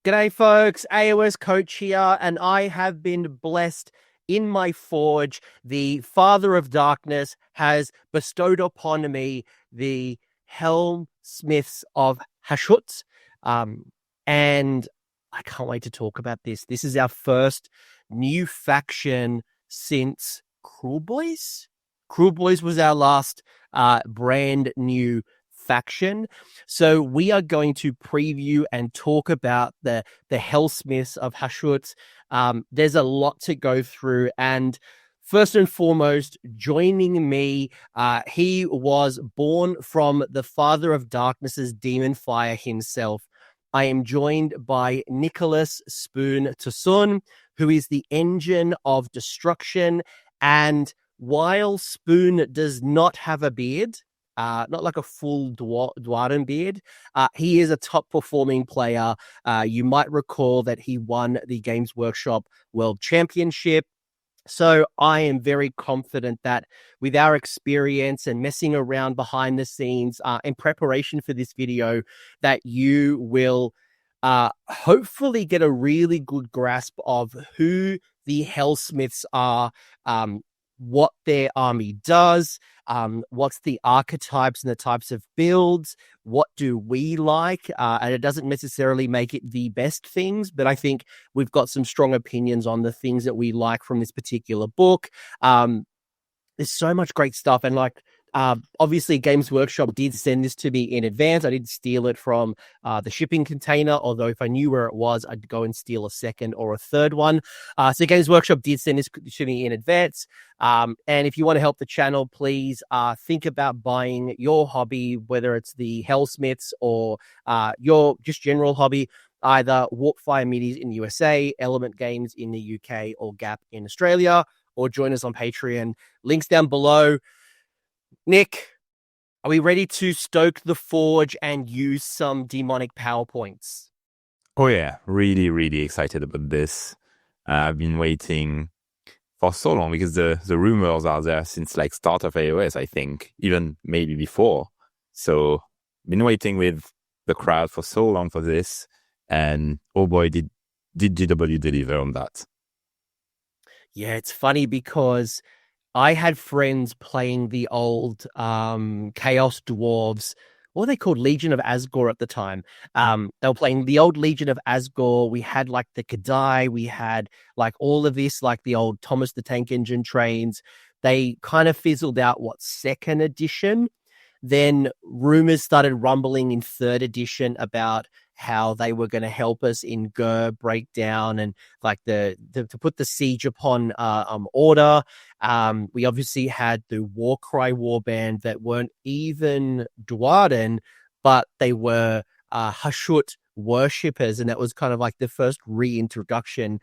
G'day, folks. AoS Coach here, and I have been blessed in my forge. The Father of Darkness has bestowed upon me the Helsmiths of Hashut, and I can't wait to talk about this. This is our first new faction since Cruel Boys. Cruel Boys was our last brand new faction. So we are going to preview and talk about the Helsmiths of Hashut. There's a lot to go through, and first and foremost, joining me, he was born from the Father of Darkness's daemonfire himself. I am joined by Nicolas Spoon Tassone, who is the engine of destruction. And while Spoon does not have a beard, not like a full Dwarden beard, he is a top performing player. You might recall that he won the Games Workshop World Championship. So I am very confident that with our experience and messing around behind the scenes in preparation for this video, that you will hopefully get a really good grasp of who the Helsmiths are, what their army does, what's the archetypes and the types of builds, what do we like, and it doesn't necessarily make it the best things, but I think we've got some strong opinions on the things that we like from this particular book. There's so much great stuff, and obviously Games Workshop did send this to me in advance. I didn't steal it from the shipping container, although if I knew where it was, I'd go and steal a second or a third one. So Games Workshop did send this to me in advance. And if you want to help the channel, please think about buying your hobby, whether it's the Helsmiths or your just general hobby, either Warpfire Minis in the USA, Element Games in the UK, or Gap in Australia, or join us on Patreon. Links down below. Nick, are we ready to stoke the forge and use some demonic power points? Oh yeah, really, really excited about this. I've been waiting for so long because the rumors are there since start of AoS, I think, even maybe before. So been waiting with the crowd for so long for this, and oh boy, did GW deliver on that. Yeah, it's funny because I had friends playing the old Chaos Dwarves. What were they called? Legion of Asgore at the time. They were playing the old Legion of Asgore. We had the Kadai. We had all of this, the old Thomas the Tank Engine trains. They kind of fizzled out, second edition? Then rumors started rumbling in third edition about how they were going to help us in Gur breakdown and to put the siege upon Order. We obviously had the Warcry warband that weren't even Dwarden, but they were Hashut worshippers, and that was kind of the first reintroduction.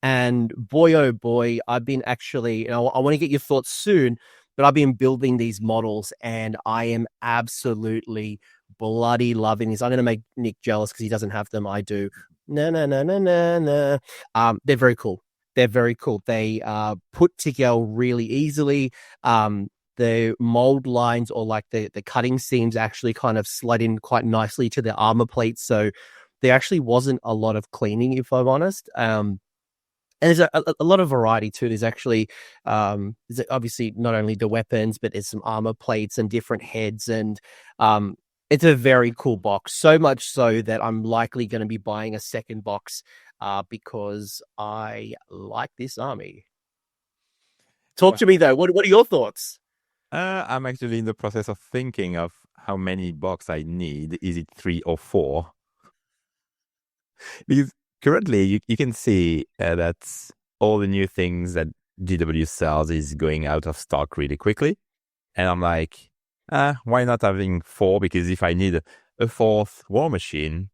And boy, oh boy, I've been actually, I want to get your thoughts soon, but I've been building these models and I am absolutely bloody loving this. I'm going to make Nick jealous because he doesn't have them. I do. No. They're very cool. They're very cool. They put together really easily. The mold lines or the cutting seams actually kind of slide in quite nicely to the armor plates. So there actually wasn't a lot of cleaning, if I'm honest. And there's a lot of variety too. There's actually, there's obviously not only the weapons, but there's some armor plates and different heads. And it's a very cool box. So much so that I'm likely going to be buying a second box because I like this army. Talk to me though. What are your thoughts? I'm actually in the process of thinking of how many boxes I need. Is it 3 or 4? Because currently, you can see that all the new things that GW sells is going out of stock really quickly. And I'm like, why not having 4? Because if I need a 4th war machine,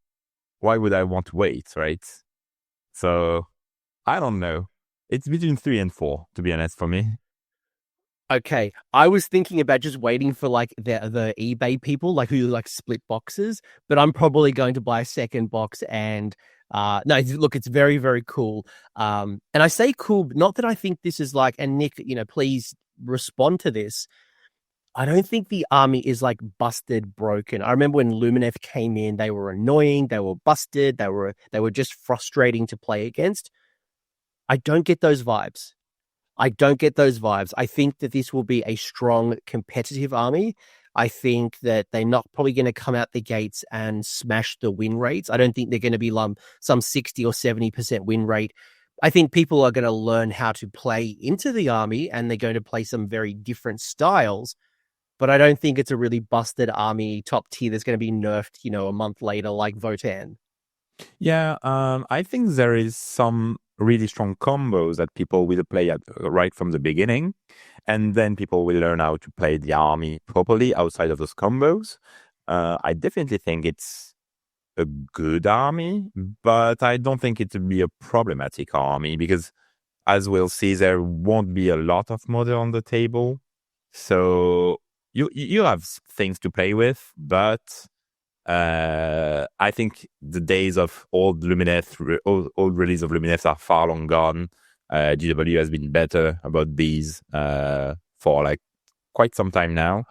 why would I want to wait, right? So, I don't know. It's between 3 and 4, to be honest, for me. Okay, I was thinking about just waiting for the eBay people who split boxes, but I'm probably going to buy a second box. And no, look, it's very, very cool. And I say cool, not that I think this is and Nick, please respond to this. I don't think the army is like busted broken. I remember when Lumineth came in, they were annoying, they were busted, they were just frustrating to play against. I don't get those vibes. I don't get those vibes. I think that this will be a strong competitive army. I think that they're not probably going to come out the gates and smash the win rates. I don't think they're going to be some 60 or 70% win rate. I think people are going to learn how to play into the army and they're going to play some very different styles. But I don't think it's a really busted army top tier that's going to be nerfed, a month later like Votann. Yeah, I think there is some really strong combos that people will play at right from the beginning, and then people will learn how to play the army properly outside of those combos. I definitely think it's a good army, but I don't think it will be a problematic army because, as we'll see, there won't be a lot of model on the table. So you have things to play with, but I think the days of old Lumineth, old release of Lumineth are far long gone. GW has been better about these for like quite some time now.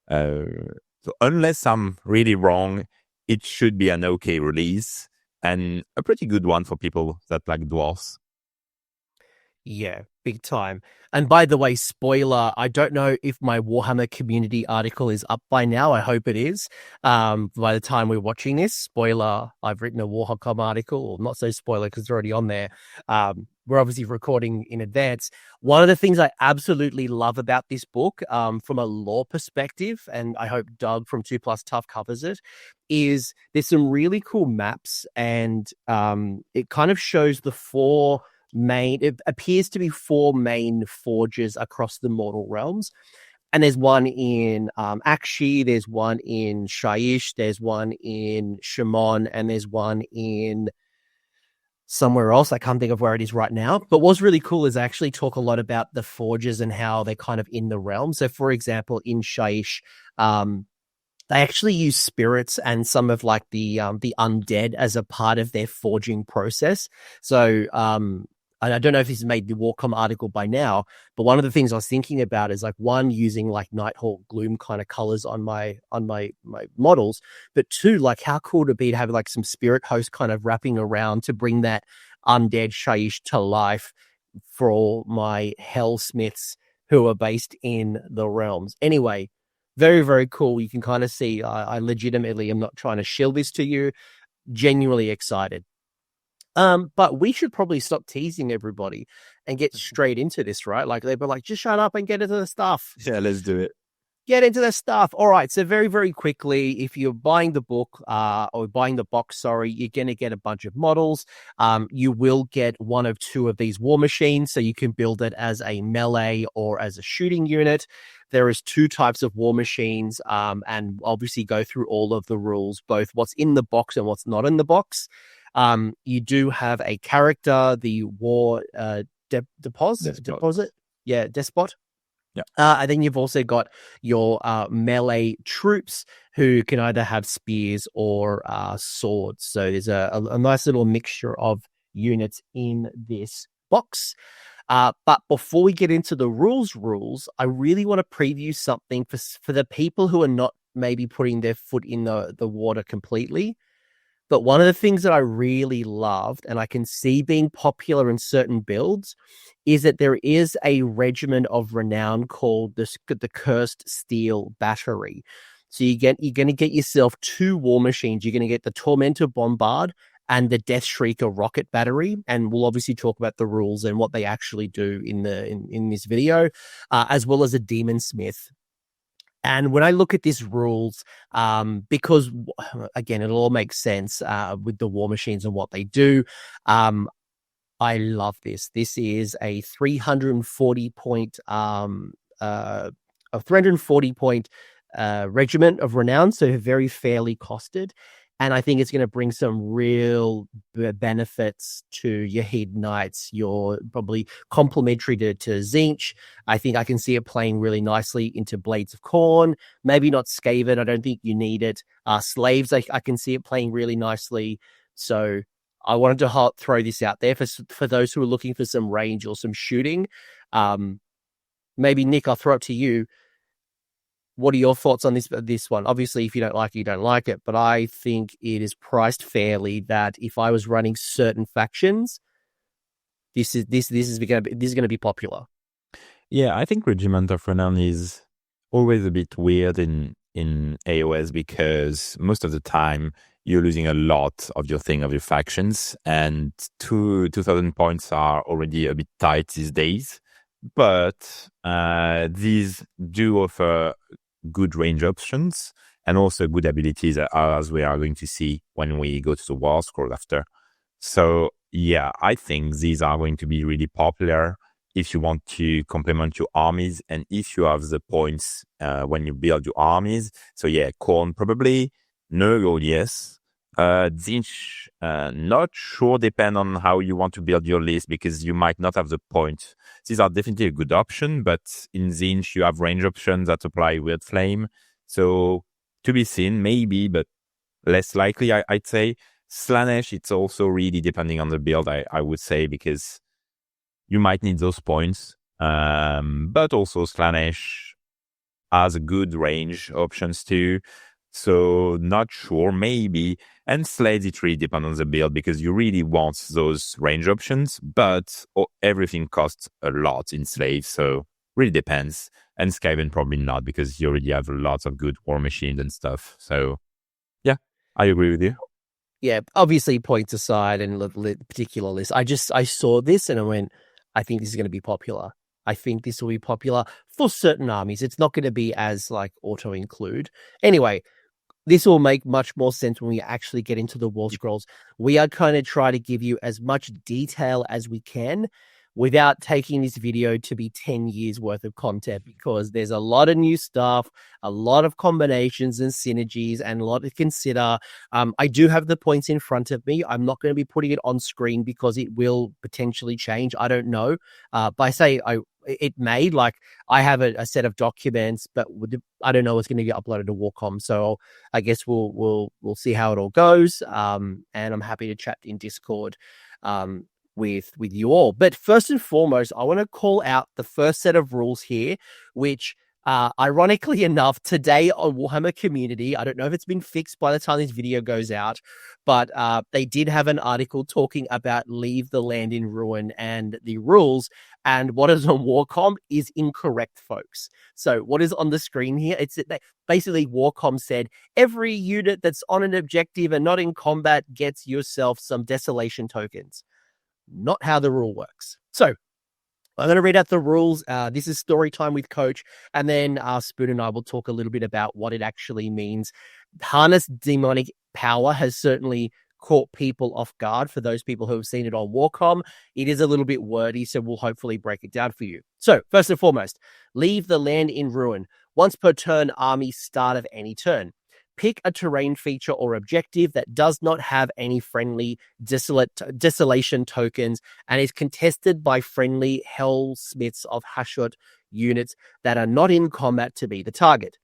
So unless I'm really wrong, it should be an okay release and a pretty good one for people that like dwarfs. Yeah, big time. And by the way, spoiler, I don't know if my Warhammer community article is up by now. I hope it is. By the time we're watching this, spoiler, I've written a Warhammer article, or not so spoiler because it's already on there. We're obviously recording in advance. One of the things I absolutely love about this book, from a lore perspective, and I hope Doug from 2 Plus Tough covers it, is there's some really cool maps, and it kind of shows the it appears to be 4 main forges across the mortal realms. And there's one in Akshi, there's one in Shyish, there's one in Shimon, and there's one in somewhere else. I can't think of where it is right now. But what's really cool is I actually talk a lot about the forges and how they're kind of in the realm. So, for example, in Shyish, they actually use spirits and some of like the undead as a part of their forging process. So, I don't know if this has made the Warcom article by now, but one of the things I was thinking about is like, one, using like Nighthawk Gloom kind of colors on my models, but two, like how cool would it be to have like some spirit host kind of wrapping around to bring that undead Shyish to life for all my Helsmiths who are based in the realms. Anyway, very, very cool. You can kind of see I legitimately am not trying to shill this to you. Genuinely excited. But we should probably stop teasing everybody and get straight into this, right? Like they'd be like, just shut up and get into the stuff. Yeah, let's do it. Get into the stuff. All right. So very, very quickly, if you're buying the book, or buying the box, sorry, you're going to get a bunch of models. You will get one of 2 of these war machines. So you can build it as a melee or as a shooting unit. There is 2 types of war machines, and obviously go through all of the rules, both what's in the box and what's not in the box. You do have a character, the war deposit. Yeah, despot. Yeah. And then you've also got your melee troops who can either have spears or swords. So there's a nice little mixture of units in this box. But before we get into the rules, I really want to preview something for the people who are not maybe putting their foot in the water completely. But one of the things that I really loved, and I can see being popular in certain builds, is that there is a regiment of renown called the Curse-Steel Battery. So you're going to get yourself 2 war machines. You're going to get the Tormentor Bombard and the Death Shrieker Rocket Battery, and we'll obviously talk about the rules and what they actually do in this video, as well as a Demon Smith. And when I look at these rules, because again, it'll all make sense with the war machines and what they do. I love this. This is a 340 point regiment of renown, so very fairly costed. And I think it's going to bring some real benefits to your Heed Knights. You're probably complementary to Tzeentch. I think I can see it playing really nicely into Blades of Khorne. Maybe not Skaven. I don't think you need it. Slaves, I can see it playing really nicely. So I wanted to throw this out there for those who are looking for some range or some shooting. Maybe, Nick, I'll throw it to you. What are your thoughts on this one? Obviously, if you don't like it, you don't like it. But I think it is priced fairly. That if I was running certain factions, this is going to be popular. Yeah, I think Regiment of Renown is always a bit weird in AoS because most of the time you're losing a lot of your factions, and 2,000 points are already a bit tight these days. But these do offer good range options and also good abilities, as we are going to see when we go to the War Scroll after. So yeah, I think these are going to be really popular if you want to complement your armies and if you have the points when you build your armies. So yeah, Khorne probably, Nurgle yes. Tzeentch, not sure, depend on how you want to build your list because you might not have the point. These are definitely a good option, but in Tzeentch you have range options that apply Weird Flame. So to be seen, maybe, but less likely, I'd say. Slaanesh, it's also really depending on the build, I would say, because you might need those points. But also Slaanesh has a good range options too. So not sure, maybe. And Slades, it really depends on the build because you really want those range options, but everything costs a lot in Slave, so really depends. And Skaven probably not because you already have lots of good war machines and stuff. So yeah, I agree with you. Yeah, obviously points aside and particular list. I saw this and I went, I think this is going to be popular. I think this will be popular for certain armies. It's not going to be as like auto include. Anyway, this will make much more sense when we actually get into the War Scrolls. We are kind of trying to give you as much detail as we can without taking this video to be 10 years worth of content because there's a lot of new stuff, a lot of combinations and synergies, and a lot to consider. I do have the points in front of me. I'm not going to be putting it on screen because it will potentially change. I don't know. But I say it may, like I have a set of documents, but I don't know what's going to get uploaded to Warcom. So I guess we'll see how it all goes. And I'm happy to chat in Discord with you all. But first and foremost, I want to call out the first set of rules here, which ironically enough, today on Warhammer Community, I don't know if it's been fixed by the time this video goes out, but they did have an article talking about Leave the Land in Ruin and the rules, and what is on Warcom is incorrect, folks. So what is on the screen here, it's basically Warcom said, every unit that's on an objective and not in combat gets yourself some desolation tokens. Not how the rule works. So I'm going to read out the rules. This is story time with Coach, and then Spoon and I will talk a little bit about what it actually means. Harness demonic power has certainly caught people off guard for those people who have seen it on Warcom. It is a little bit wordy, so we'll hopefully break it down for you. So first and foremost, leave the land in ruin. Once per turn, army start of any turn. Pick a terrain feature or objective that does not have any friendly desolation tokens and is contested by friendly Helsmiths of Hashut units that are not in combat to be the target.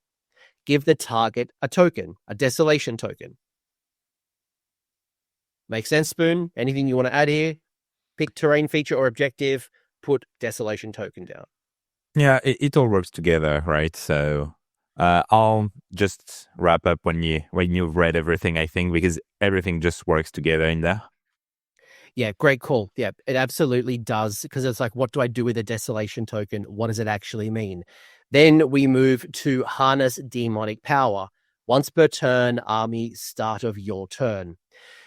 Give the target a token, a desolation token. Make sense, Spoon? Anything you want to add here? Pick terrain feature or objective, put desolation token down. Yeah, it all works together, right? So I'll just wrap up when you've read everything, I think, because everything just works together in there. Yeah, great call. Yeah, it absolutely does, because it's like, what do I do with a desolation token? What does it actually mean? Then we move to harness demonic power. Once per turn, army, start of your turn.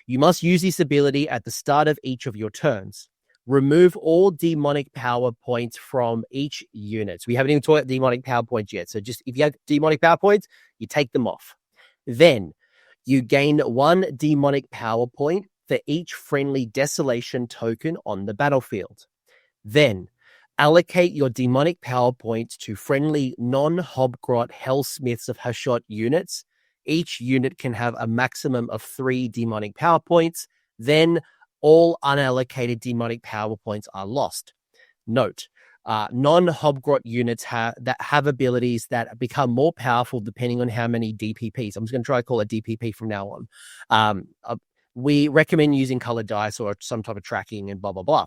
You must use this ability at the start of each of your turns. Remove all demonic power points from each unit. So we haven't even talked about demonic power points yet. So just if you have demonic power points, you take them off. Then you gain 1 demonic power point for each friendly desolation token on the battlefield. Then allocate your demonic power points to friendly non-Hobgrot Helsmiths of Hashut units. Each unit can have a maximum of 3 demonic power points. Then all unallocated demonic power points are lost. Note, non-Hobgrot units that have abilities that become more powerful depending on how many DPPs. I'm just going to try to call it DPP from now on. We recommend using colored dice or some type of tracking and blah, blah, blah.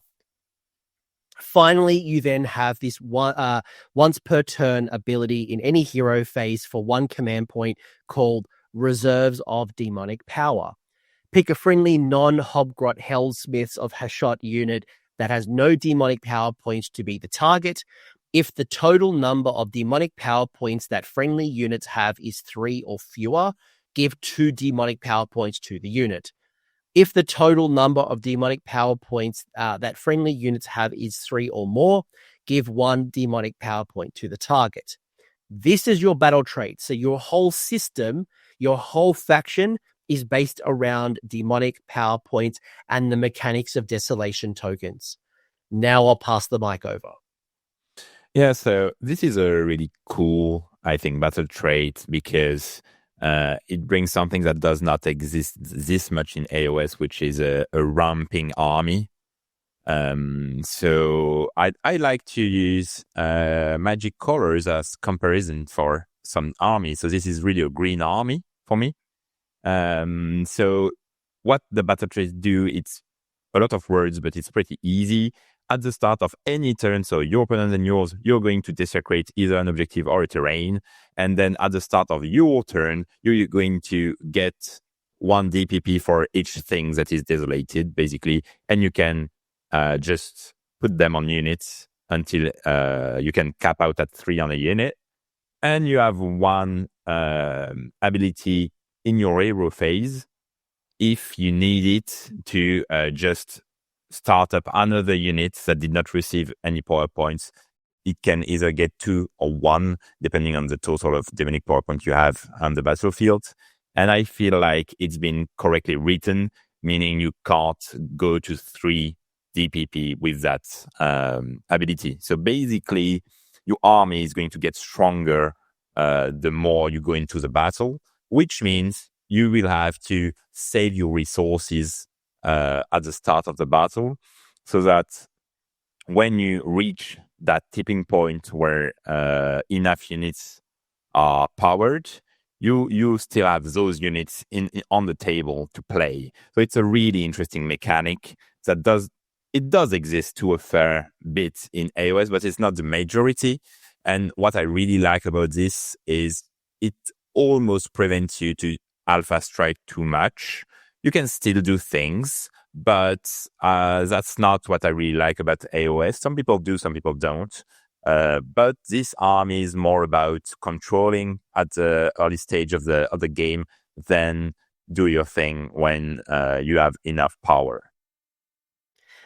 Finally, you then have this once per turn ability in any hero phase for one command point called Reserves of Demonic Power. Pick a friendly non-Hobgrot Helsmiths of Hashut unit that has no demonic power points to be the target. If the total number of demonic power points that friendly units have is 3 or fewer, give 2 demonic power points to the unit. If the total number of demonic power points that friendly units have is 3 or more, give 1 demonic power point to the target. This is your battle trait. So your whole system, your whole faction is based around demonic power points and the mechanics of desolation tokens. Now I'll pass the mic over. Yeah, so this is a really cool, I think, battle trait because it brings something that does not exist this much in AoS, which is a ramping army. So I like to use magic colors as comparison for some armies. So this is really a green army for me. So what the battle traits do, it's a lot of words, but it's pretty easy. At the start of any turn, so your opponent and yours, you're going to desecrate either an objective or a terrain. And then at the start of your turn, you're going to get 1 DPP for each thing that is desolated, basically. And you can just put them on units until you can cap out at 3 on a unit. And you have 1 ability in your hero phase if you need it to just start up another unit that did not receive any power points. It can either get 2 or 1, depending on the total of demonic power points you have on the battlefield. And I feel like it's been correctly written, meaning you can't go to 3 DPP with that ability. So basically, your army is going to get stronger the more you go into the battle, which means you will have to save your resources at the start of the battle, so that when you reach that tipping point where enough units are powered, you still have those units on the table to play. So it's a really interesting mechanic that does exist to a fair bit in AoS, but it's not the majority. And what I really like about this is it almost prevents you to alpha strike too much. You can still do things, but that's not what I really like about AoS. Some people do, some people don't. But this army is more about controlling at the early stage of the game than do your thing when you have enough power.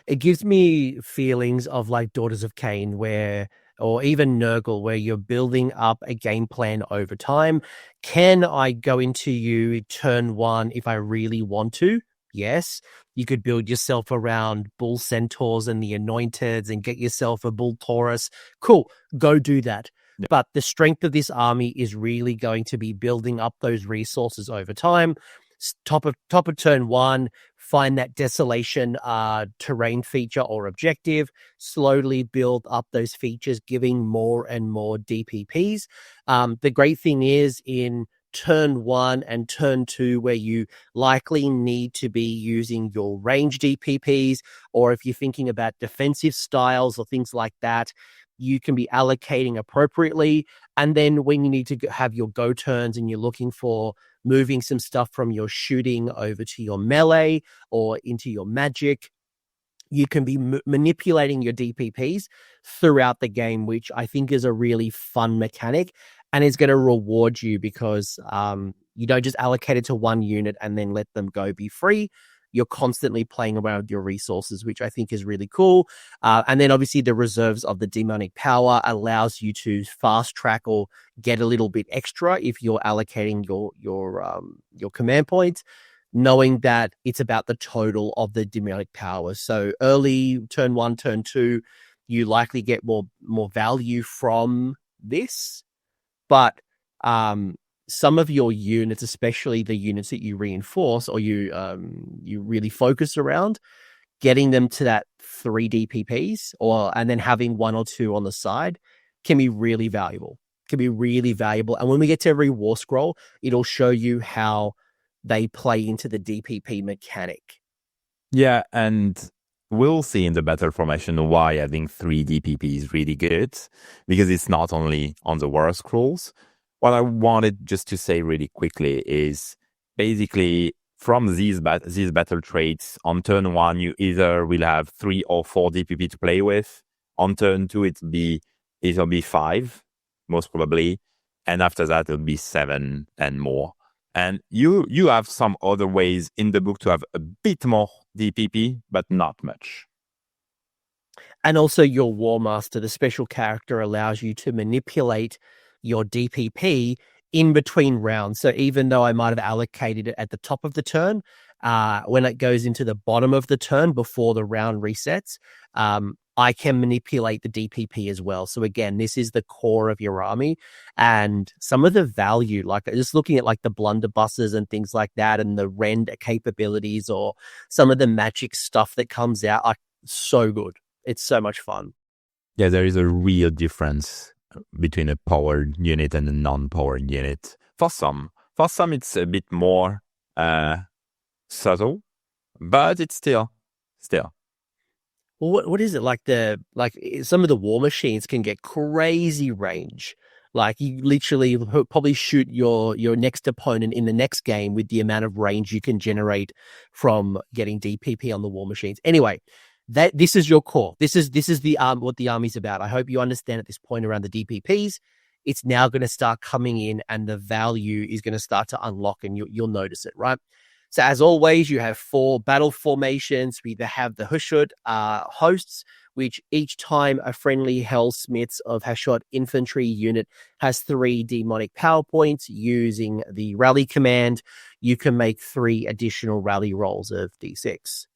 It gives me feelings of like Daughters of Cain, or even Nurgle, where you're building up a game plan over time. Can I go into you turn 1 if I really want to? Yes. You could build yourself around Bull Centaurs and the Anointeds and get yourself a Bull Taurus. Cool. Go do that. Yeah. But the strength of this army is really going to be building up those resources over time. Top of turn 1, find that desolation terrain feature or objective, slowly build up those features, giving more and more DPPs. The great thing is in turn 1 and turn 2, where you likely need to be using your range DPPs, or if you're thinking about defensive styles or things like that, you can be allocating appropriately. And then when you need to have your go turns and you're looking for moving some stuff from your shooting over to your melee or into your magic, you can be manipulating your DPPs throughout the game, which I think is a really fun mechanic and is going to reward you because you don't just allocate it to one unit and then let them go be free. You're constantly playing around with your resources, which I think is really cool. And then obviously the reserves of the demonic power allows you to fast track or get a little bit extra if you're allocating your command points, knowing that it's about the total of the demonic power. So early turn 1, turn 2, you likely get more value from this, but some of your units, especially the units that you reinforce or you really focus around, getting them to that 3 DPPs and then having 1 or 2 on the side can be really valuable. And when we get to every war scroll, it'll show you how they play into the DPP mechanic. Yeah, and we'll see in the battle formation why having 3 DPP is really good, because it's not only on the war scrolls. What I wanted just to say really quickly is basically from these battle traits, on turn 1, you either will have 3 or 4 DPP to play with. On turn 2, it'll be 5, most probably. And after that, it'll be 7 and more. And you have some other ways in the book to have a bit more DPP, but not much. And also your War Master, the special character, allows you to manipulate your DPP in between rounds. So even though I might have allocated it at the top of the turn, when it goes into the bottom of the turn before the round resets, I can manipulate the DPP as well. So again, this is the core of your army, and some of the value, like just looking at like the blunderbusses and things like that, and the rend capabilities, or some of the magic stuff that comes out, are so good. It's so much fun. Yeah, there is a real difference between a powered unit and a non-powered unit. For some it's a bit more subtle, but it's still. Well, what is it like? Some of the war machines can get crazy range. Like you literally probably shoot your next opponent in the next game with the amount of range you can generate from getting DPP on the war machines. Anyway, this is your core. This is the what the army's about. I hope you understand at this point around the DPPs. It's now going to start coming in, and the value is going to start to unlock, and you'll notice it, right? So as always, you have 4 battle formations. We either have the Hashut hosts, which each time a friendly Helsmiths of Hashut infantry unit has 3 demonic power points. Using the rally command, you can make 3 additional rally rolls of d6.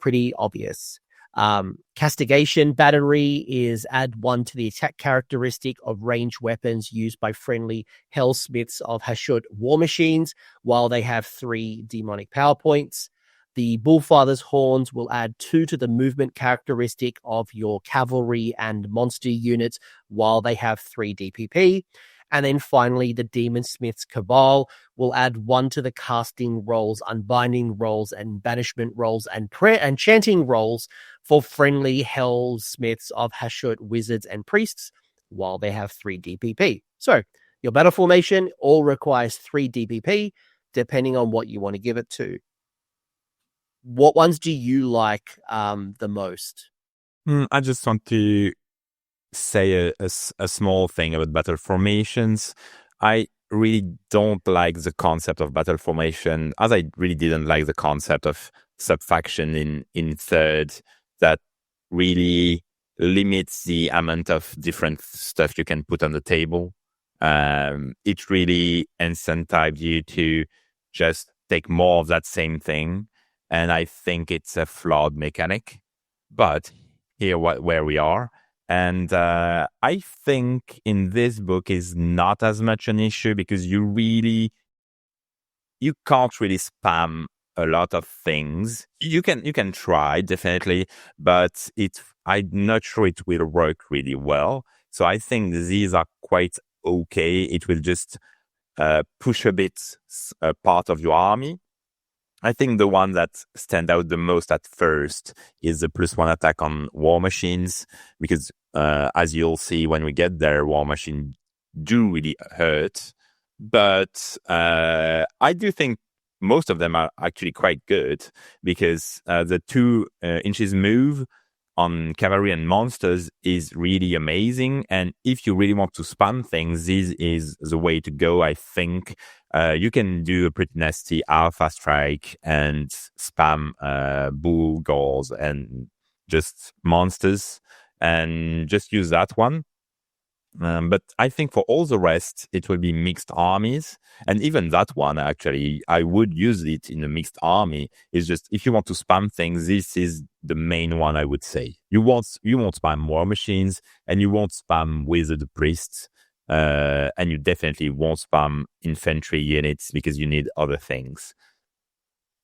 Pretty obvious. Castigation Battery is add 1 to the attack characteristic of ranged weapons used by friendly Helsmiths of Hashut war machines while they have 3 demonic power points. The Bullfather's Horns will add 2 to the movement characteristic of your cavalry and monster units while they have 3 DPP. And then finally, the Demonsmith's Cabal will add 1 to the casting rolls, unbinding rolls, and banishment rolls, and chanting rolls for friendly Helsmiths of Hashut wizards and priests while they have 3 DPP. So your battle formation all requires 3 DPP, depending on what you want to give it to. What ones do you like the most? I just want to say a small thing about battle formations. I really don't like the concept of battle formation, as I really didn't like the concept of subfaction in third, that really limits the amount of different stuff you can put on the table. It really incentivizes you to just take more of that same thing, and I think it's a flawed mechanic. But here, where we are. And I think in this book is not as much an issue, because you can't really spam a lot of things. You can try, definitely, but I'm not sure it will work really well. So I think these are quite okay. It will just push a bit part of your army. I think the one that stand out the most at first is the +1 attack on war machines, because as you'll see when we get there, war machines do really hurt. But I do think most of them are actually quite good, because the 2 inches move on cavalry and monsters is really amazing. And if you really want to spam things, this is the way to go, I think. You can do a pretty nasty alpha strike and spam bull goals and just monsters, and just use that one. But I think for all the rest, it will be mixed armies. And even that one, actually, I would use it in a mixed army. It's just, if you want to spam things, this is the main one, I would say. You won't spam war machines, and you won't spam wizard priests. And you definitely won't spam infantry units, because you need other things.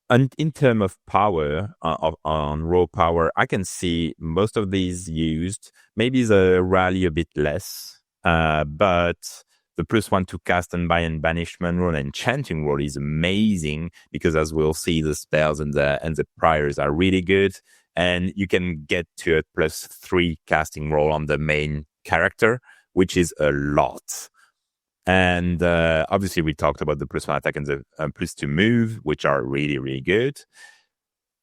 And in terms of power, on raw power, I can see most of these used. Maybe the rally a bit less, but the +1 to cast and buy and banishment roll and enchanting roll is amazing, because as we'll see, the spells and the priors are really good. and you can get to a +3 casting roll on the main character, which is a lot. And obviously, we talked about the +1 attack and the +2 move, which are really, really good.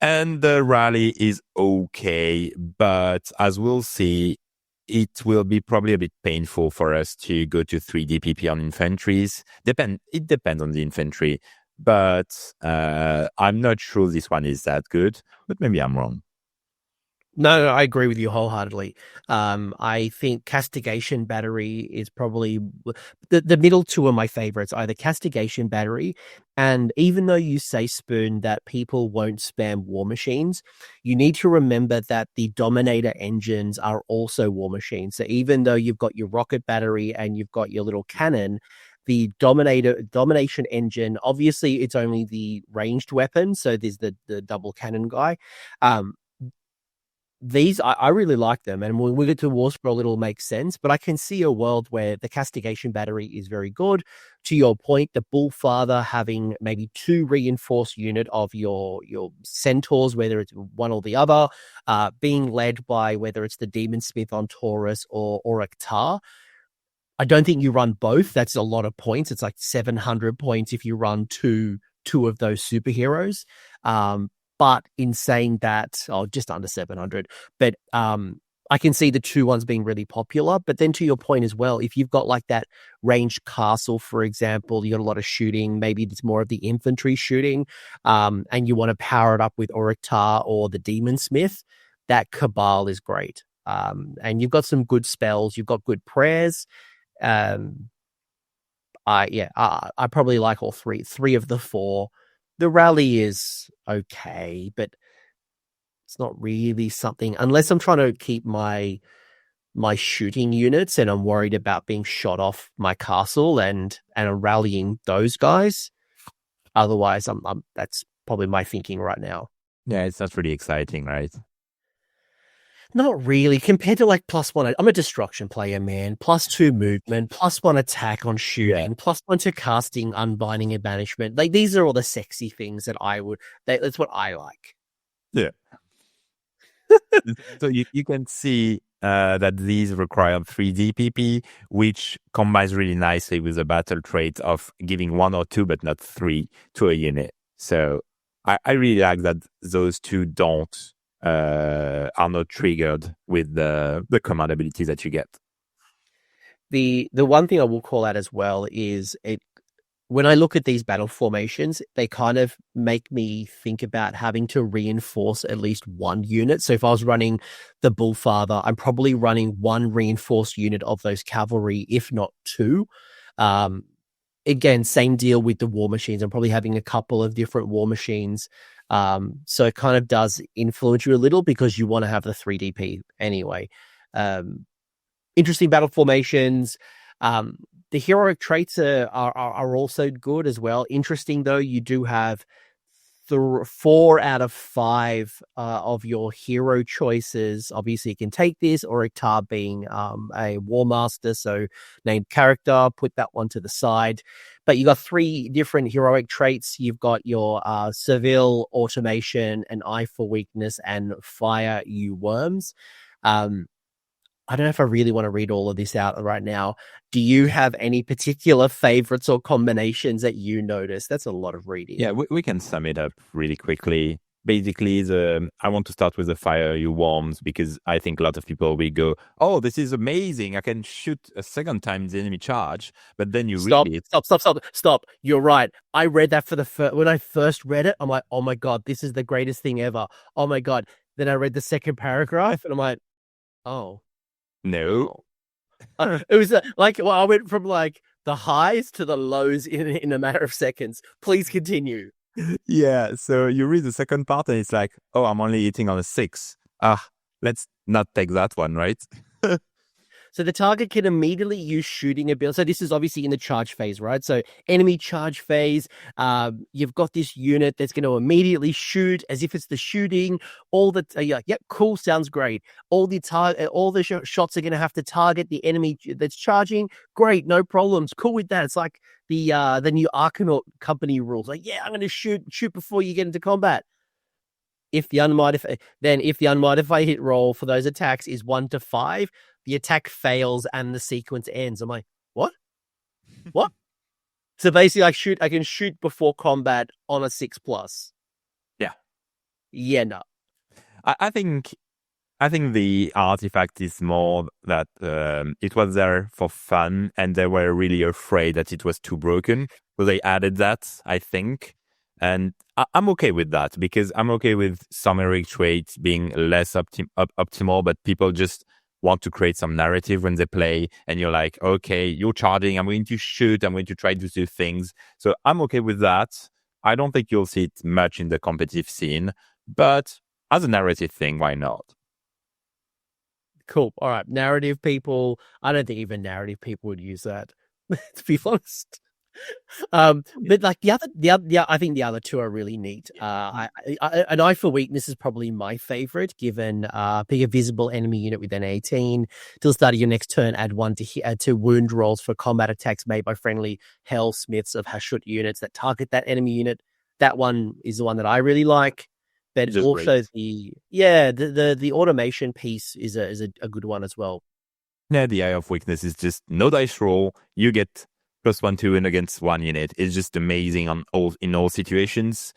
And the rally is okay, but as we'll see, it will be probably a bit painful for us to go to 3 DPP on infantries. It depends on the infantry, but I'm not sure this one is that good, but maybe I'm wrong. No, I agree with you wholeheartedly. I think Castigation Battery is probably the middle two are my favorites, either Castigation Battery, and even though you say, Spoon, that people won't spam War Machines, you need to remember that the Dominator engines are also War Machines. So even though you've got your rocket battery and you've got your little cannon, the domination engine, obviously it's only the ranged weapon, so there's the double cannon guy. These I really like them, and when we get to War Scroll, it'll make sense. But I can see a world where the Castigation Battery is very good. To your point, the Bullfather having maybe 2 reinforced unit of your centaurs, whether it's one or the other, being led by whether it's the Demon Smith on Taurus or Ektar. I don't think you run both. That's a lot of points. It's like 700 points if you run two of those superheroes. But in saying that, just under 700. But I can see the 2 ones being really popular. But then to your point as well, if you've got like that ranged castle, for example, you got a lot of shooting, maybe it's more of the infantry shooting, and you want to power it up with Ektar or the Demon Smith, that Cabal is great. And you've got some good spells, you've got good prayers. I probably like all three of the 4. The rally is okay, but it's not really something, unless I'm trying to keep my shooting units and I'm worried about being shot off my castle and I'm rallying those guys. Otherwise, that's probably my thinking right now. Yeah, it's not really exciting, right? Not really, compared to like +1. I'm a destruction player, man. +2 movement, +1 attack on shooting, +1 to casting, unbinding, and banishment. Like, these are all the sexy things that that's what I like. Yeah. So you can see that these require 3 DPP, which combines really nicely with the battle trait of giving 1 or 2, but not 3 to a unit. So I really like that those 2 are not triggered with the command abilities that you get. The one thing I will call out as well is when I look at these battle formations, they kind of make me think about having to reinforce at least 1 unit. So if I was running the Bullfather, I'm probably running 1 reinforced unit of those cavalry, if not 2. Again, same deal with the War Machines. I'm probably having a couple of different War Machines. So it kind of does influence you a little because you want to have the 3 DP anyway. Interesting battle formations. The heroic traits are also good as well. Interesting though, you do have 4 out of 5 of your hero choices. Obviously, you can take this, or Ektar being a War Master, so named character, put that one to the side. But you got 3 different heroic traits. You've got your Seville, Automation, an Eye for Weakness, and Fire You Worms. I don't know if I really want to read all of this out right now. Do you have any particular favorites or combinations that you notice? That's a lot of reading. Yeah, we can sum it up really quickly. Basically, I want to start with the Fire You Worms because I think a lot of people will go, oh, this is amazing. I can shoot a second time the enemy charge. But then you Stop. You're right. I read that when I first read it, I'm like, oh my God, this is the greatest thing ever. Oh my God. Then I read the second paragraph and I'm like, oh. No. It was I went from like the highs to the lows in a matter of seconds. Please continue. Yeah, so you read the second part and it's like, oh, I'm only hitting on a 6. Let's not take that one, right? So the target can immediately use shooting ability. So this is obviously in the charge phase, right? So enemy charge phase, you've got this unit that's going to immediately shoot as if it's the shooting. Yep, cool, sounds great. All the shots are going to have to target the enemy that's charging. Great, no problems. Cool with that. It's like the new Arcanaut company rules. Like, yeah, I'm going to shoot before you get into combat. if the unmodified hit roll for those attacks is 1 to 5, the attack fails and the sequence ends. I'm like, what? What? So basically, I can shoot before combat on a 6+. Yeah. Yeah, no. I think the artifact is more that it was there for fun, and they were really afraid that it was too broken, so they added that, I think. And I'm okay with that, because I'm okay with some heroic traits being less optimal, but people just want to create some narrative when they play, and you're like, okay, you're charging, I'm going to shoot, I'm going to try to do things. So I'm okay with that. I don't think you'll see it much in the competitive scene, but as a narrative thing, why not? Cool. All right. Narrative people. I don't think even narrative people would use that, to be honest. But like I think the other two are really neat. An Eye for Weakness is probably my favorite, given pick a visible enemy unit with an 18 till the start of your next turn. Add 1 to wound rolls for combat attacks made by friendly Helsmiths of Hashut units that target that enemy unit. That one is the one that I really like. But Just also great. the automation piece is a good one as well. Yeah, the Eye of Weakness is just no dice roll. You get +1 to win against one unit. It's just amazing in all situations,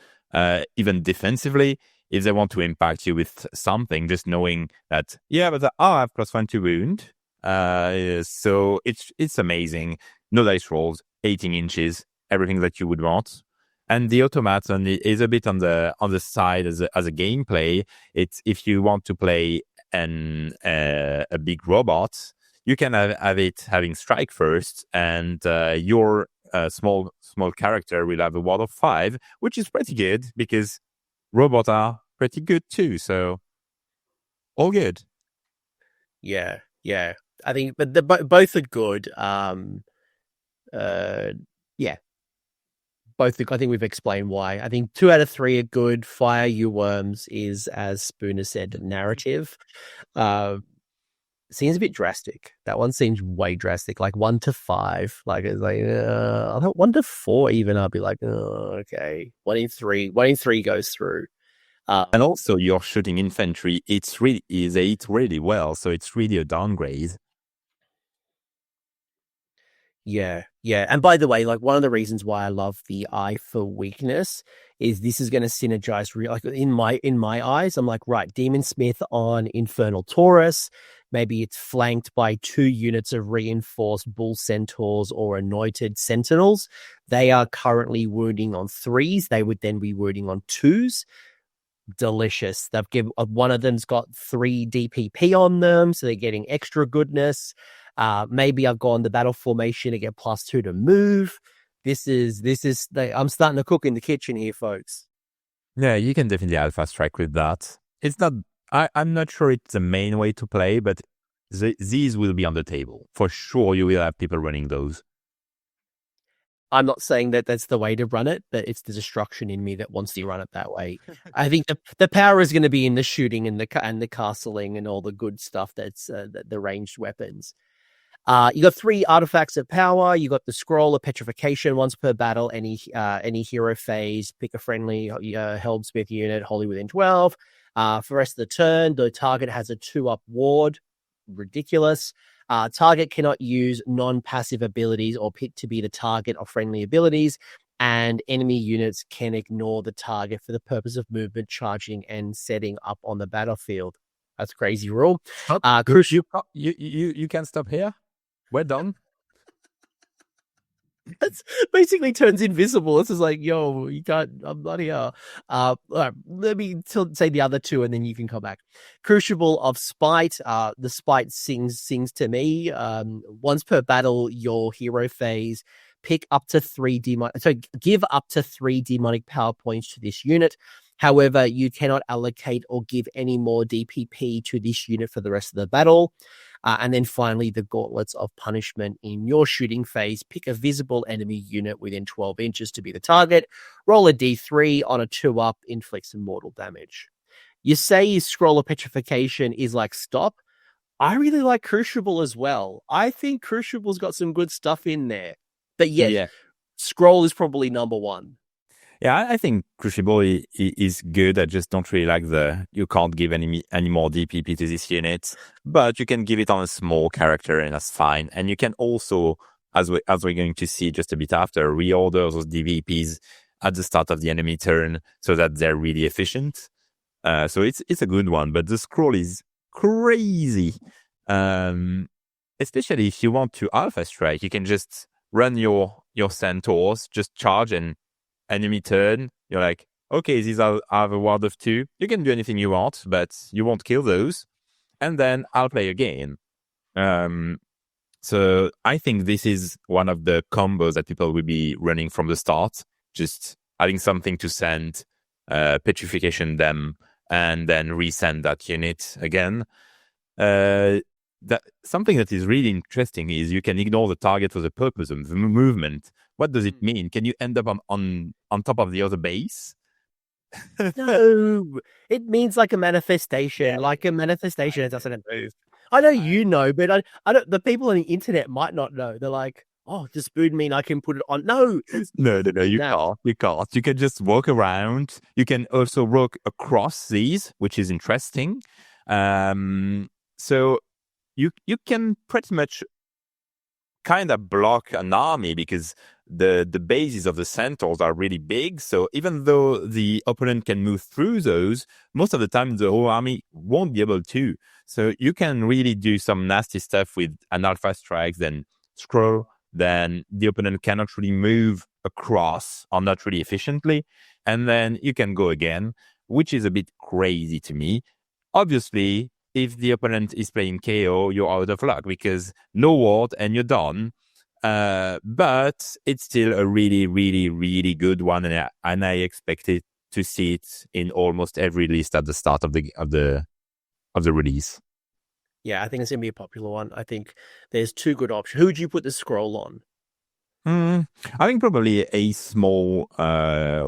even defensively. If they want to impact you with something, just knowing that, but I have +1 to wound. So it's amazing. No dice rolls, 18 inches, everything that you would want. And the automaton is a bit on the side as a gameplay. It's if you want to play a big robot, you can have it having strike first, and your small character will have a ward of 5, which is pretty good because robots are pretty good too. So all good. Yeah. I think, but both are good. Yeah. Both, I think we've explained why. I think 2 out of 3 are good. Fire You Worms is, as Spooner said, narrative. Seems a bit drastic. That one seems way drastic. Like 1 to 5. Like it's like I thought 1 to 4 even. I'll be like, oh, okay. 1 in 3 goes through. And also, you're shooting infantry. They hit really well, so it's really a downgrade. Yeah. And by the way, like one of the reasons why I love the Eye for Weakness is this is going to synergize like in my eyes. I'm like, right, Demon Smith on Infernal Taurus. Maybe it's flanked by 2 units of reinforced Bull Centaurs or Anointed Sentinels. They are currently wounding on 3s. They would then be wounding on 2s. Delicious. They've given one of them's got 3 DPP on them, so they're getting extra goodness. Maybe I've gone the battle formation to get +2 to move. I'm starting to cook in the kitchen here, folks. Yeah, you can definitely alpha strike with that. It's not. I'm not sure it's the main way to play, but these will be on the table for sure. You will have people running those. I'm not saying that that's the way to run it, but it's the destruction in me that wants to run it that way. I think the power is going to be in the shooting and the castling and all the good stuff that's the ranged weapons. You got 3 artifacts of power. You got the Scroll of Petrification once per battle. Any hero phase, pick a friendly Helsmith unit wholly within 12. For the rest of the turn, the target has a 2-up ward. Ridiculous. Target cannot use non-passive abilities or pick to be the target of friendly abilities, and enemy units can ignore the target for the purpose of movement, charging, and setting up on the battlefield. That's a crazy rule. You can stop here. We're done. That's basically turns invisible. It's just like, yo, you can't. I'm not here. All right, let me say the other 2, and then you can come back. Crucible of Spite. The Spite sings to me. Once per battle, your hero phase, pick up to 3 demonic. So give up to 3 demonic power points to this unit. However, you cannot allocate or give any more DPP to this unit for the rest of the battle. And then finally, the Gauntlets of Punishment. In your shooting phase, pick a visible enemy unit within 12 inches to be the target. Roll a d3 on a 2-up, inflicts mortal damage. You say Scroll of Petrification is like stop. I really like Crucible as well. I think Crucible's got some good stuff in there. But yeah. Scroll is probably number 1. Yeah, I think Crucible is good. I just don't really like you can't give any more DPP to this unit, but you can give it on a small character and that's fine. And you can also, as we're going to see just a bit after, reorder those DVPs at the start of the enemy turn so that they're really efficient. So it's a good one, but the scroll is crazy. Especially if you want to Alpha Strike, you can just run your centaurs, just charge and enemy turn, you're like, okay, these are have a ward of 2. You can do anything you want, but you won't kill those. And then I'll play again. So I think this is one of the combos that people will be running from the start, just having something to send, petrification them, and then resend that unit again. That something that is really interesting is you can ignore the target for the purpose of the movement. What does it mean? Can you end up on top of the other base? No, it means like a manifestation. Yeah. Like a manifestation. It doesn't move. I know you know, but I don't. The people on the internet might not know. They're like, "Oh, does Spoon mean I can put it on?" No, no. You can't. You can't. You can just walk around. You can also walk across these, which is interesting. So you can pretty much kind of block an army because the bases of the centaurs are really big. So even though the opponent can move through those, most of the time the whole army won't be able to. So you can really do some nasty stuff with an Alpha Strike, then scroll, then the opponent cannot really move across or not really efficiently. And then you can go again, which is a bit crazy to me. Obviously, if the opponent is playing KO, you're out of luck because no ward and you're done. But it's still a really, really, really good one, and I expected to see it in almost every list at the start of the release. Yeah, I think it's gonna be a popular one. I think there's 2 good options. Who would you put the scroll on? I think probably a small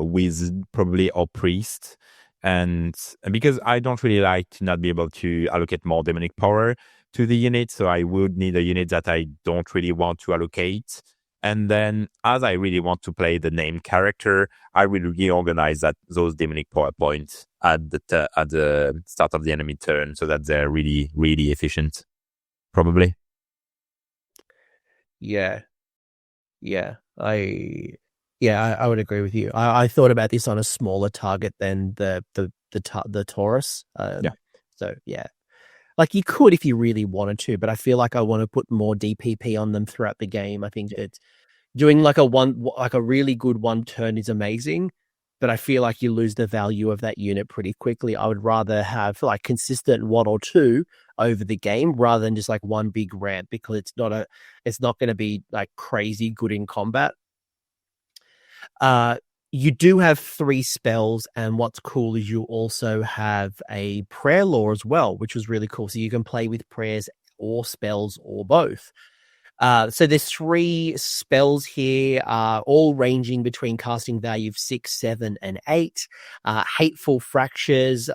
wizard, probably, or priest. And because I don't really like to not be able to allocate more demonic power to the unit, so I would need a unit that I don't really want to allocate. And then, as I really want to play the named character, I will reorganize those demonic power points at the start of the enemy turn, so that they're really, really efficient. Probably. Yeah. I would agree with you. I thought about this on a smaller target than the Taurus. Yeah. So yeah, like you could if you really wanted to, but I feel like I want to put more DPP on them throughout the game. I think that doing like a really good 1 turn is amazing, but I feel like you lose the value of that unit pretty quickly. I would rather have like consistent 1 or 2 over the game rather than just like 1 big ramp, because it's not going to be like crazy good in combat. You do have 3 spells, and what's cool is you also have a prayer law as well, which was really cool. So you can play with prayers or spells or both. So there's 3 spells here, all ranging between casting value of 6, 7, and 8. Hateful Fractures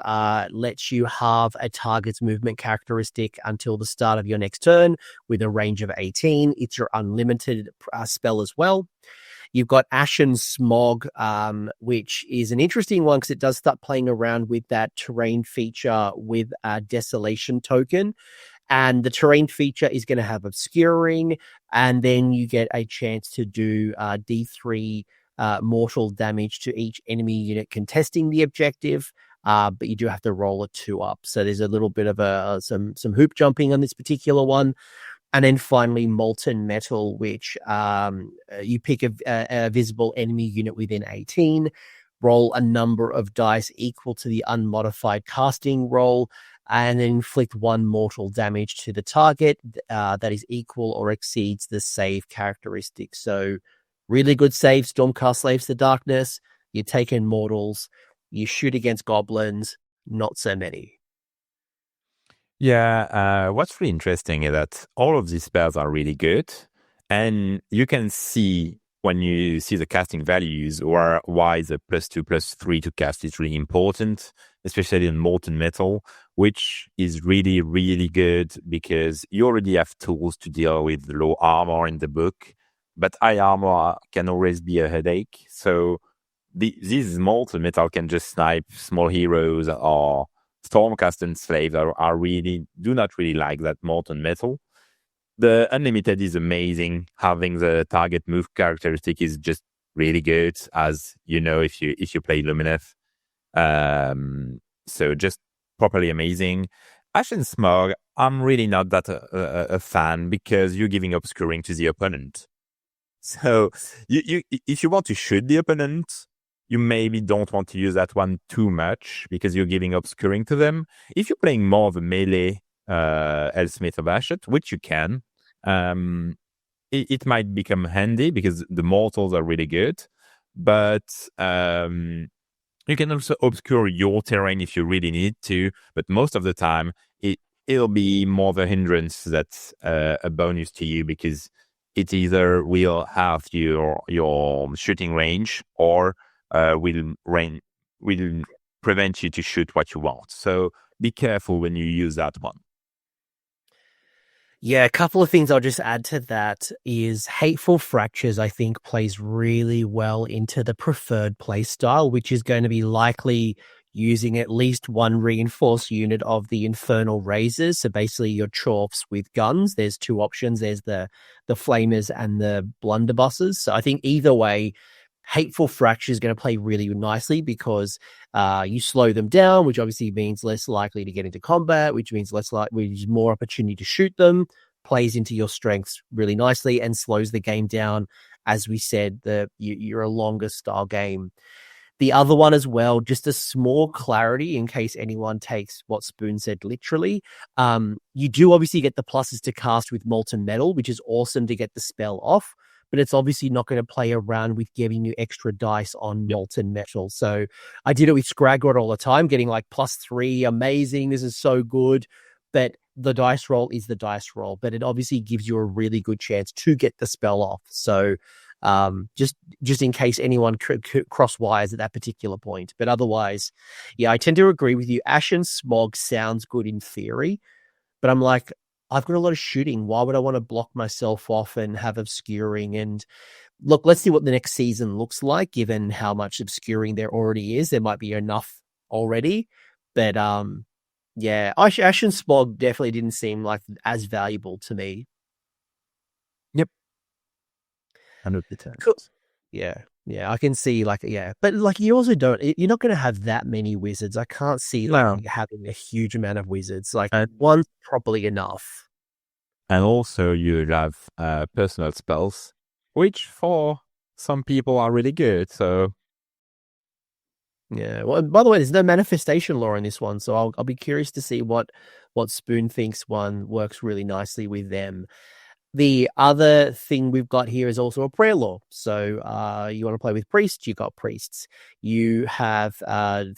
lets you halve a target's movement characteristic until the start of your next turn with a range of 18. It's your unlimited spell as well. You've got Ashen Smog, which is an interesting one because it does start playing around with that terrain feature with a Desolation token. And the terrain feature is going to have Obscuring, and then you get a chance to do D3 mortal damage to each enemy unit contesting the objective, but you do have to roll a 2 up. So there's a little bit of some hoop jumping on this particular one. And then finally, Molten Metal, which you pick a visible enemy unit within 18, roll a number of dice equal to the unmodified casting roll, and then inflict 1 mortal damage to the target that is equal or exceeds the save characteristic. So really good save. Stormcast Slaves to Darkness. You take in mortals. You shoot against goblins. Not so many. Yeah, what's really interesting is that all of these spells are really good, and you can see when you see the casting values why the +2, +3 to cast is really important, especially in Molten Metal, which is really, really good because you already have tools to deal with low armor in the book, but high armor can always be a headache. So these molten metal can just snipe small heroes or Stormcast and Slave that are really do not really like that molten metal. The unlimited is amazing. Having the target move characteristic is just really good, as you know if you play Lumineth. So just properly amazing. Ashen Smog, I'm really not that a fan because you're giving obscuring to the opponent. So you if you want to shoot the opponent, you maybe don't want to use that one too much because you're giving obscuring to them. If you're playing more of a melee Helsmiths of Hashut, which you can, it might become handy because the mortals are really good. But you can also obscure your terrain if you really need to. But most of the time, it'll be more of a hindrance that's a bonus to you because it either will have your shooting range or will prevent you to shoot what you want. So be careful when you use that one. Yeah, a couple of things I'll just add to that is Hateful Fractures, I think, plays really well into the preferred play style, which is going to be likely using at least one reinforced unit of the Infernal Razors. So basically your Chorfs with guns. There's two options. There's the Flamers and the Blunderbusses. So I think either way, Hateful Fracture is going to play really nicely because you slow them down, which obviously means less likely to get into combat, which means more opportunity to shoot them, plays into your strengths really nicely and slows the game down. As we said, you're a longer style game. The other one as well, just a small clarity in case anyone takes what Spoon said literally. You do obviously get the pluses to cast with Molten Metal, which is awesome to get the spell off, but it's obviously not going to play around with giving you extra dice on Molten Metal. So I did it with Scraggot all the time, getting like +3, amazing, this is so good. But the dice roll is the dice roll, but it obviously gives you a really good chance to get the spell off. So just in case anyone cross wires at that particular point. But otherwise, yeah, I tend to agree with you. Ashen Smog sounds good in theory, but I'm like, I've got a lot of shooting. Why would I want to block myself off and have obscuring? And look, let's see what the next season looks like, given how much obscuring there already is. There might be enough already, but yeah, Ashen Smog definitely didn't seem like as valuable to me. Yep. 100%. Cool. Yeah, I can see but like you also you're not going to have that many wizards. I can't see having a huge amount of wizards. Like one's probably enough. And also you have personal spells, which for some people are really good. So yeah. Well, by the way, there's no manifestation lore in this one, so I'll be curious to see what Spoon thinks one works really nicely with them. The other thing we've got here is also a prayer lore. So you want to play with priests, you got priests. You have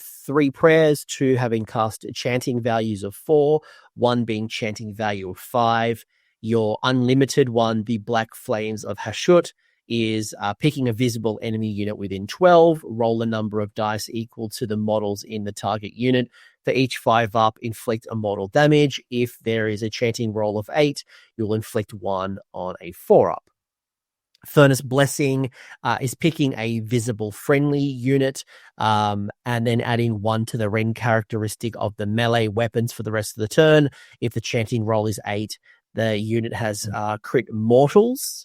3 prayers, 2 having cast chanting values of 4, 1 being chanting value of 5. Your unlimited one, the Black Flames of Hashut, is picking a visible enemy unit within 12, roll a number of dice equal to the models in the target unit. For each 5 up, inflict a mortal damage. If there is a chanting roll of 8, you'll inflict 1 on a 4 up. Furnace Blessing is picking a visible friendly unit and then adding 1 to the Ren characteristic of the melee weapons for the rest of the turn. If the chanting roll is 8, the unit has crit mortals.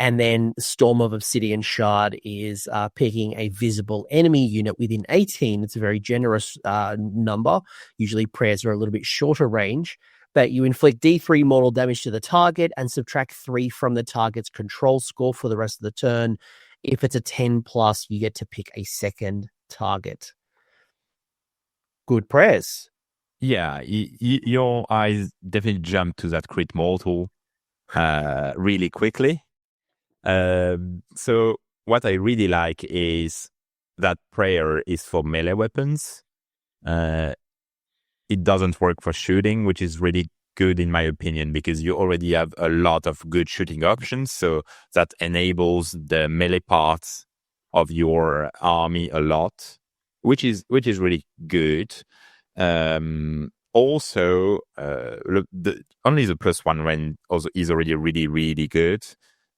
And then Storm of Obsidian Shard is picking a visible enemy unit within 18. It's a very generous number. Usually prayers are a little bit shorter range. But you inflict D3 mortal damage to the target and subtract 3 from the target's control score for the rest of the turn. If it's a 10+, you get to pick a second target. Good prayers. Yeah, your eyes definitely jump to that crit mortal really quickly. So what I really like is that prayer is for melee weapons. It doesn't work for shooting, which is really good in my opinion, because you already have a lot of good shooting options. So that enables the melee parts of your army a lot, which is really good. Also, only the +1 range also is already really, really good.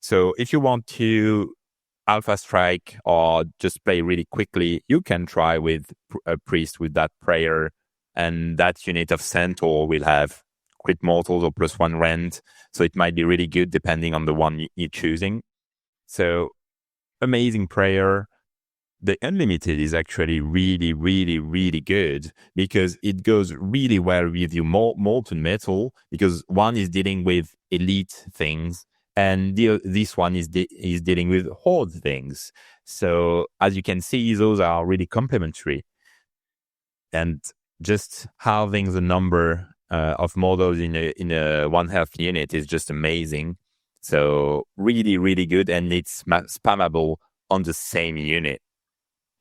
So if you want to Alpha Strike or just play really quickly, you can try with a priest with that prayer, and that unit of Centaur will have crit mortals or +1 rend. So it might be really good depending on the one you're choosing. So amazing prayer. The Unlimited is actually really, really, really good because it goes really well with your Molten Metal, because one is dealing with elite things and this one is dealing with horde things. So as you can see, those are really complementary. And just having the number of models in a one health unit is just amazing. So really, really good, and it's spammable on the same unit.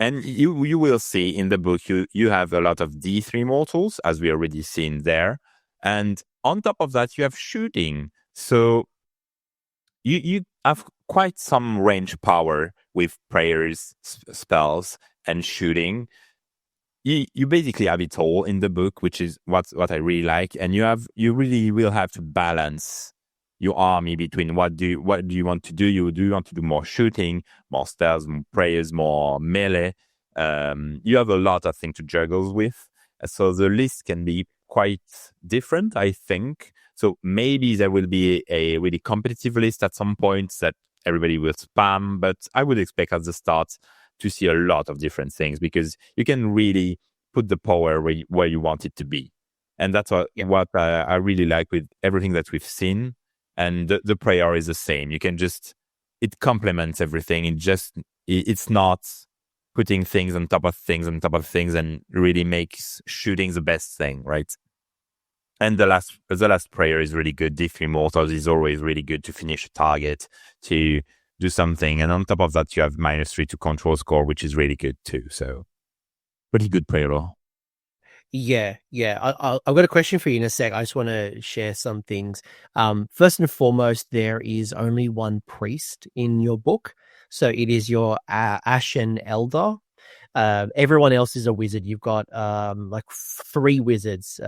And you will see in the book, you have a lot of D3 mortals, as we already seen there. And on top of that, you have shooting. So you have quite some range power with prayers, spells, and shooting. You basically have it all in the book, which is what I really like. And you really will have to balance your army between what do you want to do? Do you want to do more shooting, more spells, more prayers, more melee? You have a lot of things to juggle with. So the list can be quite different, I think. So maybe there will be a really competitive list at some point that everybody will spam, but I would expect at the start to see a lot of different things, because you can really put the power where you want it to be. And that's what I really like with everything that we've seen. And the prayer is the same. You can it complements everything. It's not putting things on top of things and really makes shooting the best thing, right? And the last prayer is really good. D3 Mortals is always really good to finish a target, to do something. And on top of that, you have -3 to control score, which is really good too. So pretty good prayer. Yeah. I've got a question for you in a sec. I just want to share some things. First and foremost, there is only one priest in your book. So it is your Ashen Elder. Everyone else is a wizard. You've got like 3 wizards.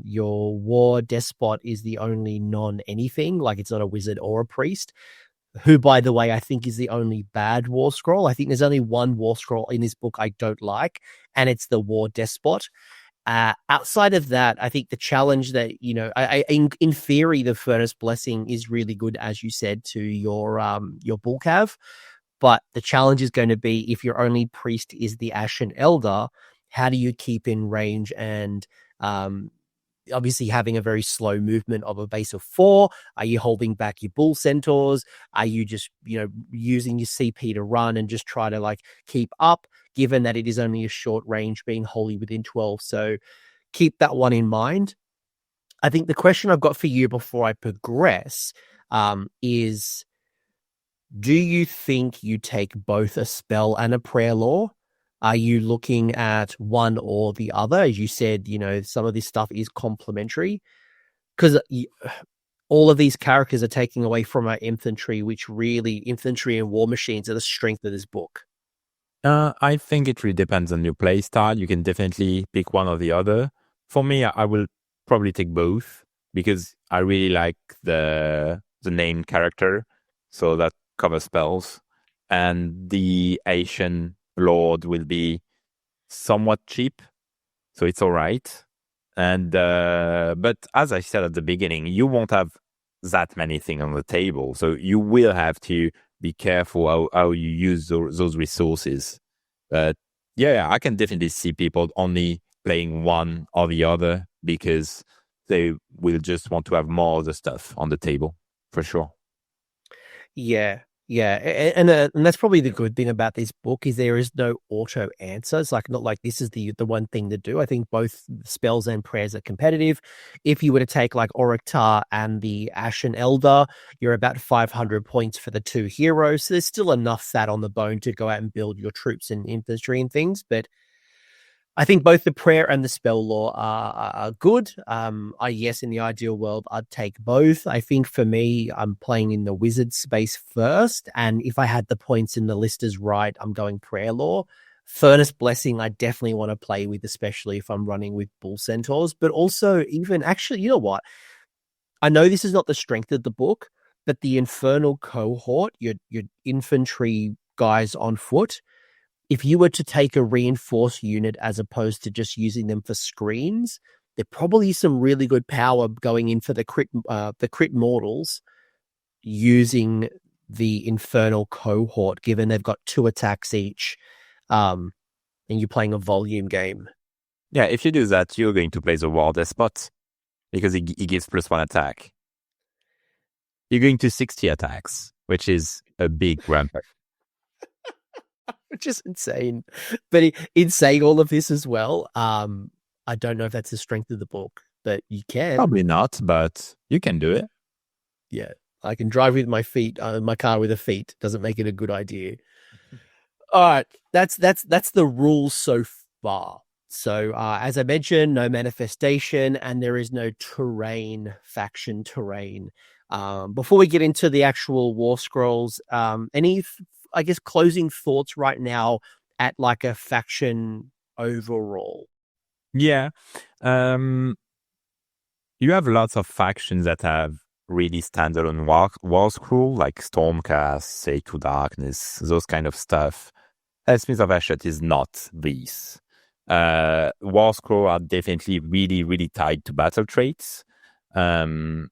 Your War Despot is the only non-anything, like it's not a wizard or a priest, who, by the way, I think is the only bad war scroll. I think there's only one war scroll in this book I don't like, and it's the War Despot. Outside of that, I think the challenge that, in theory, the Furnace Blessing is really good, as you said, to your Bullcav. But the challenge is going to be, if your only priest is the Ashen Elder, how do you keep in range and obviously having a very slow movement of a base of 4? Are you holding back your bull centaurs? Are you just, using your CP to run and just try to keep up, given that it is only a short range, being wholly within 12? So keep that one in mind. I think the question I've got for you before I progress is, do you think you take both a spell and a prayer lore? Are you looking at one or the other? As you said, some of this stuff is complementary, because all of these characters are taking away from our infantry, which really, infantry and war machines are the strength of this book. I think it really depends on your play style. You can definitely pick one or the other. For me, I will probably take both, because I really like the named character, so that covers spells, and the Ashen Lord will be somewhat cheap, so it's all right. And but as I said at the beginning, you won't have that many things on the table, so you will have to be careful how you use those resources. But yeah, I can definitely see people only playing one or the other, because they will just want to have more of the stuff on the table, for sure. Yeah. And that's probably the good thing about this book, is there is no auto answer. It's not like this is the one thing to do. I think both spells and prayers are competitive. If you were to take Oryctar and the Ashen Elder, you're about 500 points for the 2 heroes. So there's still enough fat on the bone to go out and build your troops and infantry and things. But I think both the prayer and the spell lore are good. Yes, in the ideal world, I'd take both. I think for me, I'm playing in the wizard space first. And if I had the points in the listers right, I'm going prayer lore. Furnace Blessing, I definitely want to play with, especially if I'm running with bull centaurs. But also, even actually, you know what? I know this is not the strength of the book, but the Infernal cohort, your infantry guys on foot. If you were to take a reinforced unit as opposed to just using them for screens, there probably is some really good power going in for the crit mortals using the Infernal cohort, given they've got 2 attacks each, and you're playing a volume game. Yeah, if you do that, you're going to play the War Despot because he gives +1 attack. You're going to 60 attacks, which is a big rampart. Which is insane. But in saying all of this as well, I don't know if that's the strength of the book, but you can. Probably not, but you can do it. Yeah, I can drive with my feet, my car with the feet. Doesn't make it a good idea. All right, that's the rules so far. So as I mentioned, no manifestation, and there is no faction terrain. Before we get into the actual war scrolls, any, I guess, closing thoughts right now at like a faction overall? Yeah. You have lots of factions that have really standalone war scroll, like Stormcast, Say to Darkness, those kind of stuff. Helsmiths of Hashut is not these. War scroll are definitely really, really tied to battle traits. And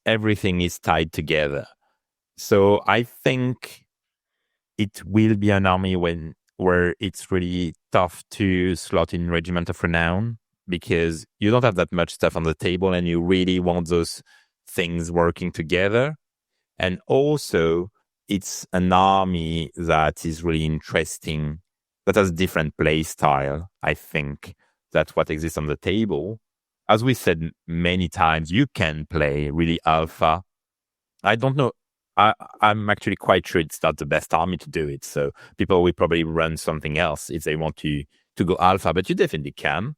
everything is tied together. So I think it will be an army where it's really tough to slot in Regiment of Renown, because you don't have that much stuff on the table and you really want those things working together. And also, it's an army that is really interesting, that has different play style. I think that's what exists on the table. As we said many times, you can play really alpha. I don't know. I'm actually quite sure it's not the best army to do it. So people will probably run something else if they want to go alpha, but you definitely can.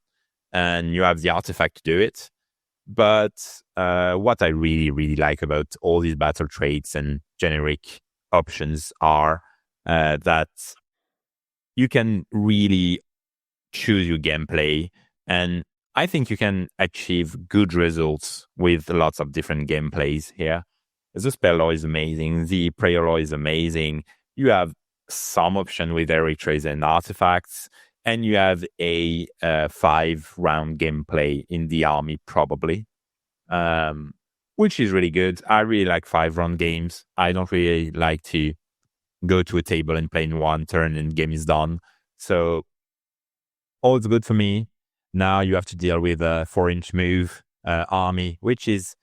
And you have the artifact to do it. But what I really, really like about all these battle traits and generic options are that you can really choose your gameplay. And I think you can achieve good results with lots of different gameplays here. The spell law is amazing. The prayer law is amazing. You have some option with Erythrace and artifacts. And you have a 5-round gameplay in the army, probably, which is really good. I really like 5-round games. I don't really like to go to a table and play in one turn and game is done. So all's good for me. Now you have to deal with a 4-inch move army, which is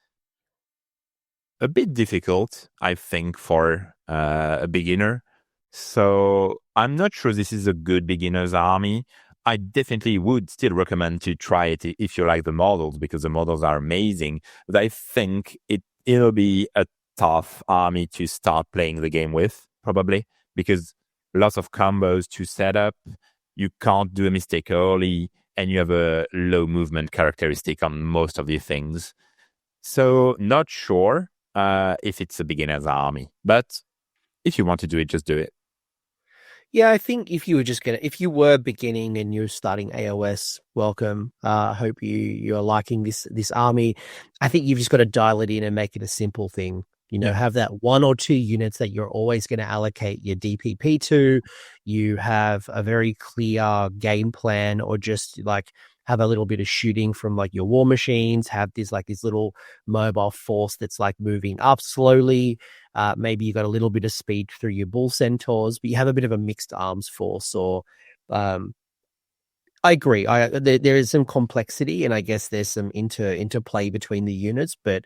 a bit difficult, I think, for a beginner. So I'm not sure this is a good beginner's army. I definitely would still recommend to try it if you like the models, because the models are amazing. But I think it'll be a tough army to start playing the game with, probably, because lots of combos to set up. You can't do a mistake early, and you have a low movement characteristic on most of the things. So not sure if it's a beginner's army, but if you want to do it, just do it. Yeah, I think if you were beginning and you're starting AoS, welcome. I hope you are liking this army. I think you've just got to dial it in and make it a simple thing. Have that 1 or 2 units that you're always going to allocate your DPP to. You have a very clear game plan, or just like have a little bit of shooting from like your war machines. Have this little mobile force that's like moving up slowly. Maybe you got a little bit of speed through your bull centaurs, but you have a bit of a mixed arms force. Or I agree. There is some complexity, and I guess there's some interplay between the units, but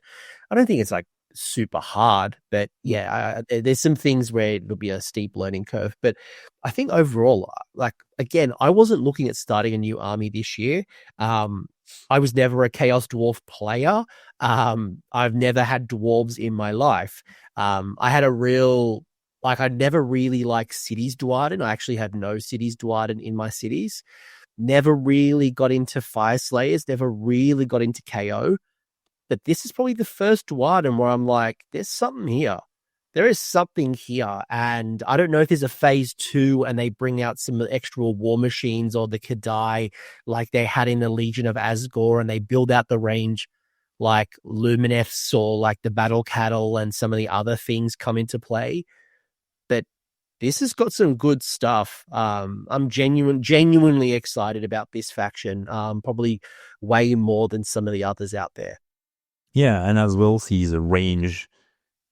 I don't think it's like super hard. But yeah, there's some things where it'll be a steep learning curve. But I think overall, like, again, I wasn't looking at starting a new army this year. I was never a Chaos Dwarf player. I've never had dwarves in my life. I had I never really liked Cities Dwarden. I actually had no Cities Dwarden in my cities. Never really got into Fire Slayers, never really got into KO. But this is probably the first Dwarden where I'm like, there's something here. There is something here. And I don't know if there's a phase 2 and they bring out some extra war machines or the Kadai like they had in the Legion of Asgore, and they build out the range like Luminefs or like the Battle Cattle and some of the other things come into play. But This has got some good stuff. I'm genuinely excited about this faction. Probably way more than some of the others out there. Yeah, and as well, see the range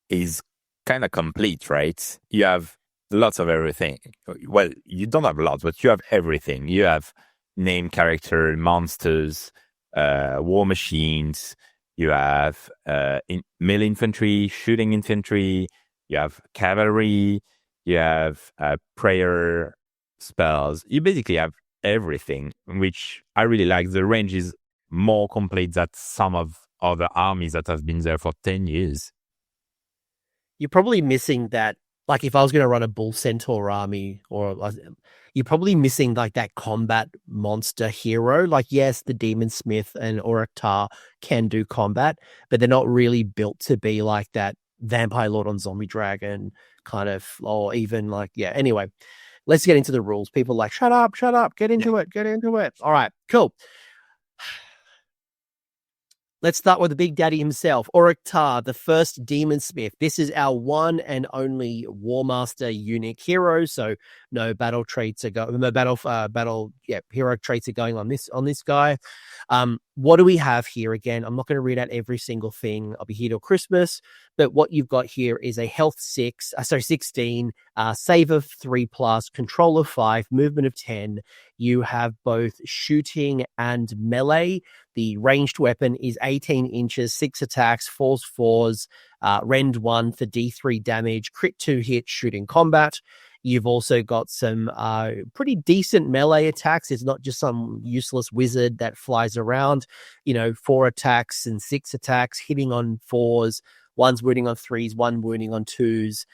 is kind of complete, right? You have lots of everything. Well, you don't have lots, but you have everything. You have name character, monsters, war machines. You have melee infantry, shooting infantry. You have cavalry. You have prayer spells. You basically have everything, which I really like. The range is more complete than some of other armies that have been there for 10 years. You're probably missing that. Like if I was going to run a Bull Centaur army, or you're probably missing like that combat monster hero. Like, yes, the Demon Smith and Auraktar can do combat, but they're not really built to be like that Vampire Lord on Zombie Dragon kind of, or even like, yeah. Anyway, let's get into the rules. People are like, shut up, get into it. All right, cool. Let's start with the Big Daddy himself, Auraktar, the first Demon Smith. This is our one and only War Master unique hero, so no battle traits are going. No hero traits are going on this guy. What do we have here? Again, I'm not going to read out every single thing. I'll be here till Christmas, but what you've got here is a health 16, save of 3+, control of 5, movement of 10. You have both shooting and melee. The ranged weapon is 18 inches, 6 attacks, 4s, rend 1 for D3 damage, crit 2 hit, shooting combat. You've also got some pretty decent melee attacks. It's not just some useless wizard that flies around. 4 attacks and 6 attacks, hitting on 4s, 1's wounding on 3s, 1 wounding on 2s,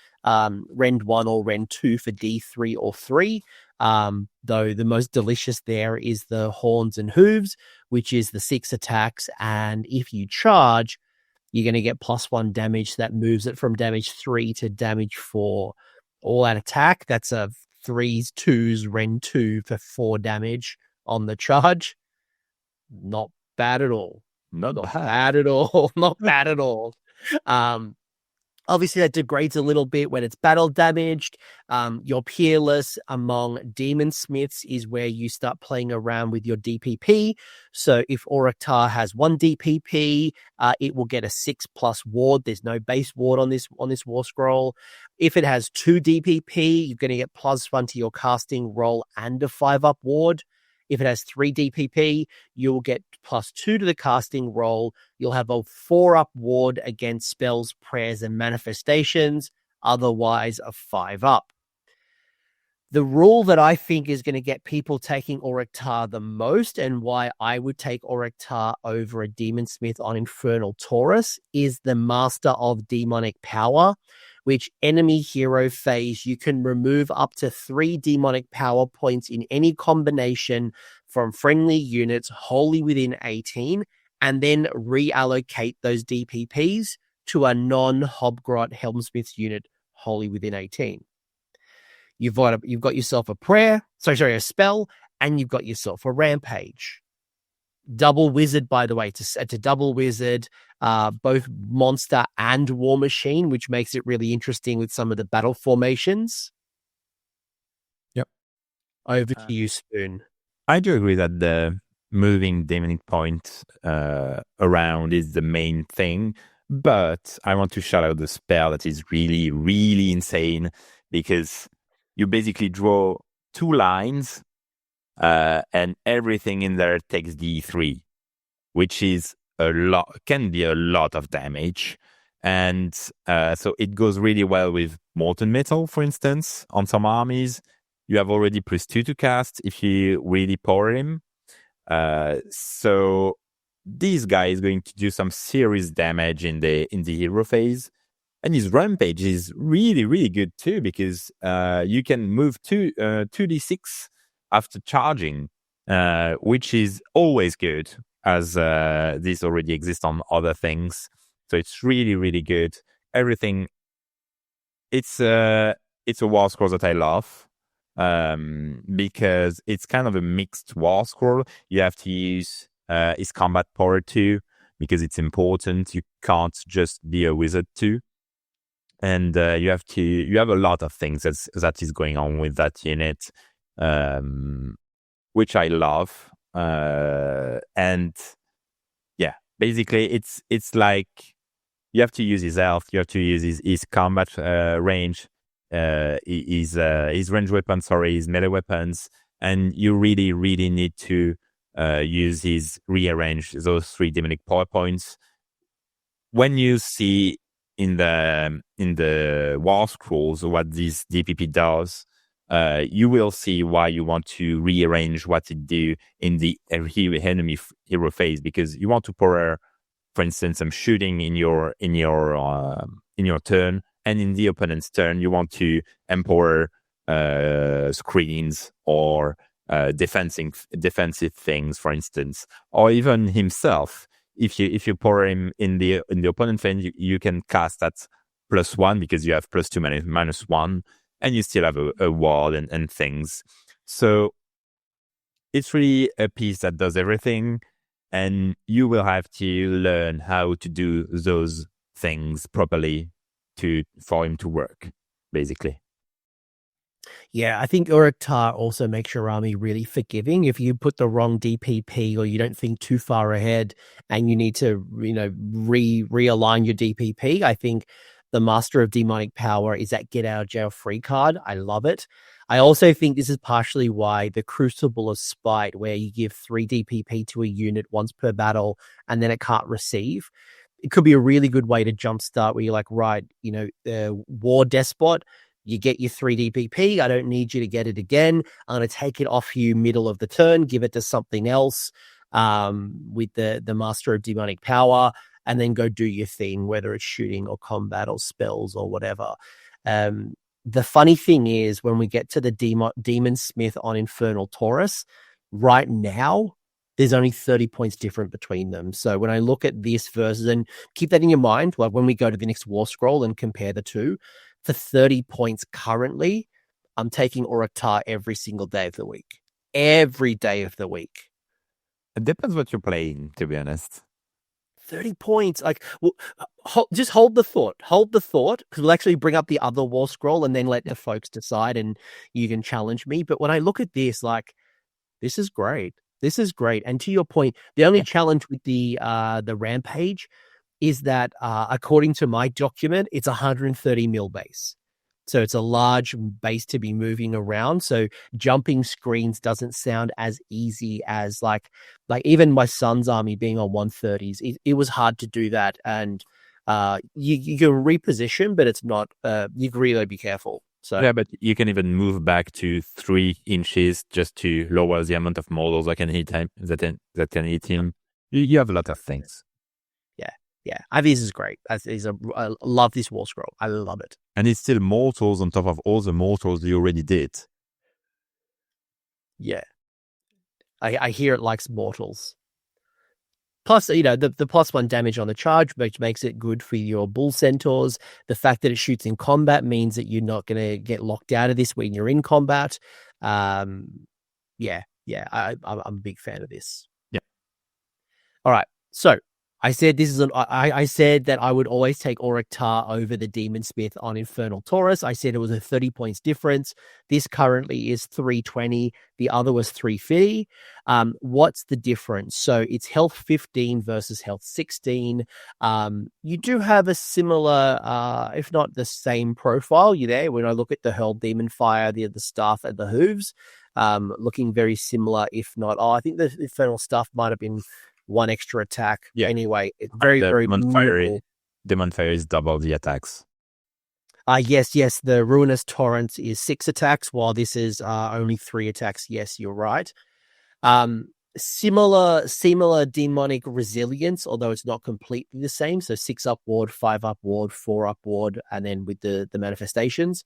rend 1 or rend 2 for D3 or 3. Though the most delicious there is the horns and hooves, which is the 6 attacks. And if you charge, you're going to get +1 damage. That moves it from damage 3 to damage 4. All out attack. That's a 3s, 2s, rend 2 for 4 damage on the charge. Not bad at all. Not bad at all. Obviously, that degrades a little bit when it's battle damaged. Your peerless among Demon Smiths is where you start playing around with your DPP. So if Auraktar has 1 DPP, it will get a 6+ ward. There's no base ward on this war scroll. If it has 2 DPP, you're going to get +1 to your casting roll and a 5-up ward. If it has 3 DPP, you'll get +2 to the casting roll. You'll have a 4-up ward against spells, prayers, and manifestations. Otherwise, a 5-up. The rule that I think is going to get people taking Auraktar the most, and why I would take Auraktar over a Demon Smith on Infernal Taurus, is the Master of Demonic Power, which enemy hero phase, you can remove up to 3 demonic power points in any combination from friendly units wholly within 18, and then reallocate those DPPs to a non-Hobgrot Helsmiths unit wholly within 18. You've got yourself a spell, and you've got yourself a rampage. Double wizard, by the way, to double wizard, both monster and war machine, which makes it really interesting with some of the battle formations. Yep. Over to you, Spoon. I do agree that the moving demonic point around is the main thing, but I want to shout out the spell that is really, really insane, because you basically draw 2 lines and everything in there takes D3, which is can be a lot of damage. And so it goes really well with Molten Metal, for instance. On some armies, you have already +2 to cast if you really power him. So this guy is going to do some serious damage in the hero phase. And his rampage is really, really good too, because you can move 2d6 after charging, which is always good, as this already exists on other things. So it's really, really good. Everything. It's a war scroll that I love, because it's kind of a mixed war scroll. You have to use his combat power too, because it's important. You can't just be a wizard too. and you have a lot of things that is going on with that unit, which I love. And yeah, basically it's like you have to use his health, you have to use his combat range, his range weapons, his melee weapons, and you really, really need to rearrange those 3 demonic power points. When you see in the War Scrolls what this DPP does, you will see why you want to rearrange what it do in the enemy hero phase, because you want to pour, for instance, some shooting in your turn, and in the opponent's turn you want to empower screens or defensive things, for instance, or even himself. If you pour him in the opponent phase, you can cast at +1 because you have +2 -1, and you still have a wall and things. So it's really a piece that does everything, and you will have to learn how to do those things properly for him to work, basically. Yeah, I think Uruk-Tar also makes your army really forgiving. If you put the wrong DPP or you don't think too far ahead and you need to, realign your DPP, I think the Master of Demonic Power is that get out of jail free card. I love it. I also think this is partially why the Crucible of Spite, where you give 3 DPP to a unit once per battle and then it can't receive, it could be a really good way to jumpstart where you're like, right, War Despot, you get your 3 DPP. I don't need you to get it again. I'm going to take it off you middle of the turn, give it to something else with the Master of Demonic Power, and then go do your thing, whether it's shooting or combat or spells or whatever. The funny thing is, when we get to the Demon Smith on Infernal Taurus, right now, there's only 30 points different between them. So when I look at this versus, and keep that in your mind, like when we go to the next War Scroll and compare the two, for 30 points currently, I'm taking Uruk-Tar every single day of the week. Every day of the week. It depends what you're playing, to be honest. 30 points. Just hold the thought. Hold the thought, because we'll actually bring up the other War Scroll and then let the folks decide, and you can challenge me. But when I look at this, this is great. This is great. And to your point, the only challenge with the Rampage is that according to my document, it's 130 mil base. So it's a large base to be moving around. So jumping screens doesn't sound as easy as like even my son's army being on 130s. It was hard to do that. And you can reposition, but it's not, you can really be careful. So yeah, but you can even move back to 3 inches just to lower the amount of models that can hit him. That can hit him. You have a lot of things. Yeah, I think this is great. I love this War Scroll. I love it. And it's still mortals on top of all the mortals you already did. Yeah. I hear it likes mortals. Plus, the +1 damage on the charge, which makes it good for your Bull Centaurs. The fact that it shoots in combat means that you're not going to get locked out of this when you're in combat. I'm a big fan of this. Yeah. All right. So I said I said that I would always take Uruk-Tar over the Demon Smith on Infernal Taurus. I said it was a 30 points difference. This currently is 320. The other was 350. What's the difference? So it's health 15 versus health 16. You do have a similar, if not the same profile. You there when I look at the Hurled Daemonfire, the staff and the hooves, looking very similar, if not. I think the Infernal staff might have been 1 extra attack. Yeah. Anyway, it's very Daemonfire is double the attacks. Yes. The Ruinous Torrent is 6 attacks, while this is only 3 attacks. Yes, you're right. Similar demonic resilience, although it's not completely the same. So 6 up ward, 5 up ward, 4 up ward, and then with the manifestations.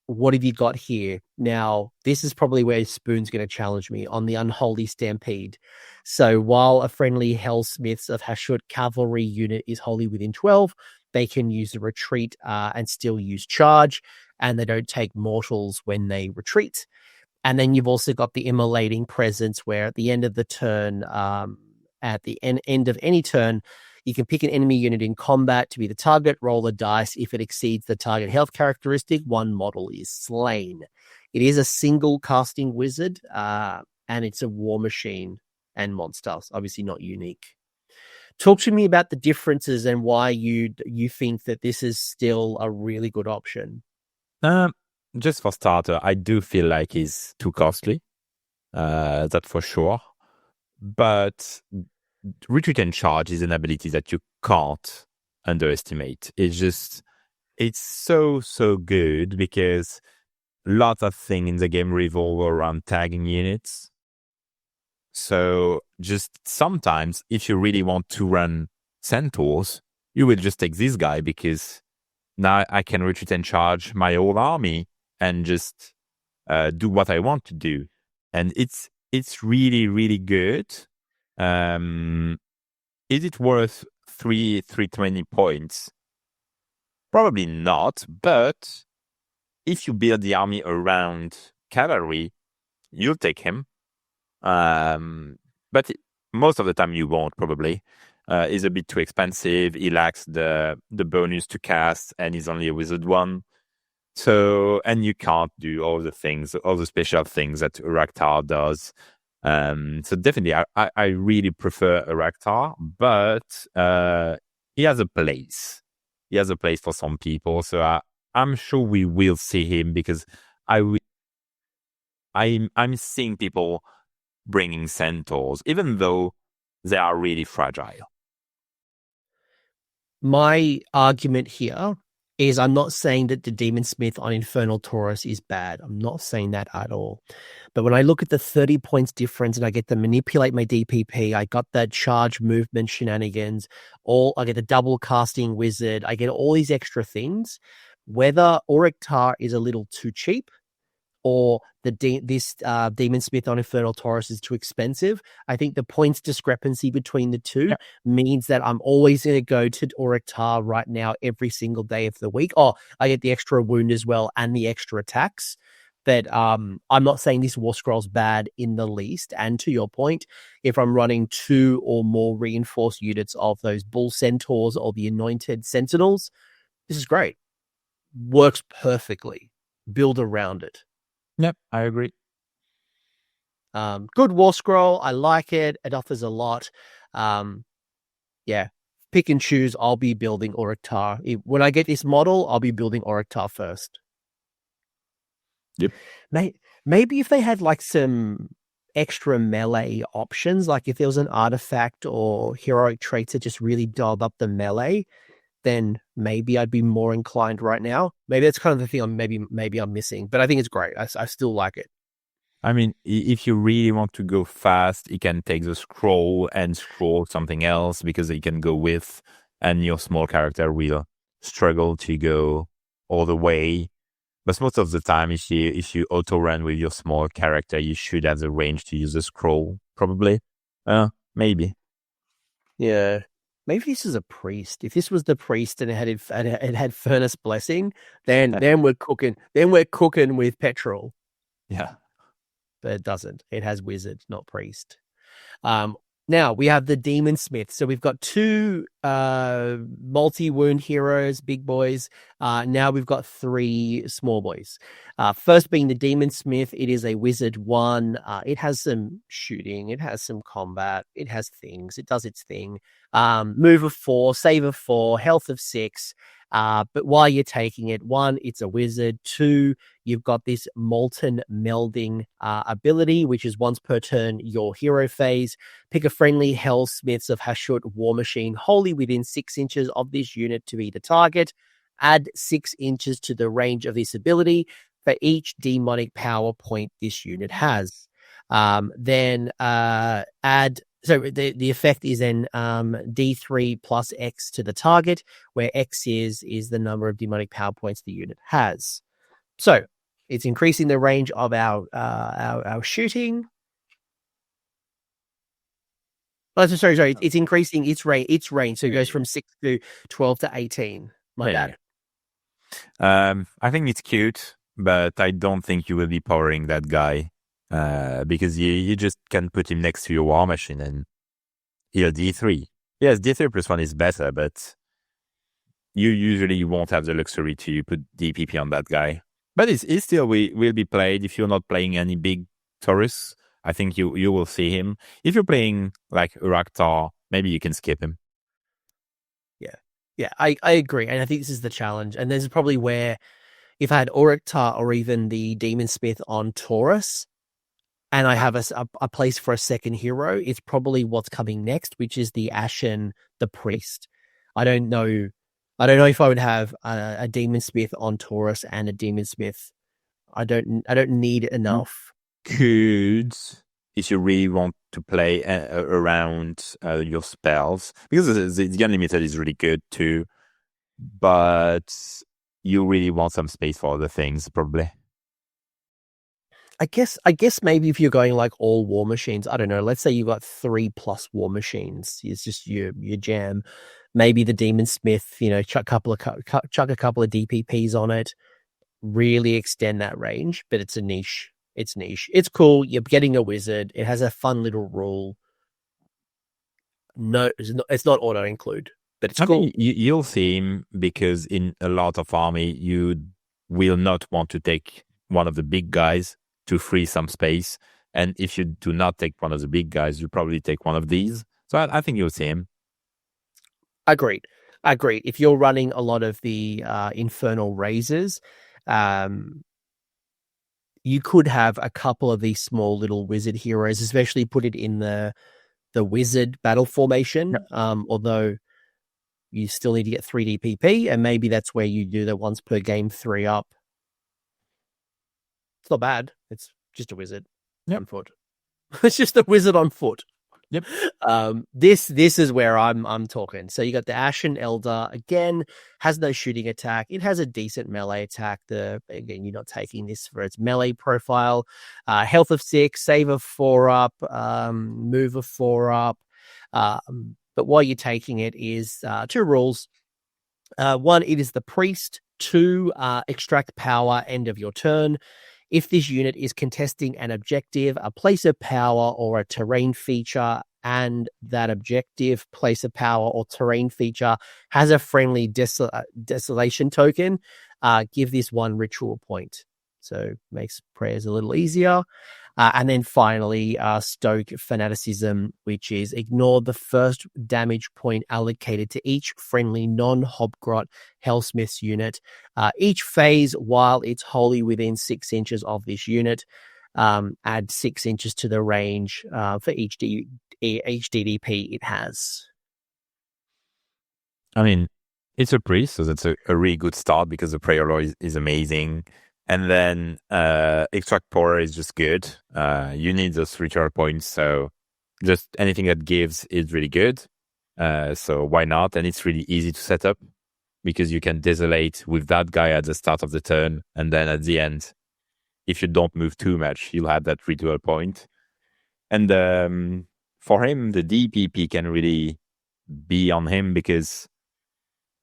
What have you got here? Now, this is probably where Spoon's going to challenge me on the Unholy Stampede. So while a friendly Helsmiths of Hashut cavalry unit is wholly within 12, they can use the retreat and still use charge, and they don't take mortals when they retreat. And then you've also got the Immolating Presence, where at the end of the turn, at the end of any turn, You can pick an enemy unit in combat to be the target, roll a dice. If it exceeds the target health characteristic, one model is slain. It is a single casting wizard, and it's a war machine and monsters, obviously not unique. Talk to me about the differences and why you think that this is still a really good option. Just for starter, I do feel like it's too costly. That for sure. But retreat and charge is an ability that you can't underestimate. It's so good because lots of things in the game revolve around tagging units. So just sometimes, if you really want to run centaurs, you will just take this guy because now I can retreat and charge my whole army and just do what I want to do. And it's really, really good. Is it worth 320 points? Probably not, but if you build the army around cavalry, you'll take him. But most of the time you won't, probably. He's a bit too expensive. He lacks the bonus to cast, and he's only a wizard one. So, and you can't do all the special things that Uraktar does. So definitely, I really prefer Uraktar, but he has a place. He has a place for some people. So I'm sure we will see him because I'm seeing people bringing centaurs, even though they are really fragile. My argument here is I'm not saying that the Demon Smith on Infernal Taurus is bad. I'm not saying that at all. But when I look at the 30 points difference and I get to manipulate my DPP, I got that charge movement shenanigans, I get the double casting wizard, I get all these extra things. Whether Uraktar is a little too cheap or this Demon Smith on Infernal Taurus is too expensive, I think the points discrepancy between the two means that I'm always going to go to Uraktar right now every single day of the week. Oh, I get the extra wound as well and the extra attacks. That I'm not saying this War Scroll's bad in the least. And to your point, if I'm running 2 or more reinforced units of those Bull Centaurs or the Anointed Sentinels, this is great. Works perfectly. Build around it. Yep, I agree. Good War Scroll. I like it. It offers a lot. Pick and choose. I'll be building Uraktar. When I get this model, I'll be building Uraktar first. Yep. Maybe if they had like some extra melee options, like if there was an artifact or heroic traits that just really dialed up the melee, then maybe I'd be more inclined right now. Maybe that's kind of the thing maybe I'm missing, but I think it's great. I still like it. I mean, if you really want to go fast, you can take the scroll and scroll something else because it can go with, and your small character will struggle to go all the way. But most of the time, if you auto run with your small character, you should have the range to use the scroll, probably. Maybe. Yeah. Maybe this is a priest. If this was the priest and it had Furnace Blessing, then we're cooking. Then we're cooking with petrol. Yeah. But it doesn't. It has wizard, not priest. Now we have the Demon Smith. So we've got 2 multi-wound heroes, big boys. Now we've got 3 small boys. First being the Demon Smith. It is a wizard 1. It has some shooting. It has some combat. It has things. It does its thing. Move of 4, save of 4, health of 6. But while you're taking it, 1, it's a wizard. 2, you've got this molten melding ability, which is once per turn your hero phase. Pick a friendly Helsmiths of Hashut war machine wholly within 6 inches of this unit to be the target. Add 6 inches to the range of this ability for each demonic power point this unit has. Then add... So the effect is then D3 plus X to the target, where X is the number of demonic power points the unit has. So it's increasing the range of our shooting. Oh, sorry. It's increasing its range. So it goes from 6 to 12 to 18. My bad. I think it's cute, but I don't think you will be powering that guy. Because you just can put him next to your war machine and he'll D3. Yes, D3+1 is better, but you usually won't have the luxury to put DPP on that guy. But it still will be played if you're not playing any big Taurus. I think you will see him. If you're playing like Uraktar, maybe you can skip him. Yeah, I agree. And I think this is the challenge. And this is probably where if I had Uraktar or even the Demon Smith on Taurus, and I have a place for a second hero, it's probably what's coming next, which is the Ashen, the Priest. I don't know if I would have a Demon Smith on Taurus and a Demon Smith. I don't need it enough. Could, if you really want to play around your spells, because the Unlimited is really good too, but you really want some space for other things, probably. I guess maybe if you're going like all war machines, I don't know. Let's say you've got 3+ war machines. It's just your jam. Maybe the Demon Smith, chuck a couple of DPPs on it, really extend that range. But it's a niche. It's niche. It's cool. You're getting a wizard. It has a fun little rule. No, it's not auto include, but it's cool. You'll see him because in a lot of army, you will not want to take one of the big guys to free some space. And if you do not take one of the big guys, you probably take one of these. So I think you'll see him. Agreed. If you're running a lot of the Infernal Razors, you could have a couple of these small little wizard heroes, especially put it in the wizard battle formation. Yep. Although you still need to get 3 DPP, and maybe that's where you do the once per game 3 up. It's not bad. It's just a wizard on foot. It's just a wizard on foot. Yep. This is where I'm talking. So you got the Ashen Elder, again, has no shooting attack. It has a decent melee attack. Again, you're not taking this for its melee profile. Health of 6, save of 4 up, move of 4 up. But why you're taking it is 2 rules. 1, it is the priest. 2, extract power end of your turn. If this unit is contesting an objective, a place of power or a terrain feature, and that objective, place of power or terrain feature has a friendly desolation token, give this 1 ritual point. So makes prayers a little easier. And then finally, stoke fanaticism, which is ignore the first damage point allocated to each friendly non-Hobgrot Helsmiths unit. Each phase, while it's wholly within 6 inches of this unit, add 6 inches to the range for each DDP it has. I mean, it's a priest, so that's a really good start because the prayer law is amazing. And then extract power is just good. You need those ritual points, so just anything that gives is really good. So why not? And it's really easy to set up because you can desolate with that guy at the start of the turn, and then at the end, if you don't move too much, you'll have that ritual point. And for him, the DPP can really be on him because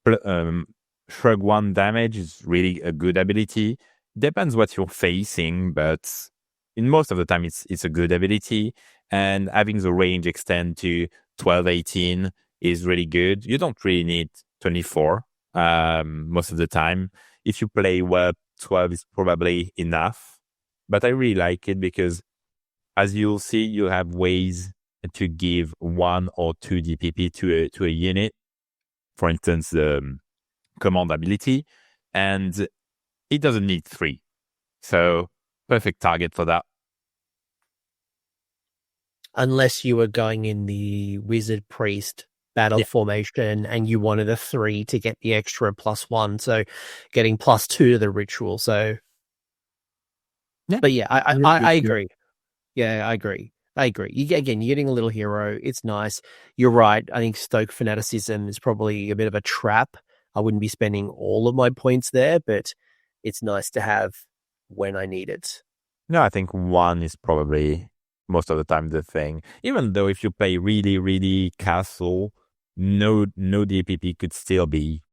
shrug 1 damage is really a good ability. Depends what you're facing, but in most of the time it's a good ability, and having the range extend to 12-18 is really good. You don't really need 24 most of the time. If you play well, 12 is probably enough, but I really like it because as you'll see, you have ways to give 1 or 2 DPP to a unit. For instance, the command ability, and it doesn't need 3. So perfect target for that. Unless you were going in the wizard priest battle formation and you wanted a 3 to get the extra +1. So getting +2 to the ritual. So, but yeah, I agree. Yeah, I agree. You're getting a little hero. It's nice. You're right. I think stoke fanaticism is probably a bit of a trap. I wouldn't be spending all of my points there, but it's nice to have when I need it. No, I think 1 is probably most of the time the thing. Even though if you play really, really castle, no DPP could still be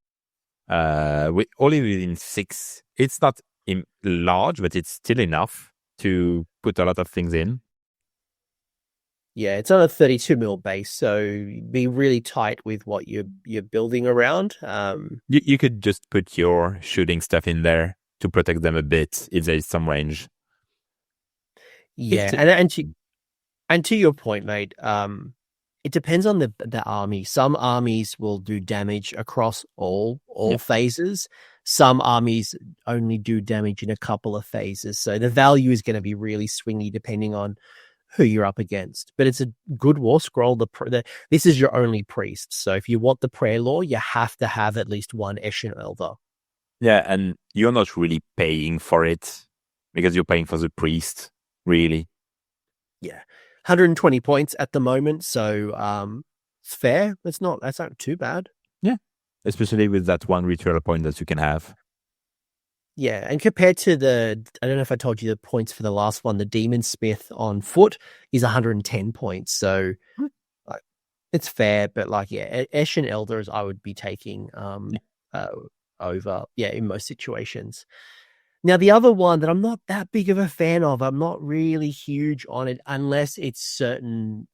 only within 6. It's not large, but it's still enough to put a lot of things in. Yeah, it's on a 32 mil base, so be really tight with what you're building around. You could just put your shooting stuff in there to protect them a bit if there is some range. Yeah, and to your point, mate, it depends on the army. Some armies will do damage across all phases. Some armies only do damage in a couple of phases. So the value is going to be really swingy depending on who you're up against. But it's a good war scroll. This is your only priest. So if you want the prayer law, you have to have at least one Ashen Elder. Yeah, and you're not really paying for it because you're paying for the priest, really. Yeah. 120 points at the moment, so it's fair. That's not too bad. Yeah, especially with that one ritual point that you can have. Yeah, and compared to I don't know if I told you the points for the last one, the Demon Smith on foot is 110 points. So like, it's fair, but like, yeah, Ashen Elders I would be taking over, in most situations. Now, the other one that I'm not that big of a fan of, I'm not really huge on it unless it's certain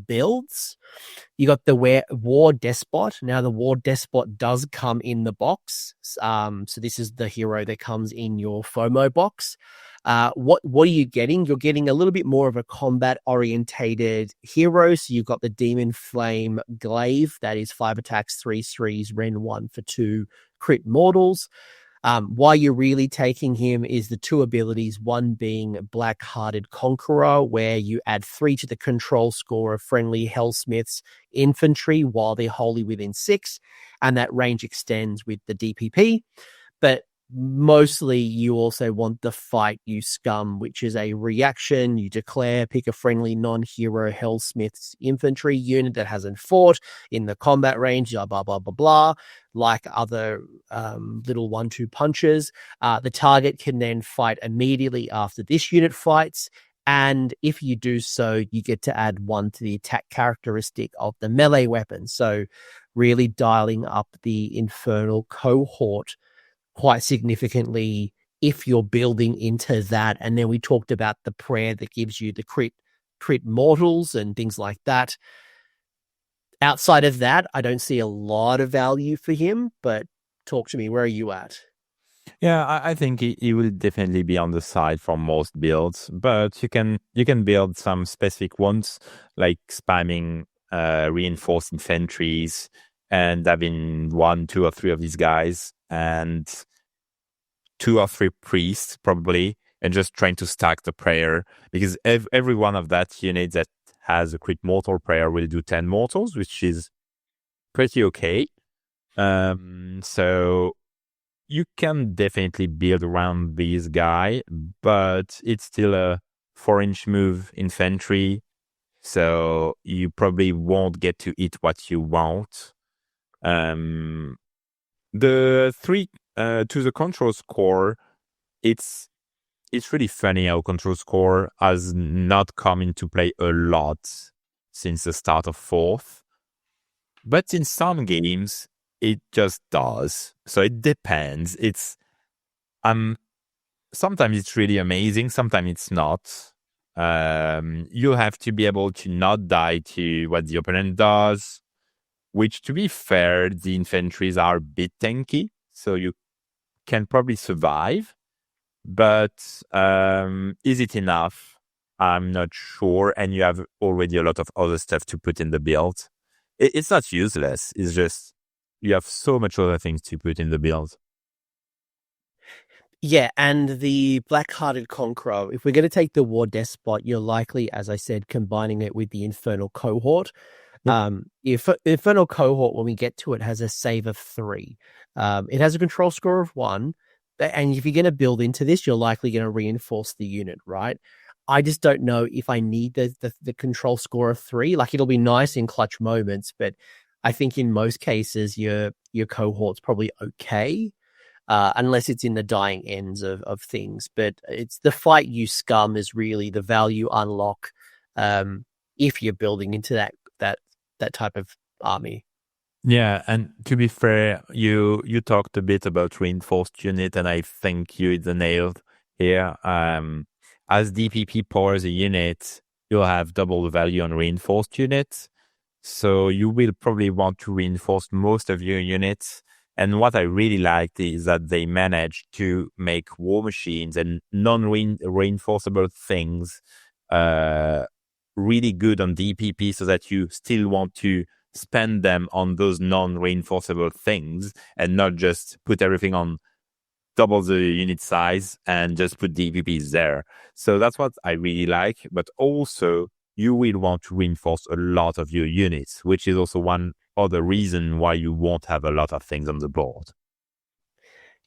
builds. You got the War Despot. Now, the War Despot does come in the box. So this is the hero that comes in your FOMO box. What are you getting? You're getting a little bit more of a combat-orientated hero. So you've got the Demon Flame Glaive. That is 5 attacks, 3/3s, Ren 1 for 2 crit mortals. Why you're really taking him is the 2 abilities, one being Black-Hearted Conqueror, where you add 3 to the control score of friendly Helsmiths infantry while they're wholly within 6, and that range extends with the DPP. But mostly you also want the Fight You Scum, which is a reaction. You declare, pick a friendly non-hero Helsmiths infantry unit that hasn't fought in the combat range, blah, blah, blah, blah, blah. Like other little 1-2 punches. The target can then fight immediately after this unit fights. And if you do so, you get to add 1 to the attack characteristic of the melee weapon. So really dialing up the Infernal cohort quite significantly if you're building into that. And then we talked about the prayer that gives you the crit mortals and things like that. Outside of that, I don't see a lot of value for him, but talk to me. Where are you at? Yeah, I think he will definitely be on the side for most builds, but you can build some specific ones like spamming reinforced infantries and having 1, 2, or 3 of these guys and 2 or 3 priests probably, and just trying to stack the prayer, because every one of that unit that has a crit mortal prayer will do 10 mortals, which is pretty okay. So you can definitely build around this guy, but it's still a 4-inch move infantry, so you probably won't get to eat what you want. The 3 to the control score, it's really funny how control score has not come into play a lot since the start of 4th. But in some games, it just does. So it depends. It's sometimes it's really amazing, sometimes it's not. You have to be able to not die to what the opponent does, which, to be fair, the infantries are a bit tanky, so you can probably survive. But is it enough? I'm not sure. And you have already a lot of other stuff to put in the build. It's not useless. It's just you have so much other things to put in the build. Yeah, and the Black-Hearted Conqueror, if we're going to take the War Despot, you're likely, as I said, combining it with the Infernal cohort. Infernal cohort, when we get to it, has a save of 3. It has a control score of 1. And if you're going to build into this, you're likely going to reinforce the unit, right? I just don't know if I need the control score of 3. Like, it'll be nice in clutch moments, but I think in most cases your cohort's probably okay, unless it's in the dying ends of things. But it's the Fight You Scum is really the value unlock if you're building into that type of army. Yeah, and to be fair, you talked a bit about reinforced unit, and I think you hit the nail here. As DPP powers a unit, you'll have double the value on reinforced units. So you will probably want to reinforce most of your units. And what I really liked is that they managed to make war machines and non-reinforceable things really good on DPP, so that you still want to spend them on those non-reinforceable things and not just put everything on double the unit size and just put DPPs there. So that's what I really like. But also, you will want to reinforce a lot of your units, which is also one other reason why you won't have a lot of things on the board.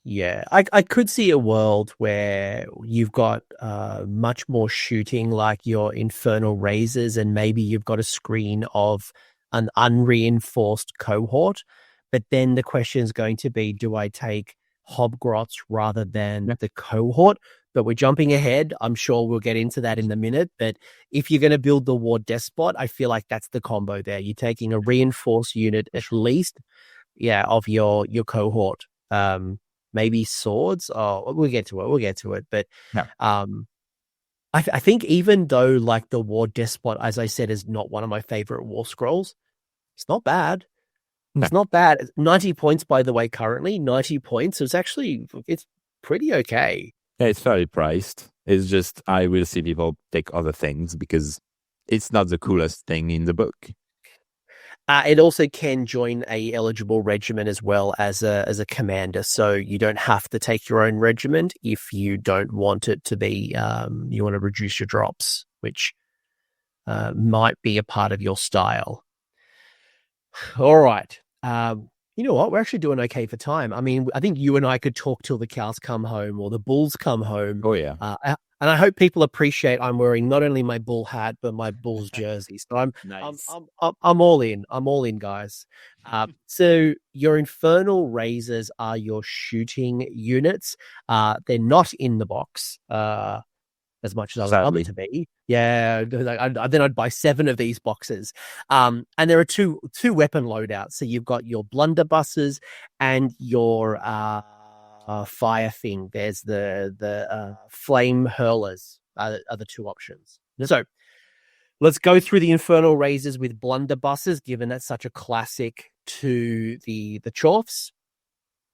Yeah, I could see a world where you've got much more shooting, like your Infernal Razors, and maybe you've got a screen of an unreinforced cohort. But then the question is going to be, do I take Hobgrots rather than the cohort? But we're jumping ahead. I'm sure we'll get into that in a minute. But if you're going to build the War Despot, I feel like that's the combo there. You're taking a reinforced unit at least, of your cohort. Maybe swords. Oh, we'll get to it. But I think even though like the War Despot, as I said, is not one of my favorite war scrolls, it's not bad. No. It's not bad. 90 points, by the way, currently 90 points. It's pretty okay. Yeah, it's fairly priced. It's just I will see people take other things because it's not the coolest thing in the book. It also can join a eligible regiment as well as a commander, so you don't have to take your own regiment if you don't want it to be. You want to reduce your drops, which might be a part of your style. All right. You know what? We're actually doing okay for time. I mean, I think you and I could talk till the cows come home or the bulls come home. Oh, yeah. And I hope people appreciate I'm wearing not only my bull hat, but my Bulls jersey. So I'm all in. I'm all in, guys. So your Infernal Razors are your shooting units. They're not in the box. As much as I would love it to be. Yeah, then I'd buy 7 of these boxes. And there are two weapon loadouts. So you've got your blunderbusses and your fire thing. There's the flame hurlers are the 2 options. So let's go through the Infernal Razors with blunderbusses, given that's such a classic to the Chorfs.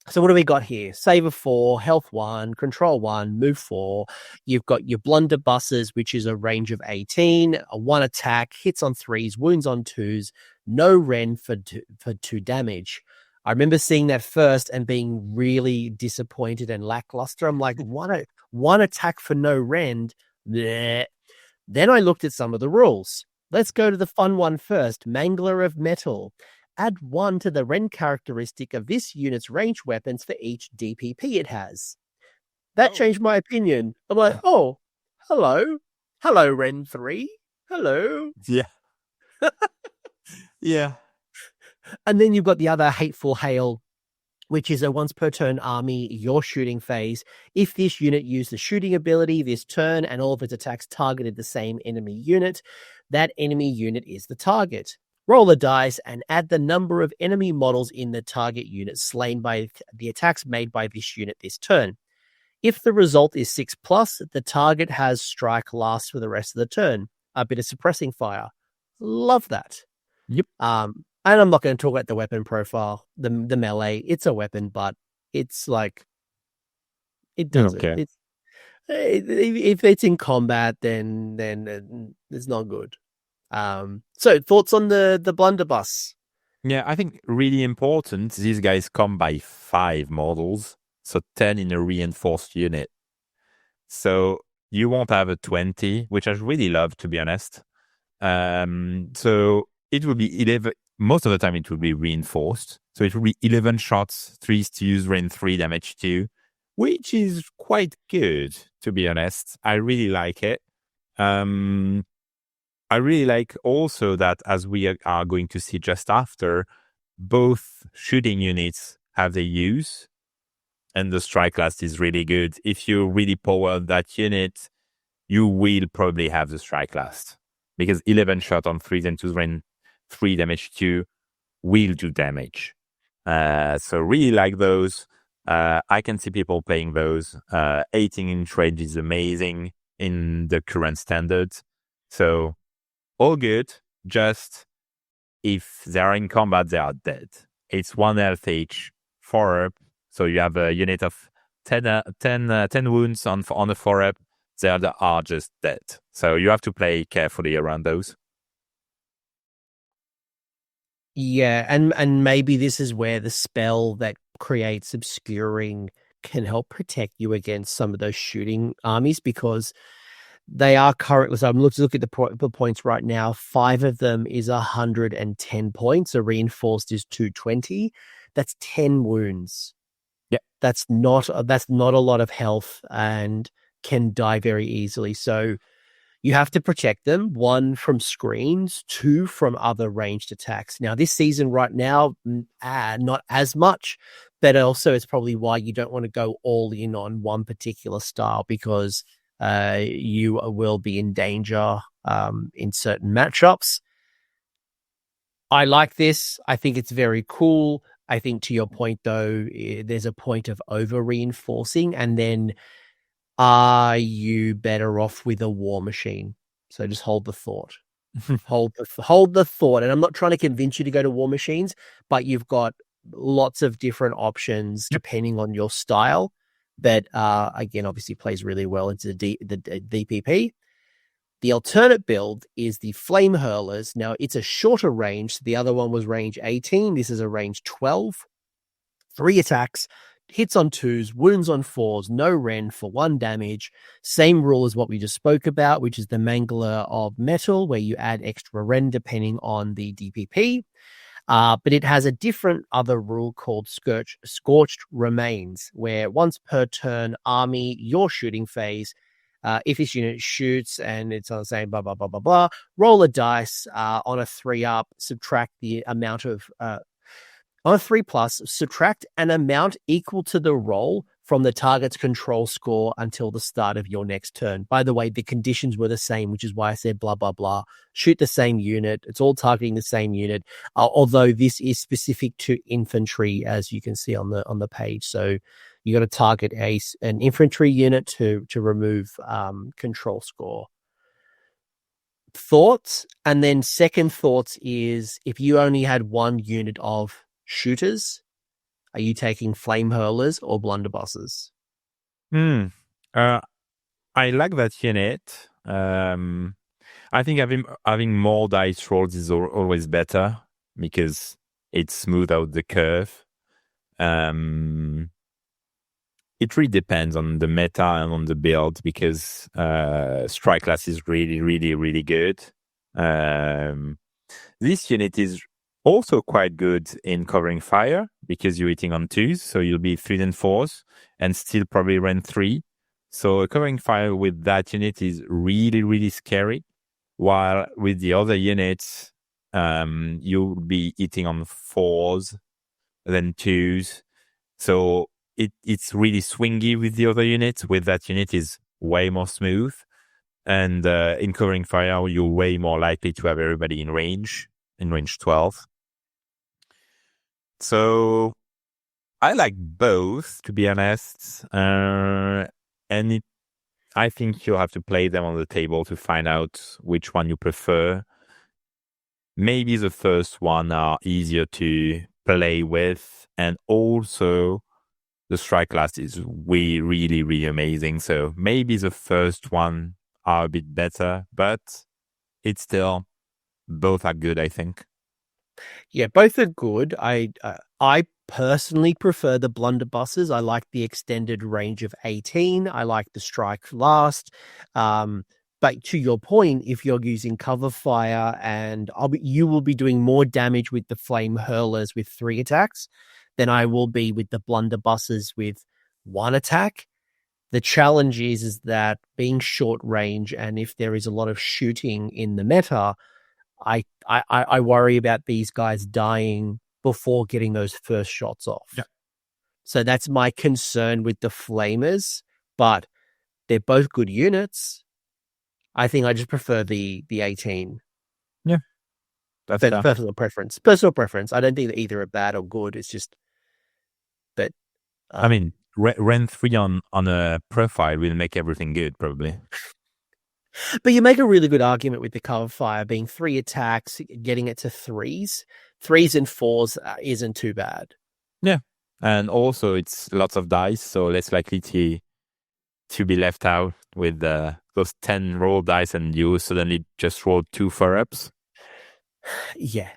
So what do we got here? Save of 4, health 1, control 1, move 4. You've got your blunderbusses, which is a range of 18, a 1 attack, hits on 3s, wounds on 2s, no Ren for 2 damage. I remember seeing that first and being really disappointed and lackluster. I'm like, one attack for no Ren? Bleh. Then I looked at some of the rules. Let's go to the fun one first. Mangler of Metal. Add 1 to the Ren characteristic of this unit's ranged weapons for each DPP it has. That changed my opinion. I'm like, oh, hello, Ren 3, hello. Yeah. Yeah. And then you've got the other Hateful Hail, which is a once per turn army, your shooting phase. If this unit used the shooting ability this turn and all of its attacks targeted the same enemy unit, that enemy unit is the target. Roll a dice and add the number of enemy models in the target unit slain by the attacks made by this unit this turn. If the result is 6+, the target has strike last for the rest of the turn. A bit of suppressing fire. Love that. Yep. And I'm not going to talk about the weapon profile, the melee. It's a weapon, but it's like it doesn't. Okay. If it's in combat, then it's not good. So thoughts on the blunderbuss? Yeah, I think really important. These guys come by 5 models, so 10 in a reinforced unit. So you won't have a 20, which I really love, to be honest. So it will be 11. Most of the time, it will be reinforced. So it will be 11 shots, 3 stews, rain 3, damage 2, which is quite good, to be honest. I really like it. I really like also that, as we are going to see just after, both shooting units have their use, and the strike last is really good. If you really power that unit, you will probably have the strike last, because 11 shot on 3s and 2s rain 3, damage 2 will do damage. So really like those. I can see people playing those. 18-inch range is amazing in the current standards. So all good. Just if they are in combat, they are dead. It's 1 health each, 4 up. So you have a unit of 10 wounds on the 4 up. They are just dead. So you have to play carefully around those. Yeah, and maybe this is where the spell that creates obscuring can help protect you against some of those shooting armies, because they are currently, so I'm looking at the points right now. 5 of them is 110 points. A reinforced is 220. That's 10 wounds. Yeah, that's not a lot of health and can die very easily. So you have to protect them, 1 from screens, 2 from other ranged attacks. Now, this season right now, not as much, but also it's probably why you don't want to go all in on one particular style, because you will be in danger in certain matchups. I like this. I think it's very cool. I think, to your point, though, there's a point of over-reinforcing, and then are you better off with a war machine? So just hold the thought. hold the thought. And I'm not trying to convince you to go to war machines, but you've got lots of different options depending on your style that, again, obviously plays really well into the DPP. The alternate build is the Flame Hurlers. Now, it's a shorter range. The other one was range 18. This is a range 12. 3 attacks, hits on 2s, wounds on 4s, no Ren for 1 damage. Same rule as what we just spoke about, which is the Mangler of Metal, where you add extra Ren depending on the DPP. But it has a different other rule called Scorched Remains, where once per turn, army, your shooting phase, if this unit shoots and it's on the same blah, blah, blah, blah, blah, roll a dice on a 3-up, subtract the amount of... on a 3+, subtract an amount equal to the roll from the target's control score until the start of your next turn. By the way, the conditions were the same, which is why I said blah, blah, blah. Shoot the same unit. It's all targeting the same unit, although this is specific to infantry, as you can see on the page. So you got to target an infantry unit to remove control score. Thoughts? And then second thoughts is, if you only had 1 unit of shooters, are you taking Flame Hurlers or Blunderbusses? I like that unit. I think having more dice rolls is always better, because it smooths out the curve. It really depends on the meta and on the build, because strike class is really, really, really good. This unit is also quite good in covering fire, because you're hitting on 2s, so you'll be 3s and 4s and still probably run 3. So covering fire with that unit is really, really scary. While with the other units, you'll be hitting on 4s, then 2s. So it's really swingy with the other units. With that unit is way more smooth. And in covering fire, you're way more likely to have everybody in range 12. So I like both, to be honest. And I think you'll have to play them on the table to find out which one you prefer. Maybe the first one are easier to play with, and also the strike class is really, really amazing. So maybe the first one are a bit better, but it's still, both are good, I think. Yeah, both are good. I personally prefer the Blunderbusses. I like the extended range of 18. I like the strike last. But to your point, if you're using cover fire, and you will be doing more damage with the Flame Hurlers with 3 attacks than I will be with the Blunderbusses with 1 attack. The challenge is that being short range, and if there is a lot of shooting in the meta, I worry about these guys dying before getting those first shots off. Yeah. So that's my concern with the Flamers, but they're both good units. I think I just prefer the 18. Yeah. That's personal preference. Personal preference. I don't think that either are bad or good. It's just that. I mean, Ren 3 on a profile will make everything good, probably. But you make a really good argument with the cover fire being 3 attacks, getting it to 3s. 3s and 4s isn't too bad. Yeah. And also it's lots of dice, so less likely to be left out with those 10 roll dice and you suddenly just roll 2 4-ups. Yeah.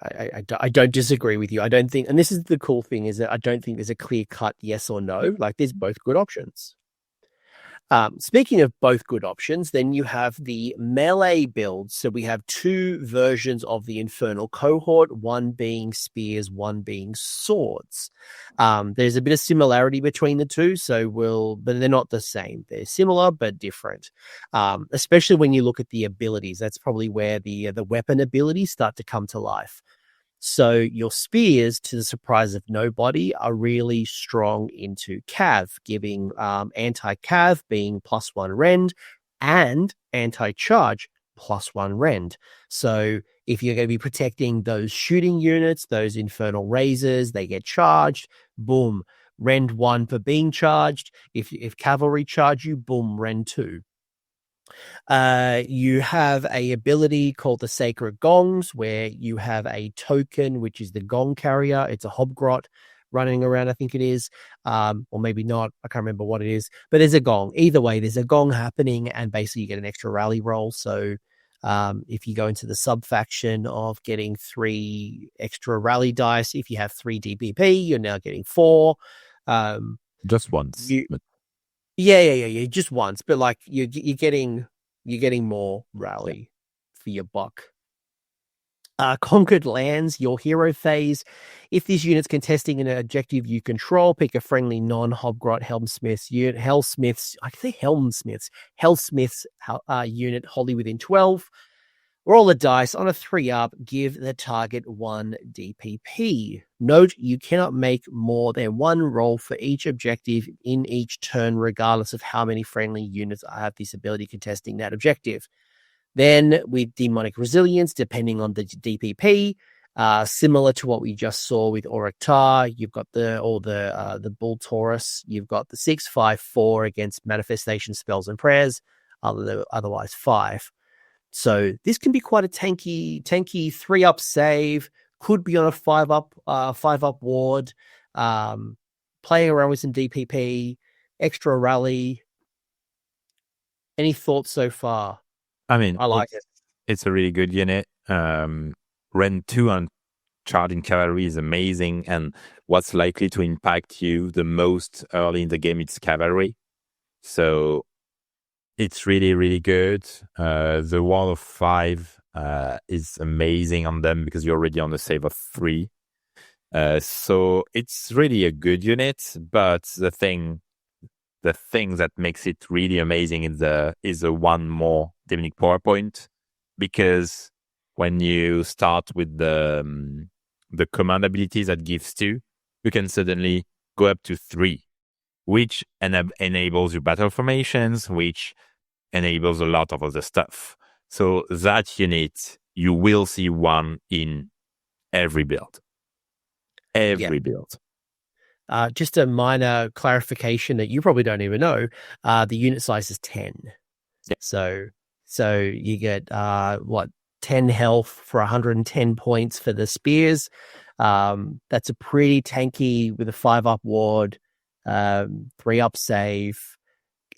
I don't disagree with you. I don't think, and this is the cool thing, is that I don't think there's a clear cut yes or no. Like, there's both good options. Speaking of both good options, then you have the melee builds. So we have 2 versions of the Infernal cohort, one being spears, one being swords. There's a bit of similarity between the two, but they're not the same. They're similar, but different. Especially when you look at the abilities. That's probably where the weapon abilities start to come to life. So your spears, to the surprise of nobody, are really strong into cav, giving anti-cav being +1 rend and anti-charge +1 rend. So if you're going to be protecting those shooting units, those infernal razors, they get charged, boom, rend 1 for being charged. If cavalry charge you, boom, rend 2. You have a ability called the Sacred Gongs, where you have a token, which is the Gong Carrier. It's a Hobgrot running around, I think it is, or maybe not. I can't remember what it is, but there's a gong. Either way, there's a gong happening, and basically you get an extra rally roll. So if you go into the sub-faction of getting 3 extra rally dice, if you have 3 DPP, you're now getting 4. Just once. Yeah, just once, but like you're getting more rally for your buck. Conquered lands, your hero phase. If this unit's contesting an objective you control, pick a friendly non-Hobgrot Helsmiths unit. Helsmiths unit wholly within 12. Roll the dice on a 3-up, give the target 1 DPP. Note, you cannot make more than 1 roll for each objective in each turn, regardless of how many friendly units have this ability contesting that objective. Then, with Demonic Resilience, depending on the DPP, similar to what we just saw with Aurektar, you've got the Bull Taurus, you've got the 6/5/4 against Manifestation Spells and Prayers, otherwise 5. So this can be quite a tanky 3-up save. Could be on a 5-up ward. Playing around with some DPP, extra rally. Any thoughts so far? I mean, I like it. It's a really good unit. Rend 2 on charging cavalry is amazing, and what's likely to impact you the most early in the game, it's cavalry. So it's really, really good. The wall of 5 is amazing on them because you're already on a save of 3. So it's really a good unit, but the thing that makes it really amazing is the 1 more demonic power point, because when you start with the command abilities that gives 2, you can suddenly go up to 3, which enables your battle formations, which enables a lot of other stuff. So that unit, you will see 1 in every build. Build. Just a minor clarification that you probably don't even know. The unit size is 10. Yeah. So you get 10 health for 110 points for the spears. That's a pretty tanky with a 5-up ward, 3-up save,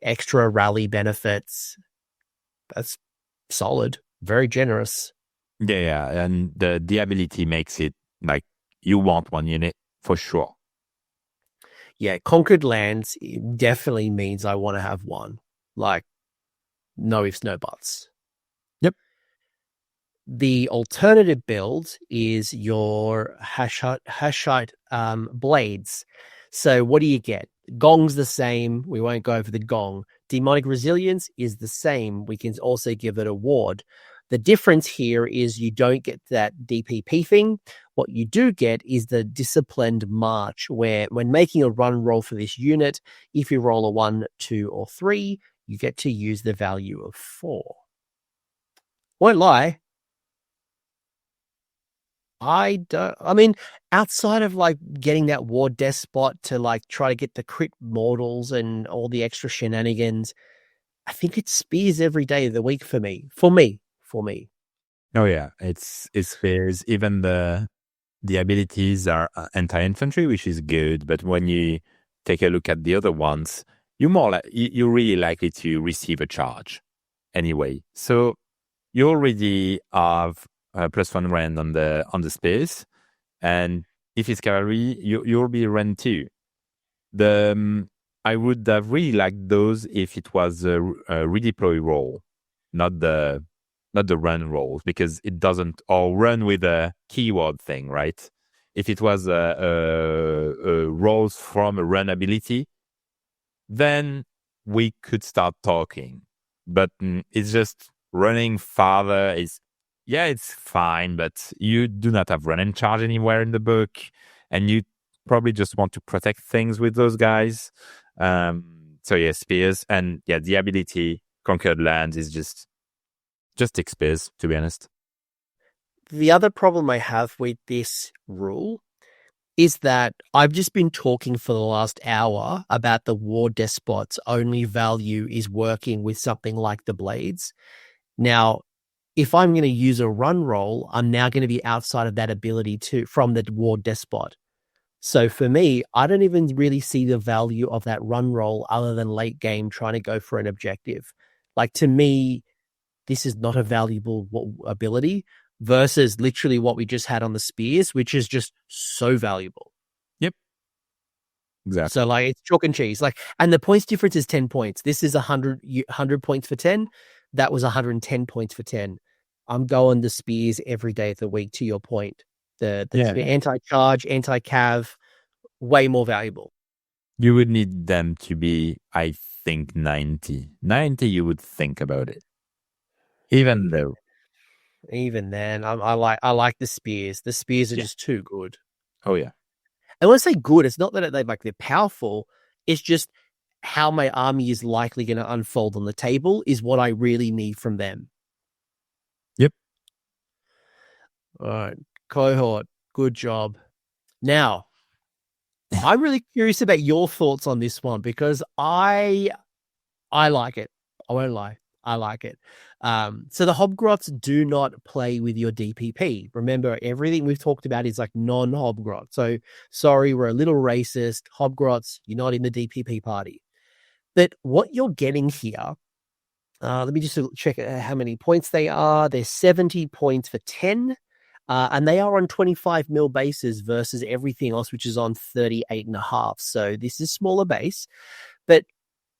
extra rally benefits. That's solid, very generous. Yeah, and the ability makes it like you want 1 unit for sure. Yeah, conquered lands definitely means I want to have 1. Like, no ifs, no buts. Yep. The alternative build is your Hashut blades. So what do you get? Gong's the same. We won't go over the gong. Demonic Resilience is the same. We can also give it a ward. The difference here is you don't get that DPP thing. What you do get is the Disciplined March, where when making a run roll for this unit, if you roll a 1, 2, or 3, you get to use the value of 4. Won't lie. Outside of like getting that Ward Death spot to like try to get the crit mortals and all the extra shenanigans, I think it's spears every day of the week for me. For me. Oh yeah, it's spears. Even the abilities are anti-infantry, which is good. But when you take a look at the other ones, you're really likely to receive a charge anyway. So you already have +1 rend on the spears, and if it's cavalry, you'll be rend 2. I would have really liked those if it was a redeploy roll, not the run rolls, because it doesn't all run with a keyword thing, right? If it was a rolls from a run ability, then we could start talking. But it's just running farther it's fine, but you do not have run and charge anywhere in the book, and you probably just want to protect things with those guys. So yeah, spears, and yeah, the ability Conquered Lands is just spears, to be honest. The other problem I have with this rule is that I've just been talking for the last hour about the War Despot's only value is working with something like the Blades. Now, if I'm going to use a run roll, I'm now going to be outside of that ability from the War Despot. So for me, I don't even really see the value of that run roll other than late game trying to go for an objective. Like, to me, this is not a valuable ability versus literally what we just had on the spears, which is just so valuable. Yep. Exactly. So like, it's chalk and cheese. Like, and the points difference is 10 points. This is 100 points for 10. That was 110 points for 10. I'm going the spears every day of the week, to your point. The anti-charge, anti-cav, way more valuable. You would need them to be, I think, 90. 90, you would think about it. Even then, I like the spears. The spears are just too good. Oh yeah. And when I say good, it's not that they're powerful. It's just how my army is likely going to unfold on the table is what I really need from them. Yep. All right, cohort, good job. Now, I'm really curious about your thoughts on this one because I like it. I won't lie. I like it. So the Hobgrots do not play with your DPP. Remember, everything we've talked about is like non-Hobgrot. So sorry, we're a little racist. Hobgrots, you're not in the DPP party. But what you're getting here, let me just check how many points they are. They're 70 points for 10. And they are on 25 mil bases versus everything else, which is on 38.5. So this is smaller base, but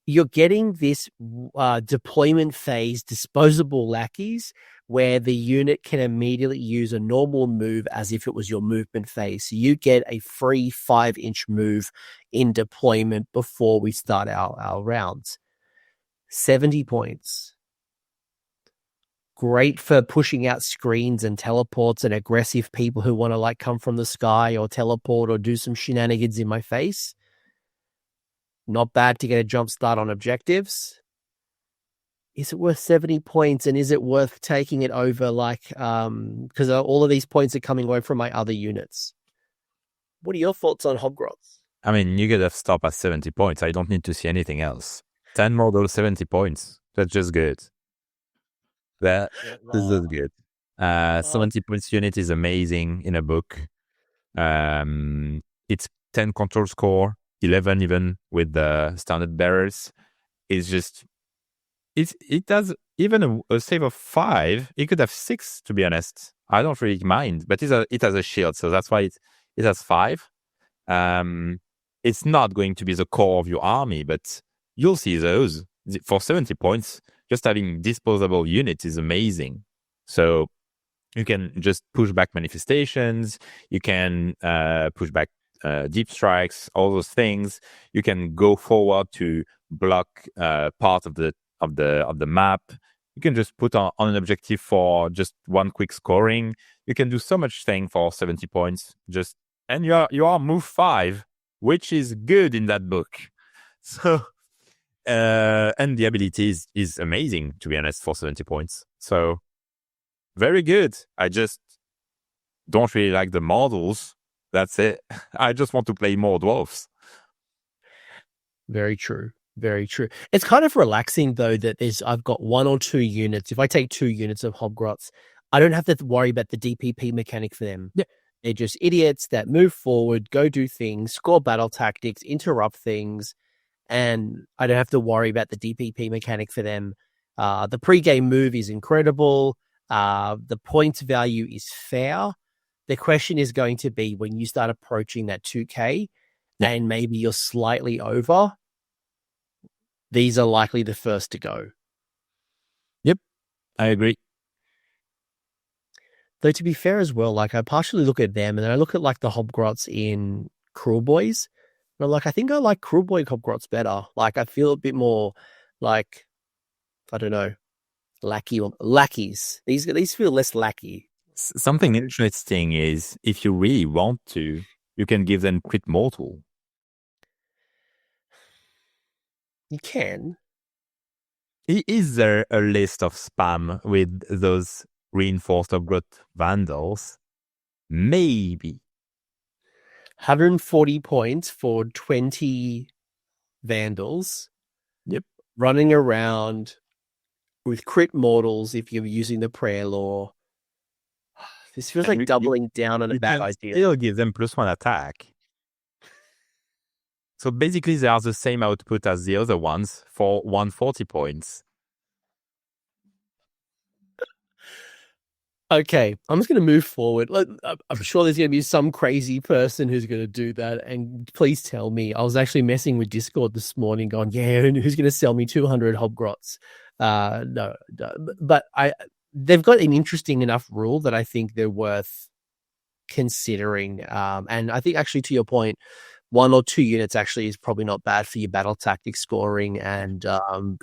you're getting this deployment phase disposable lackeys where the unit can immediately use a normal move as if it was your movement phase. So you get a free 5-inch move in deployment before we start our rounds. 70 points. Great for pushing out screens and teleports and aggressive people who want to like come from the sky or teleport or do some shenanigans in my face. Not bad to get a jump start on objectives. Is it worth 70 points, and is it worth taking it over like because all of these points are coming away from my other units? What are your thoughts on Hobgrots? I mean, you could have stopped at 70 points. I don't need to see anything else. 10 more those 70 points. That's just good. This is good. 70 points unit is amazing in a book. It's 10 control score, 11 even with the standard bearers. It's just it does even a save of 5. It could have 6, to be honest. I don't really mind, but it has a shield, so that's why it has 5. It's not going to be the core of your army, but you'll see those for 70 points. Just having disposable units is amazing. So you can just push back manifestations. You can push back deep strikes, all those things. You can go forward to block part of the map. You can just put on an objective for just one quick scoring. You can do so much thing for 70 points. And you are move 5, which is good in that book. So. And the ability is amazing, to be honest, for 70 points. So, very good. I just don't really like the models. That's it. I just want to play more dwarves. Very true. Very true. It's kind of relaxing though that I've got 1 or 2 units. If I take 2 units of Hobgrots, I don't have to worry about the DPP mechanic for them. Yeah. They're just idiots that move forward, go do things, score battle tactics, interrupt things, and I don't have to worry about the DPP mechanic for them. The pre-game move is incredible. The points value is fair. The question is going to be when you start approaching that 2K and maybe you're slightly over, these are likely the first to go. Yep, I agree. Though to be fair as well, like I partially look at them and then I look at like the Hobgrots in Cruel Boys. And I'm like, I think I like Cruel Boy Hobgrots better. Like I feel a bit more like, I don't know, lackeys. These feel less lackey. Something interesting is if you really want to, you can give them crit mortal. You can. Is there a list of spam with those reinforced Hobgrot Vandalz? Maybe. 140 points for 20 Vandals. Yep. Running around with crit mortals if you're using the prayer law. This feels like doubling down on a bad idea. It'll give them +1 attack. So basically, they are the same output as the other ones for 140 points. Okay, I'm just going to move forward. I'm sure there's going to be some crazy person who's going to do that. And please tell me. I was actually messing with Discord this morning going, yeah, who's going to sell me 200 Hobgrots? No. But they've got an interesting enough rule that I think they're worth considering. And I think actually to your point, 1 or 2 units actually is probably not bad for your battle tactic scoring and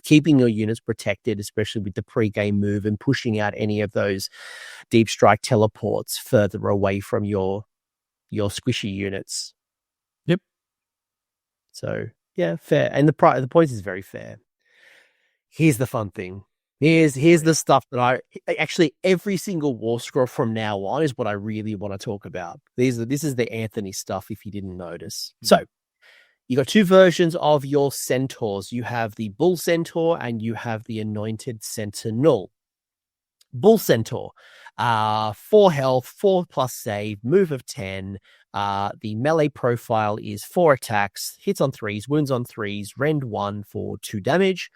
keeping your units protected, especially with the pre-game move and pushing out any of those deep strike teleports further away from your squishy units. Yep. So yeah, fair. And the points is very fair. Here's the fun thing. Here's the stuff that actually every single war scroll from now on is what I really want to talk about. This is the Anthony stuff if you didn't notice. So you got 2 versions of your centaurs. You have the Bull Centaur and you have the Anointed Sentinel. Bull Centaur, 4 health, 4+ save, move of 10. The melee profile is 4 attacks, hits on 3s, wounds on 3s, rend 1 for 2 damage.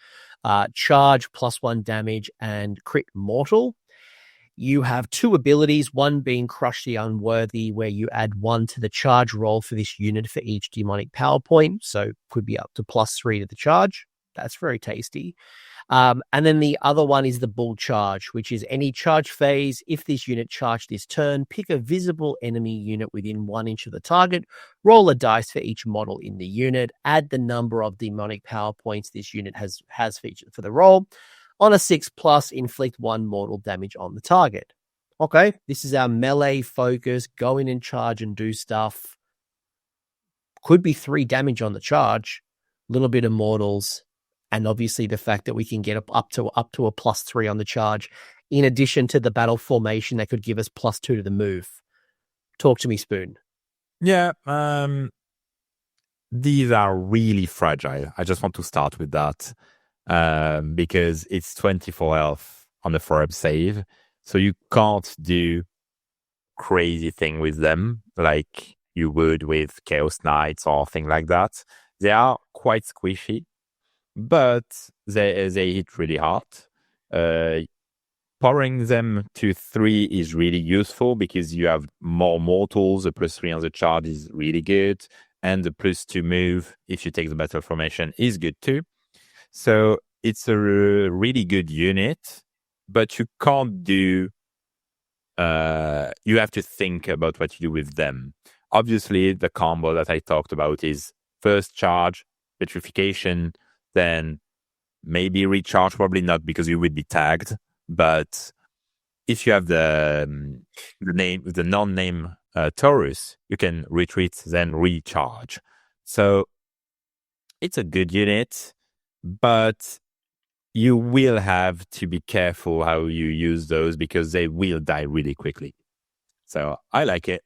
Charge +1 damage and crit mortal. You have 2 abilities, one being Crush the Unworthy, where you add 1 to the charge roll for this unit for each demonic power point. So could be up to +3 to the charge. That's very tasty. And then the other one is the Bull Charge, which is any charge phase. If this unit charged this turn, pick a visible enemy unit within 1 inch of the target, roll a dice for each model in the unit, add the number of demonic power points this unit has featured for the roll. On a 6+, inflict 1 mortal damage on the target. Okay, this is our melee focus. Go in and charge and do stuff. Could be 3 damage on the charge, a little bit of mortals. And obviously the fact that we can get up to a +3 on the charge, in addition to the battle formation that could give us +2 to the move. Talk to me, Spoon. Yeah, these are really fragile. I just want to start with that because it's 24 health on the 4-up save. So you can't do crazy thing with them like you would with Chaos Knights or things like that. They are quite squishy. But they hit really hard. Powering them to 3 is really useful because you have more mortals. The +3 on the charge is really good. And the +2 move, if you take the battle formation, is good too. So it's a really good unit, but you can't do... you have to think about what you do with them. Obviously, the combo that I talked about is first charge, petrification, then maybe recharge, probably not because you would be tagged. But if you have the non-name Taurus, you can retreat, then recharge. So it's a good unit, but you will have to be careful how you use those because they will die really quickly. So I like it.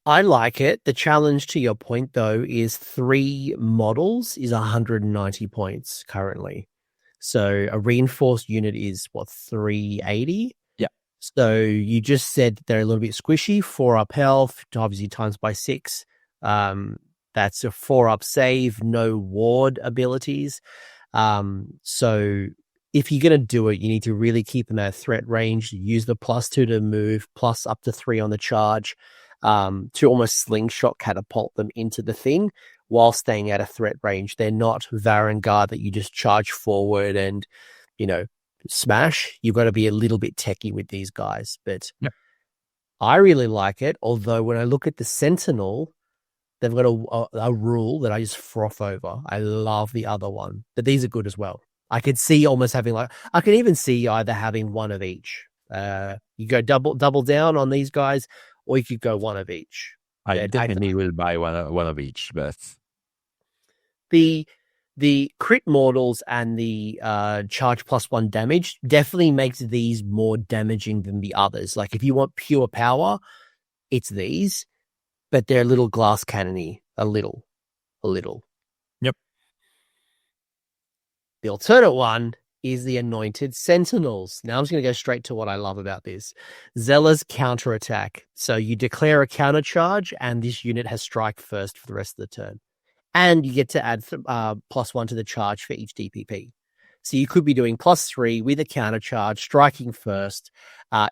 I like it. The challenge, to your point, though, is 3 models is 190 points currently. So a reinforced unit is, 380? Yeah. So you just said they're a little bit squishy. 4 up health, obviously times by 6. That's a 4 up save, no ward abilities. So if you're going to do it, you need to really keep in that threat range. Use the +2 to move, plus up to 3 on the charge, to almost slingshot catapult them into the thing while staying out of threat range. They're not Varangard that you just charge forward and, smash. You've got to be a little bit techie with these guys. But Yep. I really like it. Although when I look at the Sentinel, they've got a rule that I just froth over. I love the other one, but these are good as well. I could see almost having I can even see either having one of each. You go double down on these guys, or you could go one of each. I definitely will buy one of each, but the crit mortals and the charge +1 damage definitely makes these more damaging than the others. Like if you want pure power, it's these, but they're a little glass cannony, a little. Yep. The alternate one is the Anointed Sentinels. Now I'm just going to go straight to what I love about this. Zealous counterattack. So you declare a counter charge, and this unit has strike first for the rest of the turn. And you get to add +1 to the charge for each DPP. So you could be doing +3 with a counter charge, striking first.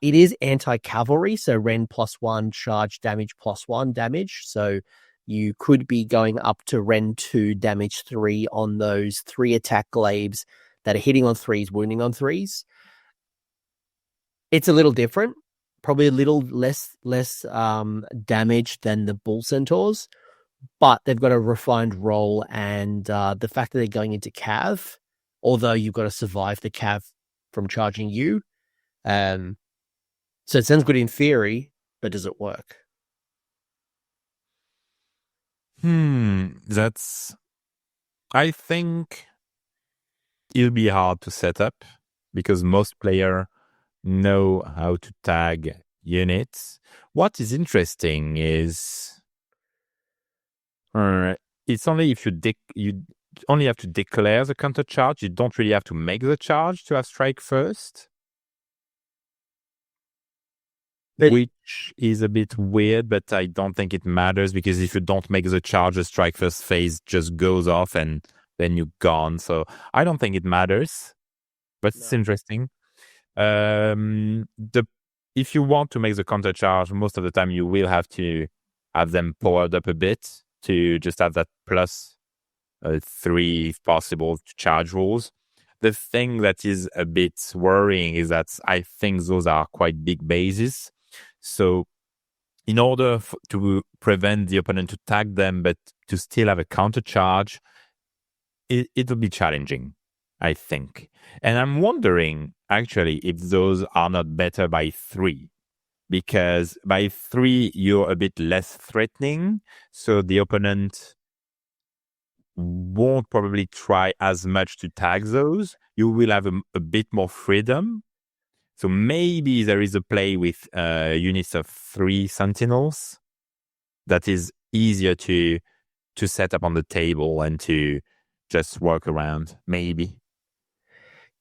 It is anti-cavalry, so Ren +1, charge damage +1 damage. So you could be going up to Ren 2, damage 3 on those 3 attack glaives that are hitting on 3s, wounding on 3s. It's a little different, probably a little less damage than the Bull Centaurs, but they've got a refined role, and the fact that they're going into Cav, although you've got to survive the Cav from charging you. So it sounds good in theory, but does it work? I think it'll be hard to set up because most players know how to tag units. What is interesting is it's only if you only have to declare the counter charge. You don't really have to make the charge to have strike first. Which is a bit weird, but I don't think it matters because if you don't make the charge, the strike first phase just goes off and then you're gone. So I don't think it matters, but it's interesting. If you want to make the counter charge, most of the time you will have to have them powered up a bit to just have that +3 if possible to charge rules. The thing that is a bit worrying is that I think those are quite big bases. So in order to prevent the opponent to tag them, but to still have a counter charge, it'll be challenging, I think. And I'm wondering, actually, if those are not better by 3. Because by 3, you're a bit less threatening. So the opponent won't probably try as much to tag those. You will have a bit more freedom. So maybe there is a play with units of 3 Sentinels that is easier to set up on the table and to just work around, maybe.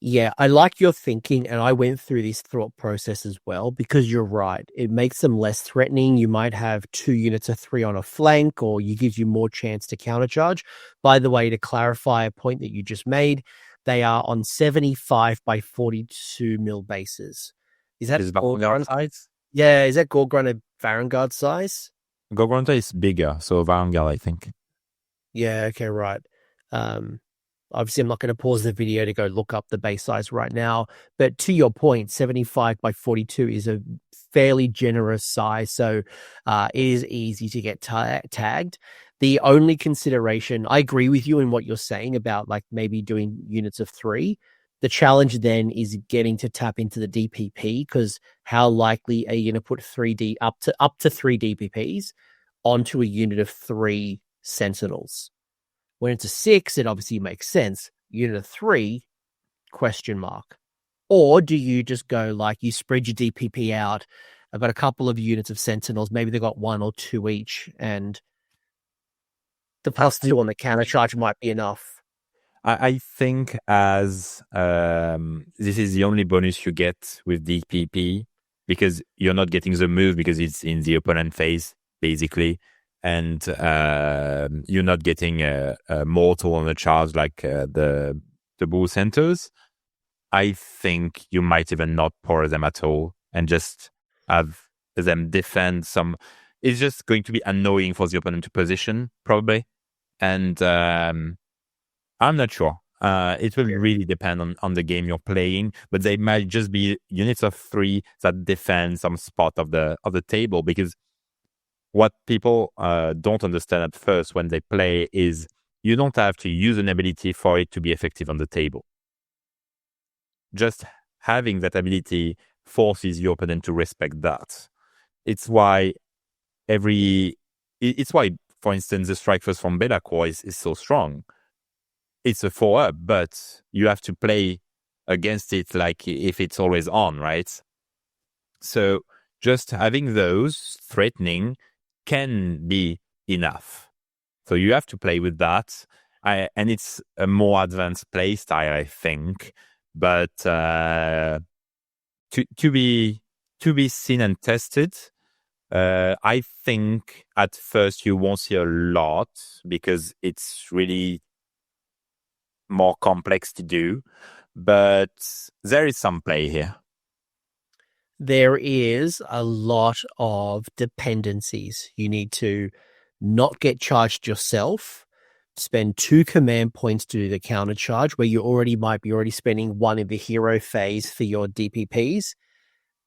Yeah, I like your thinking, and I went through this thought process as well, because you're right. It makes them less threatening. You might have 2 units of 3 on a flank, or you gives you more chance to countercharge. By the way, to clarify a point that you just made, they are on 75 by 42 mil bases. Is that Varangard size? Yeah, is that Gorgrunner Varangard size? Gorgrunner is bigger, so Varangard, I think. Yeah, okay, right. Obviously, I'm not going to pause the video to go look up the base size right now. But to your point, 75 by 42 is a fairly generous size. So it is easy to get tagged. The only consideration, I agree with you in what you're saying about like maybe doing units of 3. The challenge then is getting to tap into the DPP, because how likely are you going to put up to 3 DPPs onto a unit of 3 Sentinels? When it's a 6, it obviously makes sense. Unit of 3, question mark. Or do you just go like you spread your DPP out, I've got a couple of units of Sentinels. Maybe they've got 1 or 2 each, and the +2 on the counter charge might be enough. I think as this is the only bonus you get with DPP, because you're not getting the move because it's in the opponent phase, basically. And you're not getting a mortal on the charge like the bull centers. I think you might even not pour them at all and just have them defend some. It's just going to be annoying for the opponent to position, probably. And I'm not sure. It will really depend on the game you're playing, but they might just be units of 3 that defend some spot of the table, because what people don't understand at first when they play is you don't have to use an ability for it to be effective on the table. Just having that ability forces your opponent to respect that. It's why for instance, the Strike First from Be'lakor is so strong. It's a 4-up, but you have to play against it like if it's always on, right? So just having those threatening can be enough. So you have to play with that. And it's a more advanced play style, I think. But to be seen and tested, I think at first you won't see a lot because it's really more complex to do. But there is some play here. There is a lot of dependencies. You need to not get charged yourself, spend 2 command points to do the counter charge, where you might be spending 1 in the hero phase for your DPPs.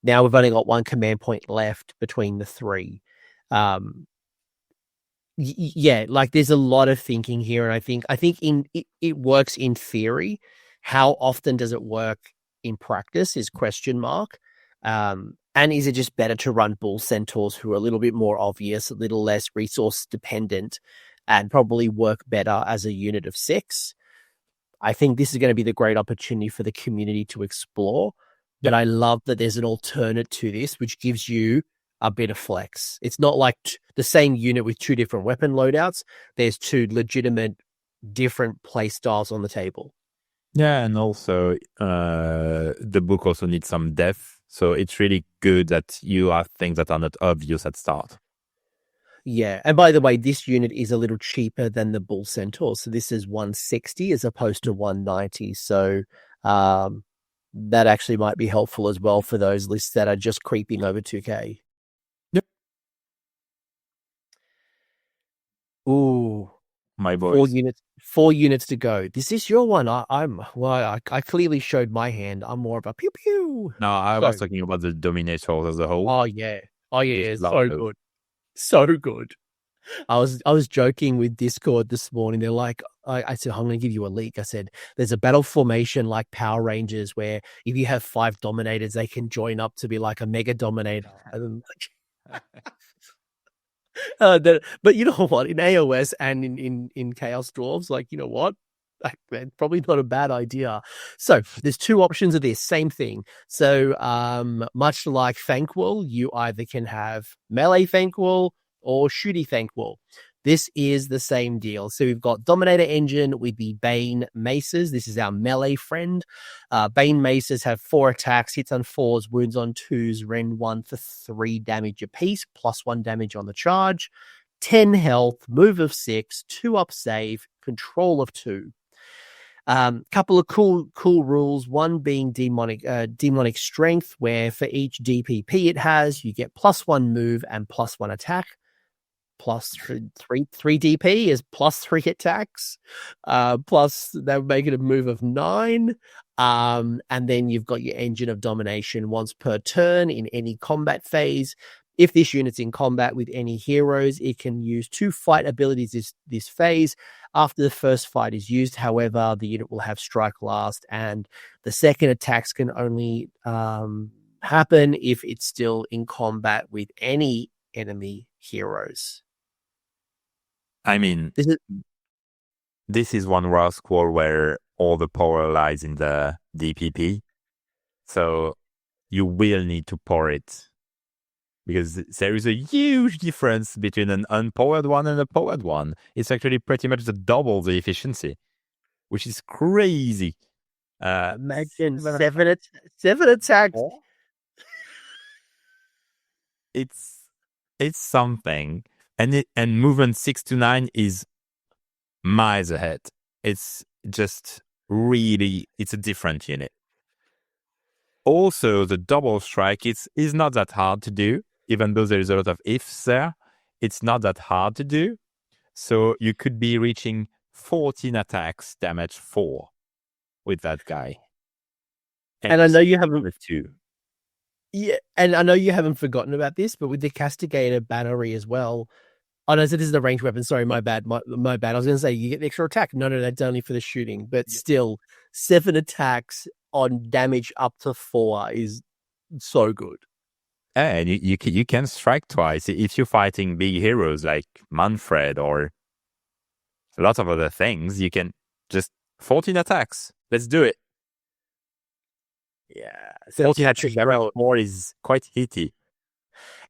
Now we've only got 1 command point left between the 3. Like there's a lot of thinking here, and I think it works in theory. How often does it work in practice is question mark. And is it just better to run bull centaurs who are a little bit more obvious, a little less resource dependent, and probably work better as a unit of 6? I think this is going to be the great opportunity for the community to explore. But I love that there's an alternate to this, which gives you a bit of flex. It's not like the same unit with 2 different weapon loadouts. There's 2 legitimate different play styles on the table. Yeah, and also the book also needs some depth. So it's really good that you have things that are not obvious at start. Yeah, and by the way, this unit is a little cheaper than the Bull Centaur. So this is 160 as opposed to 190. So that actually might be helpful as well for those lists that are just creeping over 2K. Yep. Ooh. My boys. 4 units to go. This is your one. I clearly showed my hand. I'm more of a pew pew. No, I was talking about the Dominators as a whole. Oh yeah. So good. So good. I was joking with Discord this morning. They're like, I said, I'm going to give you a leak. I said, there's a battle formation like Power Rangers where if you have 5 Dominators, they can join up to be like a Mega Dominator. But you know what? In AoS and in Chaos Dwarves, like, you know what? Probably not a bad idea. So there's 2 options of this same thing. So much like Thankwall, you either can have melee Thankwall or shooty Thankwall. This is the same deal. So we've got Dominator Engine with the Bane Maces. This is our melee friend. Bane Maces have 4 attacks, hits on 4s, wounds on 2s, rend 1 for 3 damage apiece, plus 1 damage on the charge, 10 health, move of 6, 2 up save, control of 2. Couple of cool rules. One being demonic strength, where for each DPP it has, you get plus 1 move and plus 1 attack. Plus 3 DP is plus 3 attacks. Plus that would make it a move of 9. And then you've got your Engine of Domination once per turn in any combat phase. If this unit's in combat with any heroes, it can use 2 fight abilities this phase. After the first fight is used, however, the unit will have Strike Last, and the second attacks can only happen if it's still in combat with any enemy heroes. I mean, this is one RoR squad where all the power lies in the DPP. So you will need to pour it because there is a huge difference between an unpowered one and a powered one. It's actually pretty much double the efficiency, which is crazy. Imagine seven attacks. It's something, and movement 6 to 9 is miles ahead. It's just really, it's a different unit. Also, the double strike is not that hard to do, even though there is a lot of ifs there. It's not that hard to do. So you could be reaching 14 attacks, damage 4 with that guy. And I know you haven't with 2. Yeah, and I know you haven't forgotten about this, but with the Castigator Battery as well. Oh no, so this is the ranged weapon. Sorry, my bad. My bad. I was going to say you get the extra attack. No, that's only for the shooting. But still, 7 attacks on damage up to 4 is so good. And you can strike twice if you're fighting big heroes like Manfred or a lot of other things. You can just 14 attacks. Let's do it. Yeah, 14 attacks more is quite hitty.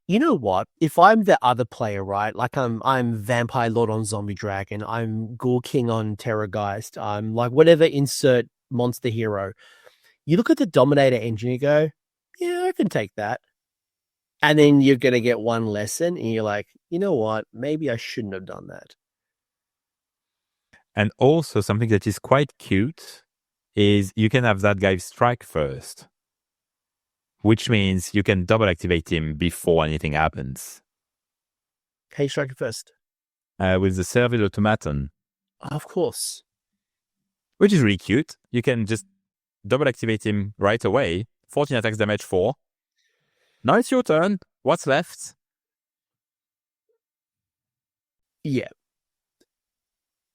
You know what? If I'm the other player, right? Like I'm Vampire Lord on Zombie Dragon, I'm Ghoul King on Terrorgeist, I'm like whatever insert monster hero. You look at the Dominator engine, you go, yeah, I can take that. And then you're gonna get one lesson, and you're like, you know what? Maybe I shouldn't have done that. And also something that is quite cute is you can have that guy strike first, which means you can double activate him before anything happens. How you strike it first? With the Servile Automaton. Of course. Which is really cute. You can just double activate him right away. 14 attacks, damage 4. Now it's your turn. What's left? Yeah.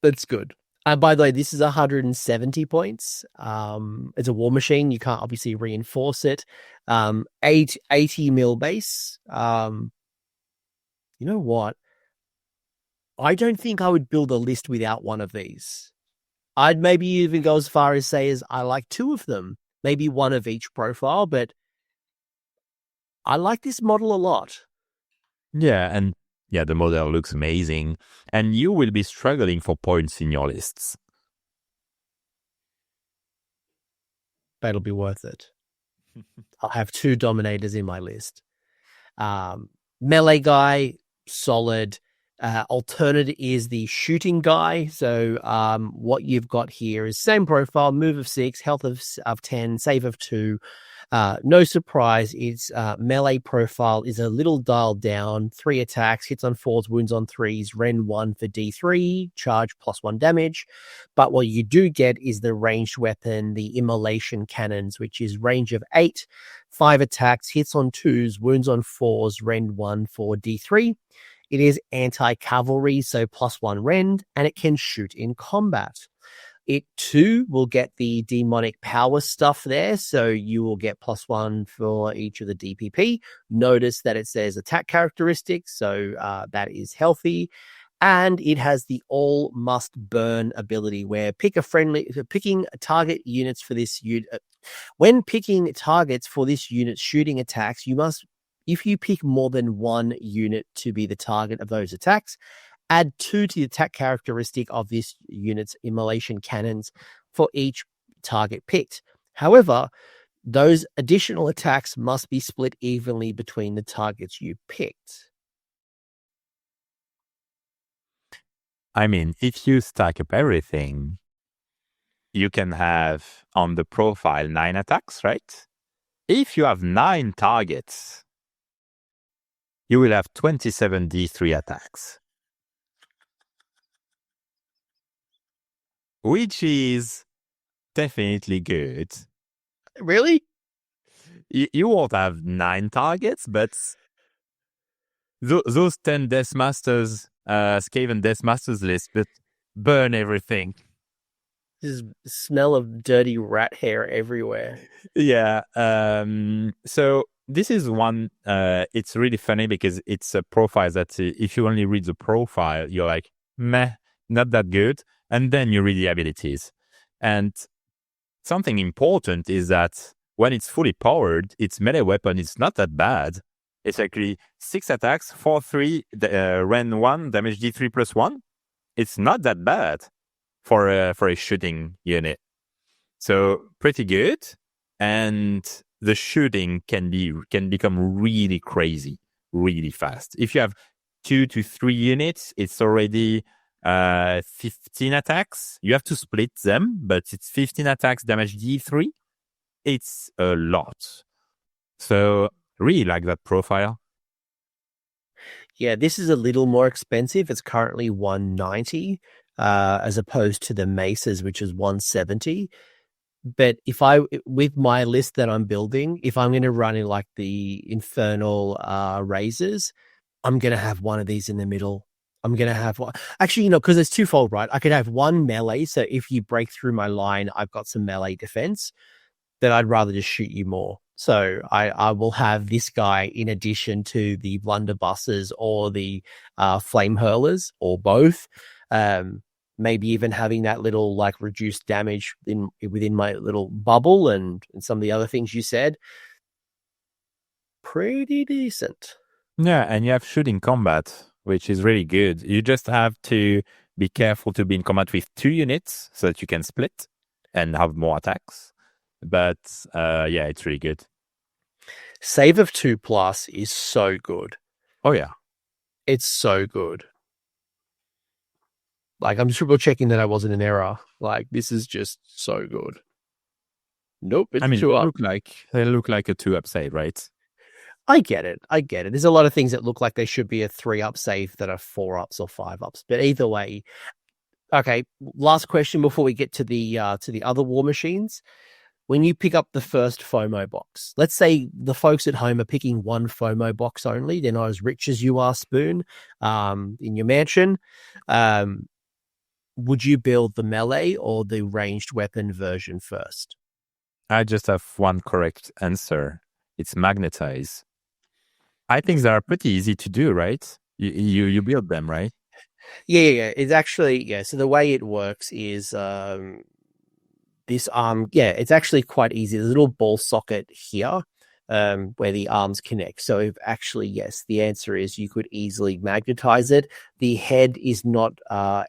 That's good. And by the way, this is 170 points. It's a war machine. You can't obviously reinforce it. 80 mil base. You know what? I don't think I would build a list without one of these. I'd maybe even go as far as say as I like 2 of them. Maybe one of each profile, but I like this model a lot. Yeah, and yeah, the model looks amazing. And you will be struggling for points in your lists. But it'll be worth it. I'll have 2 Dominators in my list. Melee guy, solid. Alternate is the shooting guy. So what you've got here is same profile, move of 6, health of 10, save of 2. No surprise, its melee profile is a little dialed down. 3 attacks, hits on 4s, wounds on 3s, Ren 1 for D3, charge +1 damage. But what you do get is the ranged weapon, the Immolation Cannons, which is range of 8, 5 attacks, hits on 2s, wounds on 4s, Ren 1 for D3. It is anti-cavalry, so +1 rend, and it can shoot in combat. It too will get the demonic power stuff there, so you will get +1 for each of the DPP. Notice that it says attack characteristics, so that is healthy. And it has the all must burn ability, where picking target units for this unit. When picking targets for this unit's shooting attacks, you must, if you pick more than 1 unit to be the target of those attacks, add 2 to the attack characteristic of this unit's immolation cannons for each target picked. However, those additional attacks must be split evenly between the targets you picked. I mean, if you stack up everything, you can have on the profile 9 attacks, right? If you have 9 targets, you will have 27 D3 attacks. Which is definitely good. Really? You won't have 9 targets, but those 10 Death Masters, Skaven Death Masters list, but burn everything. Just smell of dirty rat hair everywhere. Yeah. So this is one, it's really funny because it's a profile that if you only read the profile, you're like, meh, not that good. And then you read the abilities. And something important is that when it's fully powered, its melee weapon is not that bad. It's actually 6 attacks, 4/3, Ren 1, damage D3 plus 1. It's not that bad for a shooting unit. So pretty good. And the shooting can become really crazy, really fast. If you have 2 to 3 units, it's already 15 attacks. You have to split them, but it's 15 attacks, damage D3. It's a lot. So really like that profile. Yeah, this is a little more expensive. It's currently 190 as opposed to the Mesas, which is 170. But with my list that I'm building, if I'm going to run in like the Infernal razors, I'm going to have one of these in the middle. I'm going to have one. Actually, because it's twofold, right? I could have one melee. So if you break through my line, I've got some melee defense. Then I'd rather just shoot you more. So I will have this guy in addition to the blunderbusses or the flame hurlers or both. Maybe even having that little like reduced damage within my little bubble and some of the other things you said. Pretty decent. Yeah, and you have shooting combat, which is really good. You just have to be careful to be in combat with 2 units so that you can split and have more attacks. But yeah, it's really good. Save of 2+ is so good. Oh, yeah. It's so good. Like, I'm triple checking that I wasn't in error. Like, this is just so good. Nope, it's 2 up. They look like a 2-up save, right? I get it. There's a lot of things that look like they should be a 3-up save that are 4-ups or 5-ups. But either way, okay. Last question before we get to the other war machines. When you pick up the first FOMO box, let's say the folks at home are picking one FOMO box only. They're not as rich as you are, Spoon, in your mansion. Would you build the melee or the ranged weapon version first? I just have one correct answer. It's magnetize. I think they are pretty easy to do, right? You build them, right? Yeah. It's actually, so the way it works is this arm, it's actually quite easy. There's a little ball socket here where the arms connect. So if actually, yes, the answer is you could easily magnetize it. The head is not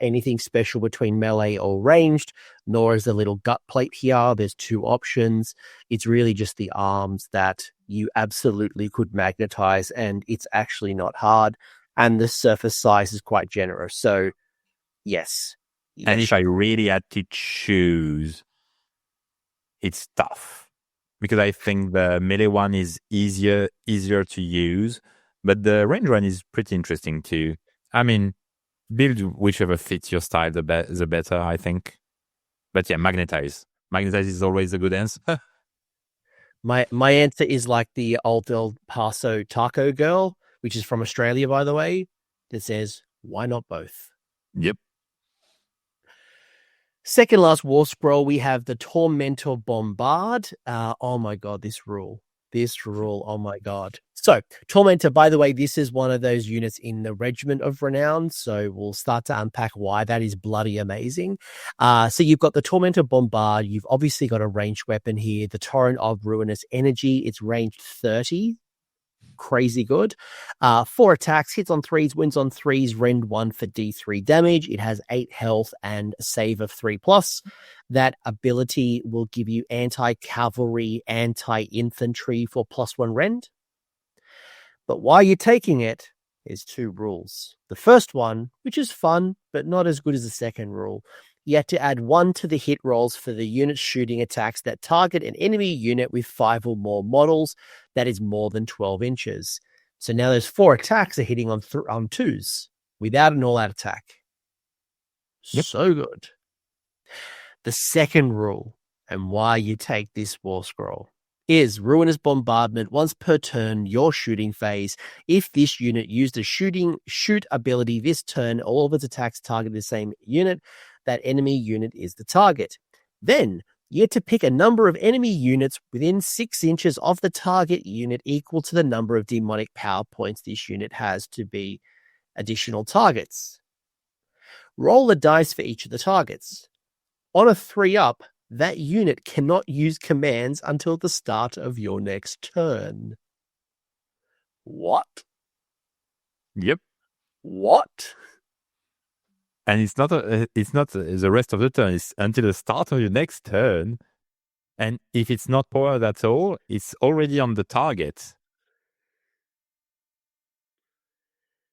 anything special between melee or ranged, nor is the little gut plate here. There's 2 options. It's really just the arms that you absolutely could magnetize, and it's actually not hard. And the surface size is quite generous. So, yes. And if I really had to choose, it's tough. Because I think the melee one is easier to use, but the range one is pretty interesting too. I mean, build whichever fits your style the better, I think. But yeah, magnetize. Magnetize is always a good answer. My answer is like the old El Paso taco girl, which is from Australia, by the way, that says, why not both? Yep. Second last war scroll, we have the Tormentor Bombard. Oh my god, this rule, oh my god. So, Tormentor, by the way, this is one of those units in the Regiment of Renown, so we'll start to unpack why that is bloody amazing. So you've got the Tormentor Bombard, you've obviously got a ranged weapon here, the Torrent of Ruinous Energy, it's ranged 30. Crazy good. 4 attacks, hits on 3s, wins on 3s, rend 1 for D3 damage. It has 8 health and a save of 3+. That ability will give you anti-cavalry, anti-infantry for +1 rend. But why you're taking it is 2 rules. The first one, which is fun, but not as good as the second rule. You have to add 1 to the hit rolls for the unit's shooting attacks that target an enemy unit with 5 or more models that is more than 12 inches. So now those 4 attacks are hitting on 2s without an all-out attack. Yep. So good. The second rule, and why you take this war scroll, is Ruinous Bombardment once per turn, your shooting phase. If this unit used a shoot ability this turn, all of its attacks target the same unit. That enemy unit is the target. Then you get to pick a number of enemy units within 6 inches of the target unit equal to the number of demonic power points this unit has to be additional targets. Roll a dice for each of the targets. On a 3-up, that unit cannot use commands until the start of your next turn. What? Yep. What? And it's not the rest of the turn. It's until the start of your next turn. And if it's not powered at all, it's already on the target.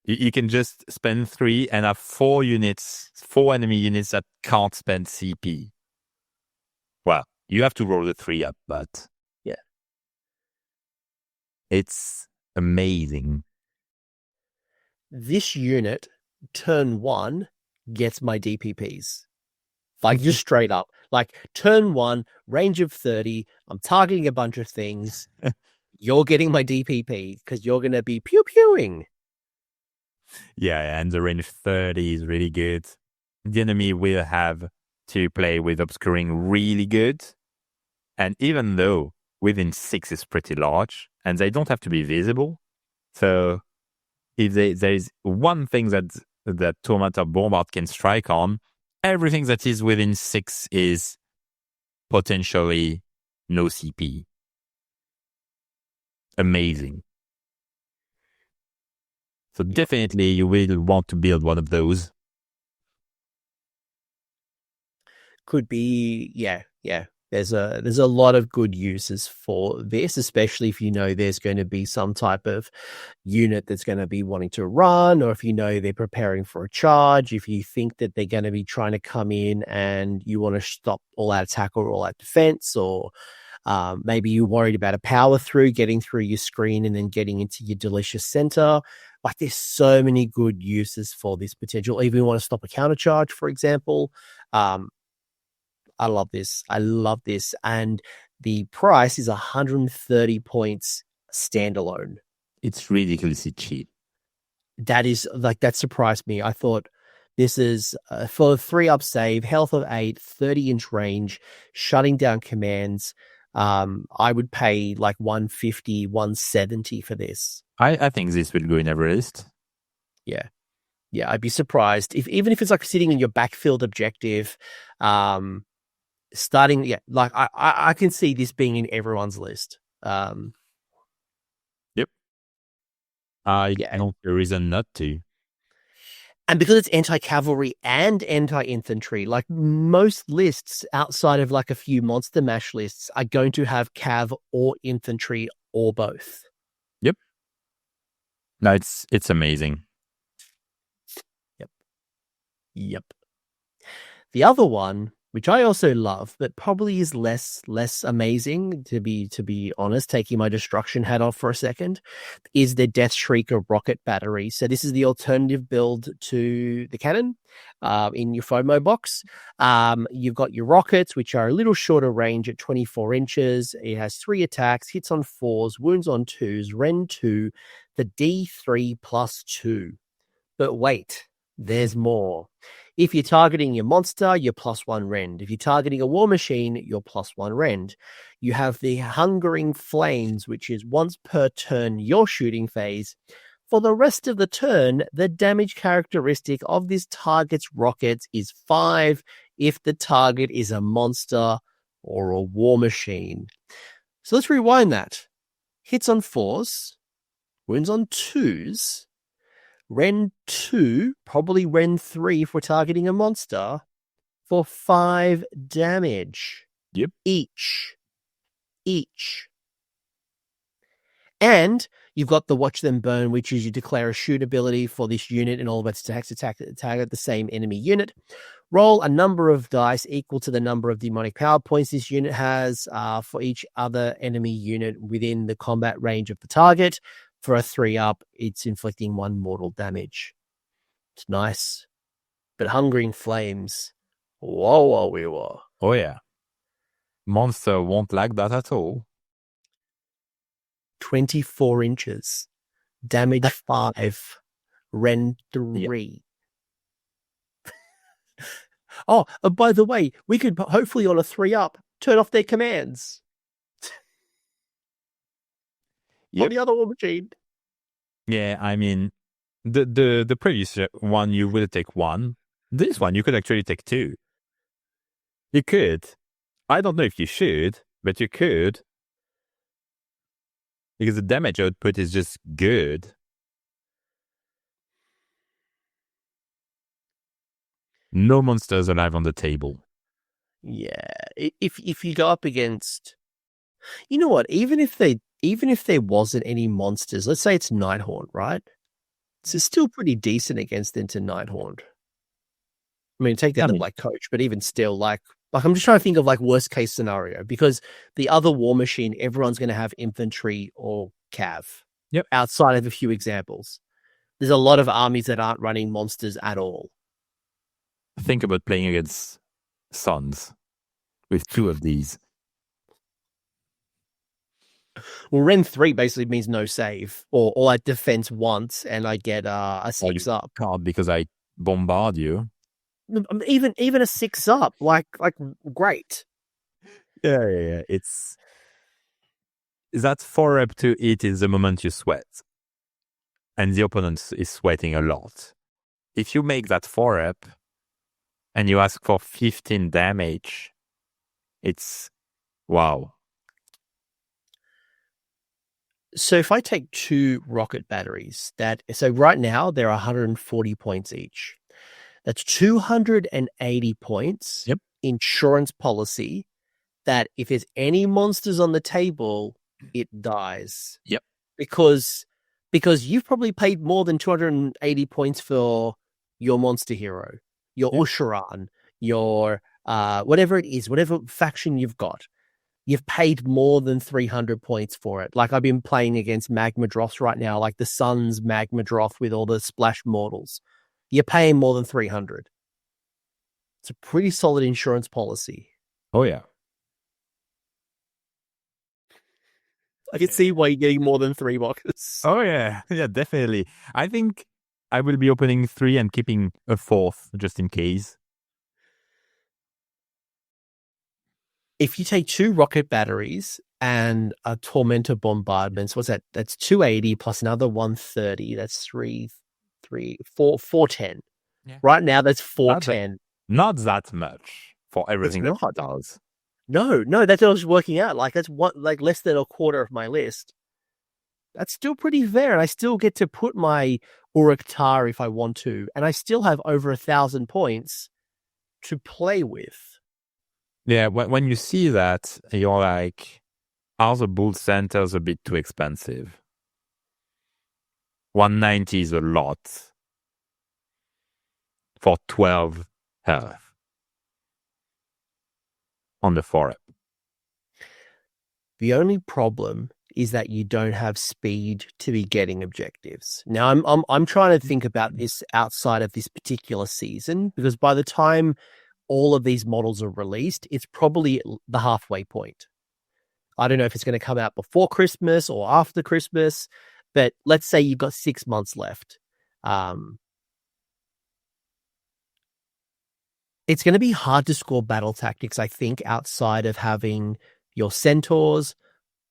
You can just spend 3 and have 4 enemy units that can't spend CP. Well, you have to roll the 3 up, but yeah, it's amazing. This unit, turn 1, gets my DPPs. Like, just straight up. Like, turn 1, range of 30, I'm targeting a bunch of things. You're getting my DPP because you're going to be pew-pewing. Yeah, and the range 30 is really good. The enemy will have to play with obscuring really good. And even though within 6 is pretty large, and they don't have to be visible. So if there is one thing that Tormentor Bombard can strike on, everything that is within 6 is potentially no CP. Amazing. So definitely you will want to build one of those. Could be, yeah. There's a lot of good uses for this, especially if you know there's going to be some type of unit that's going to be wanting to run, or if you know they're preparing for a charge, if you think that they're going to be trying to come in and you want to stop all out attack or all out defense, or maybe you're worried about a power through, getting through your screen and then getting into your delicious center. Like, there's so many good uses for this potential. Even if you want to stop a counter charge, for example. I love this. And the price is 130 points standalone. It's ridiculously cheap. That surprised me. I thought this is for a 3-up save, health of 8, 30-inch range, shutting down commands. I would pay like 150, 170 for this. I think this will go in every list. Yeah, I'd be surprised even if it's like sitting in your backfield objective. Starting, like I can see this being in everyone's list. Yep. No reason not to. And because it's anti-cavalry and anti-infantry, like most lists outside of like a few monster mash lists are going to have cav or infantry or both. Yep. No, it's amazing. Yep. The other one, which I also love, but probably is less amazing, to be honest, taking my destruction hat off for a second, is the Death Shrieker rocket battery. So this is the alternative build to the cannon in your FOMO box. You've got your rockets, which are a little shorter range at 24 inches. It has 3 attacks, hits on 4s, wounds on 2s, Ren 2, the D3 plus 2. But wait, there's more. If you're targeting your monster, you're +1 rend. If you're targeting a war machine, you're +1 rend. You have the Hungering Flames, which is once per turn your shooting phase. For the rest of the turn, the damage characteristic of this target's rockets is 5 if the target is a monster or a war machine. So let's rewind that. Hits on 4s, wounds on 2s, Ren 2, probably Ren 3 if we're targeting a monster, for 5 damage. Yep. Each. And you've got the Watch Them Burn, which is you declare a shoot ability for this unit and all of its attacks target the same enemy unit. Roll a number of dice equal to the number of demonic power points this unit has for each other enemy unit within the combat range of the target. For a 3-up, it's inflicting 1 mortal damage. It's nice. But Hungering Flames, whoa. Oh, yeah. Monster won't like that at all. 24 inches. Damage 5. Ren 3. Yep. Oh, and by the way, we could hopefully on a 3-up turn off their commands. Yep. On the other war machine. Yeah, I mean, the previous one, you will take 1. This one, you could actually take 2. You could. I don't know if you should, but you could. because the damage output is just good. No monsters alive on the table. Yeah, if you go up against, you know what, even if there wasn't any monsters, let's say it's Nighthaunt, right? It's still pretty decent against into Nighthaunt. I mean, take that like coach, but even still, like I'm just trying to think of like worst case scenario, because the other War Machine, everyone's going to have infantry or cav. Yep. Outside of a few examples, there's a lot of armies that aren't running monsters at all. Think about playing against Suns with 2 of these. Well, Ren 3 basically means no save, or I defense once and I get a 6 up. Can't, because I bombard you. Even a 6 up, like great. Yeah. It's that 4 up to it is the moment you sweat, and the opponent is sweating a lot. If you make that 4 up and you ask for 15 damage, it's wow. So if I take 2 rocket batteries, so right now they're 140 points each. That's 280 points. Yep. Insurance policy that if there's any monsters on the table, it dies. Yep. Because you've probably paid more than 280 points for your monster hero, your Usharan, your whatever it is, whatever faction you've got. You've paid more than 300 points for it. Like I've been playing against Magma Droths right now, like the Sun's Magma Droth with all the splash mortals. You're paying more than 300. It's a pretty solid insurance policy. Oh, yeah. I can see why you're getting more than 3 boxes. Oh, yeah. Yeah, definitely. I think I will be opening 3 and keeping a 4th just in case. If you take 2 rocket batteries and a Tormentor Bombardment, what's that? That's 280 plus another 130. That's 410. Yeah. Right now, that's 410. Not that much for everything that it does. No, that's what I was working out. Like that's less than a quarter of my list. That's still pretty fair, and I still get to put my Uruk-Tar if I want to, and I still have over 1,000 points to play with. Yeah, when you see that, you're like, are the bull centers a bit too expensive? 190 is a lot for 12 health on the 4-up. The only problem is that you don't have speed to be getting objectives. Now, I'm trying to think about this outside of this particular season, because by the time all of these models are released, it's probably the halfway point. I don't know if it's going to come out before Christmas or after Christmas, but let's say you've got 6 months left. It's going to be hard to score battle tactics, I think, outside of having your centaurs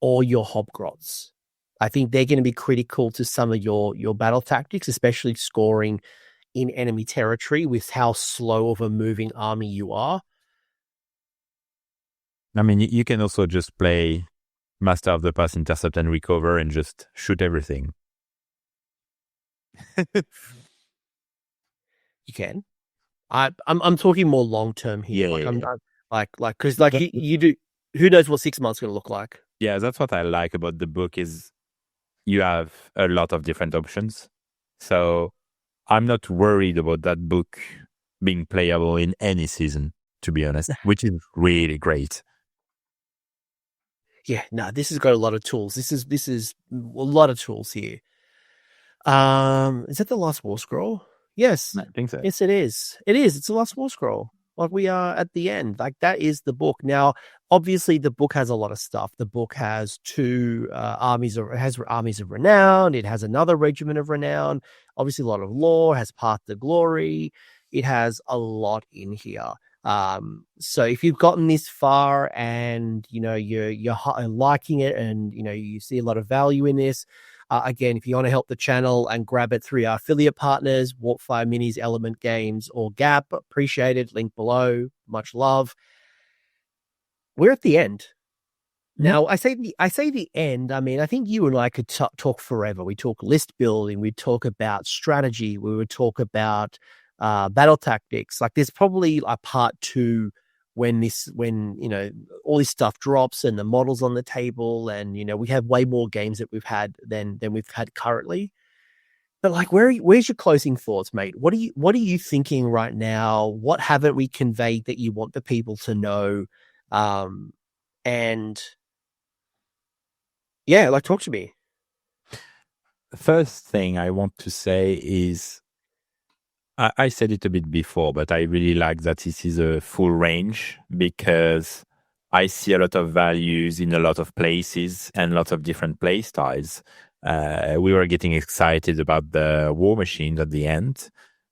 or your hobgrots. I think they're going to be critical to some of your battle tactics, especially scoring in enemy territory with how slow of a moving army you are. I mean, you can also just play Master of the Pass, Intercept, and Recover and just shoot everything. You can. I'm talking more long term here. Because you do. Who knows what 6 months going to look like? Yeah, that's what I like about the book is you have a lot of different options. So I'm not worried about that book being playable in any season, to be honest, which is really great. Yeah, no, this has got a lot of tools. This is a lot of tools here. Is that the last War Scroll? Yes. I think so. Yes, it is. It is. It's the last War Scroll. Like we are at the end. Like that is the book. Now, obviously, the book has a lot of stuff. The book has 2 armies of renown. It has another regiment of renown. Obviously, a lot of lore. Has Path to Glory. It has a lot in here. So if you've gotten this far and you're liking it and you see a lot of value in this, again, if you want to help the channel and grab it through our affiliate partners, Warpfire Minis, Element Games, or Gap, appreciate it. Link below. Much love. We're at the end. Now, I say the end. I mean, I think you and I could talk forever. We talk list building. We talk about strategy. We would talk about battle tactics. Like, there's probably a part 2 when all this stuff drops and the models on the table, and we have way more games that we've had than we've had currently. But like, where's your closing thoughts, mate? What are you thinking right now? What haven't we conveyed that you want the people to know? And yeah, like, talk to me. The first thing I want to say is, I said it a bit before, but I really like that this is a full range, because I see a lot of values in a lot of places and lots of different play styles. We were getting excited about the war machines at the end.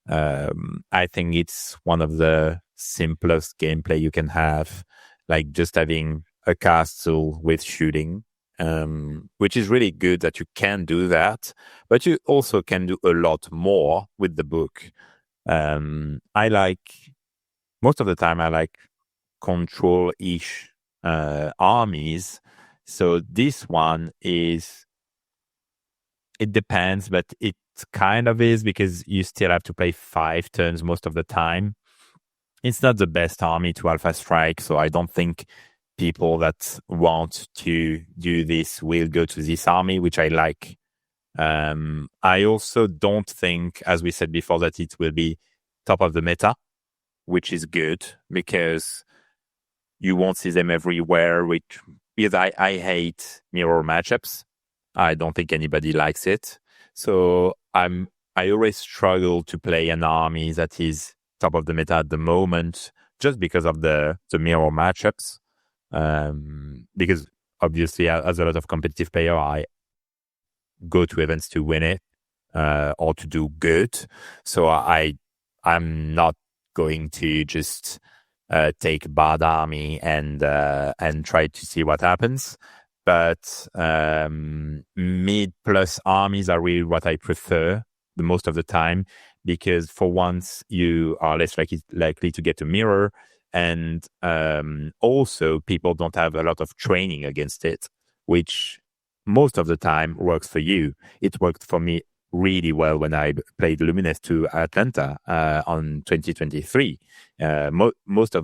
I think it's one of the simplest gameplay you can have, like just having a castle with shooting, which is really good that you can do that, but you also can do a lot more with the book. Most of the time I like control-ish armies. So this one is, it depends, but it kind of is, because you still have to play 5 turns most of the time. It's not the best army to Alpha Strike, so I don't think people that want to do this will go to this army, which I like. I also don't think, as we said before, that it will be top of the meta, which is good, because you won't see them everywhere, because I hate mirror matchups. I don't think anybody likes it. So I always struggle to play an army that is top of the meta at the moment, just because of the mirror matchups. Because obviously, as a lot of competitive player, I go to events to win it, or to do good. So I'm not going to just take a bad army and try to see what happens. But mid plus armies are really what I prefer the most of the time, because for once you are less likely to get a mirror, and also people don't have a lot of training against it, which most of the time works for you. It worked for me really well when I played Lumineth to Atlanta on 2023. Most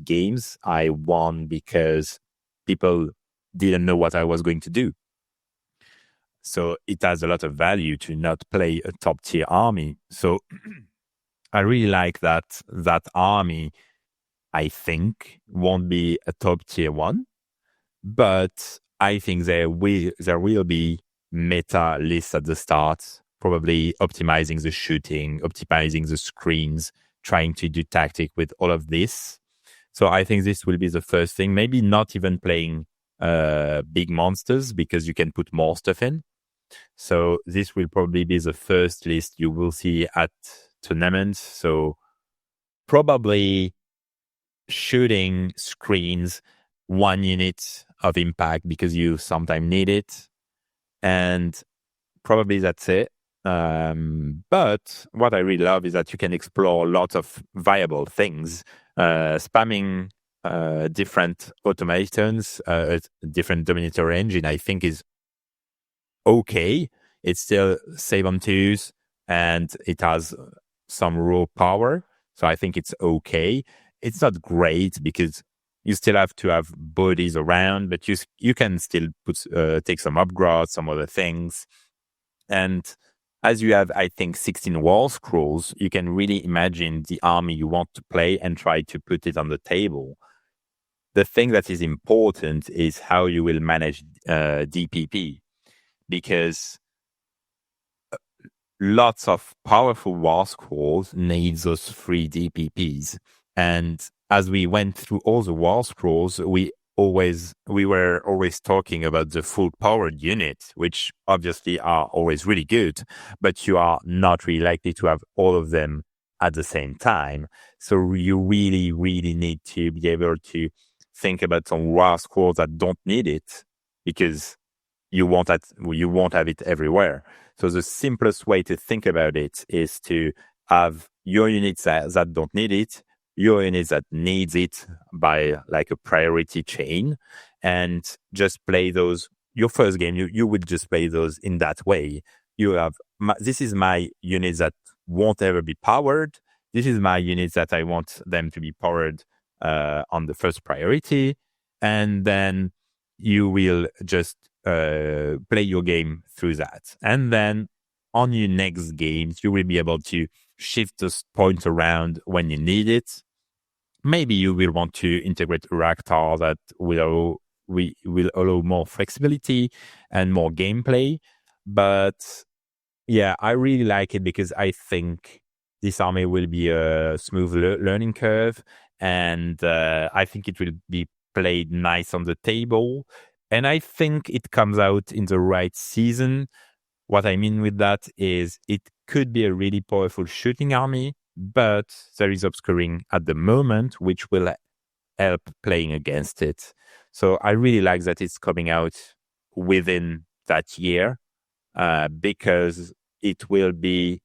games I won because people didn't know what I was going to do. So it has a lot of value to not play a top tier army. So I really like that army. I think won't be a top tier one, but I think there will be meta lists at the start, probably optimizing the shooting, optimizing the screens, trying to do tactic with all of this. So I think this will be the first thing. Maybe not even playing big monsters, because you can put more stuff in. So this will probably be the first list you will see at tournaments. So probably shooting, screens, 1 unit of impact, because you sometimes need it, and probably that's it. But what I really love is that you can explore lots of viable things, spamming different automatons, different Dominator engine, I think is okay. It's still save on 2s, and it has some raw power, so I think it's okay. It's not great, because you still have to have bodies around, but you can still take some Hobgrot, some other things. And as you have, I think, 16 wall scrolls, you can really imagine the army you want to play and try to put it on the table. The thing that is important is how you will manage DPP, because lots of powerful war scrolls need those 3 DPPs. And as we went through all the war scrolls, we were always talking about the full powered unit, which obviously are always really good, but you are not really likely to have all of them at the same time. So you really, really need to be able to think about some war scrolls that don't need it, because you won't have it everywhere. So the simplest way to think about it is to have your units that don't need it, your units that needs it by like a priority chain, and just play those. Your first game, you would just play those in that way. You have, this is my units that won't ever be powered. This is my units that I want them to be powered on the first priority. And then you will just play your game through that. And then on your next games, you will be able to shift those points around when you need it. Maybe you will want to integrate Raktar that will allow more flexibility and more gameplay. But yeah, I really like it because I think this army will be a smooth learning curve, and I think it will be played nice on the table. And I think it comes out in the right season. What I mean with that is it could be a really powerful shooting army, but there is obscuring at the moment, which will help playing against it. So I really like that it's coming out within that year, because it will be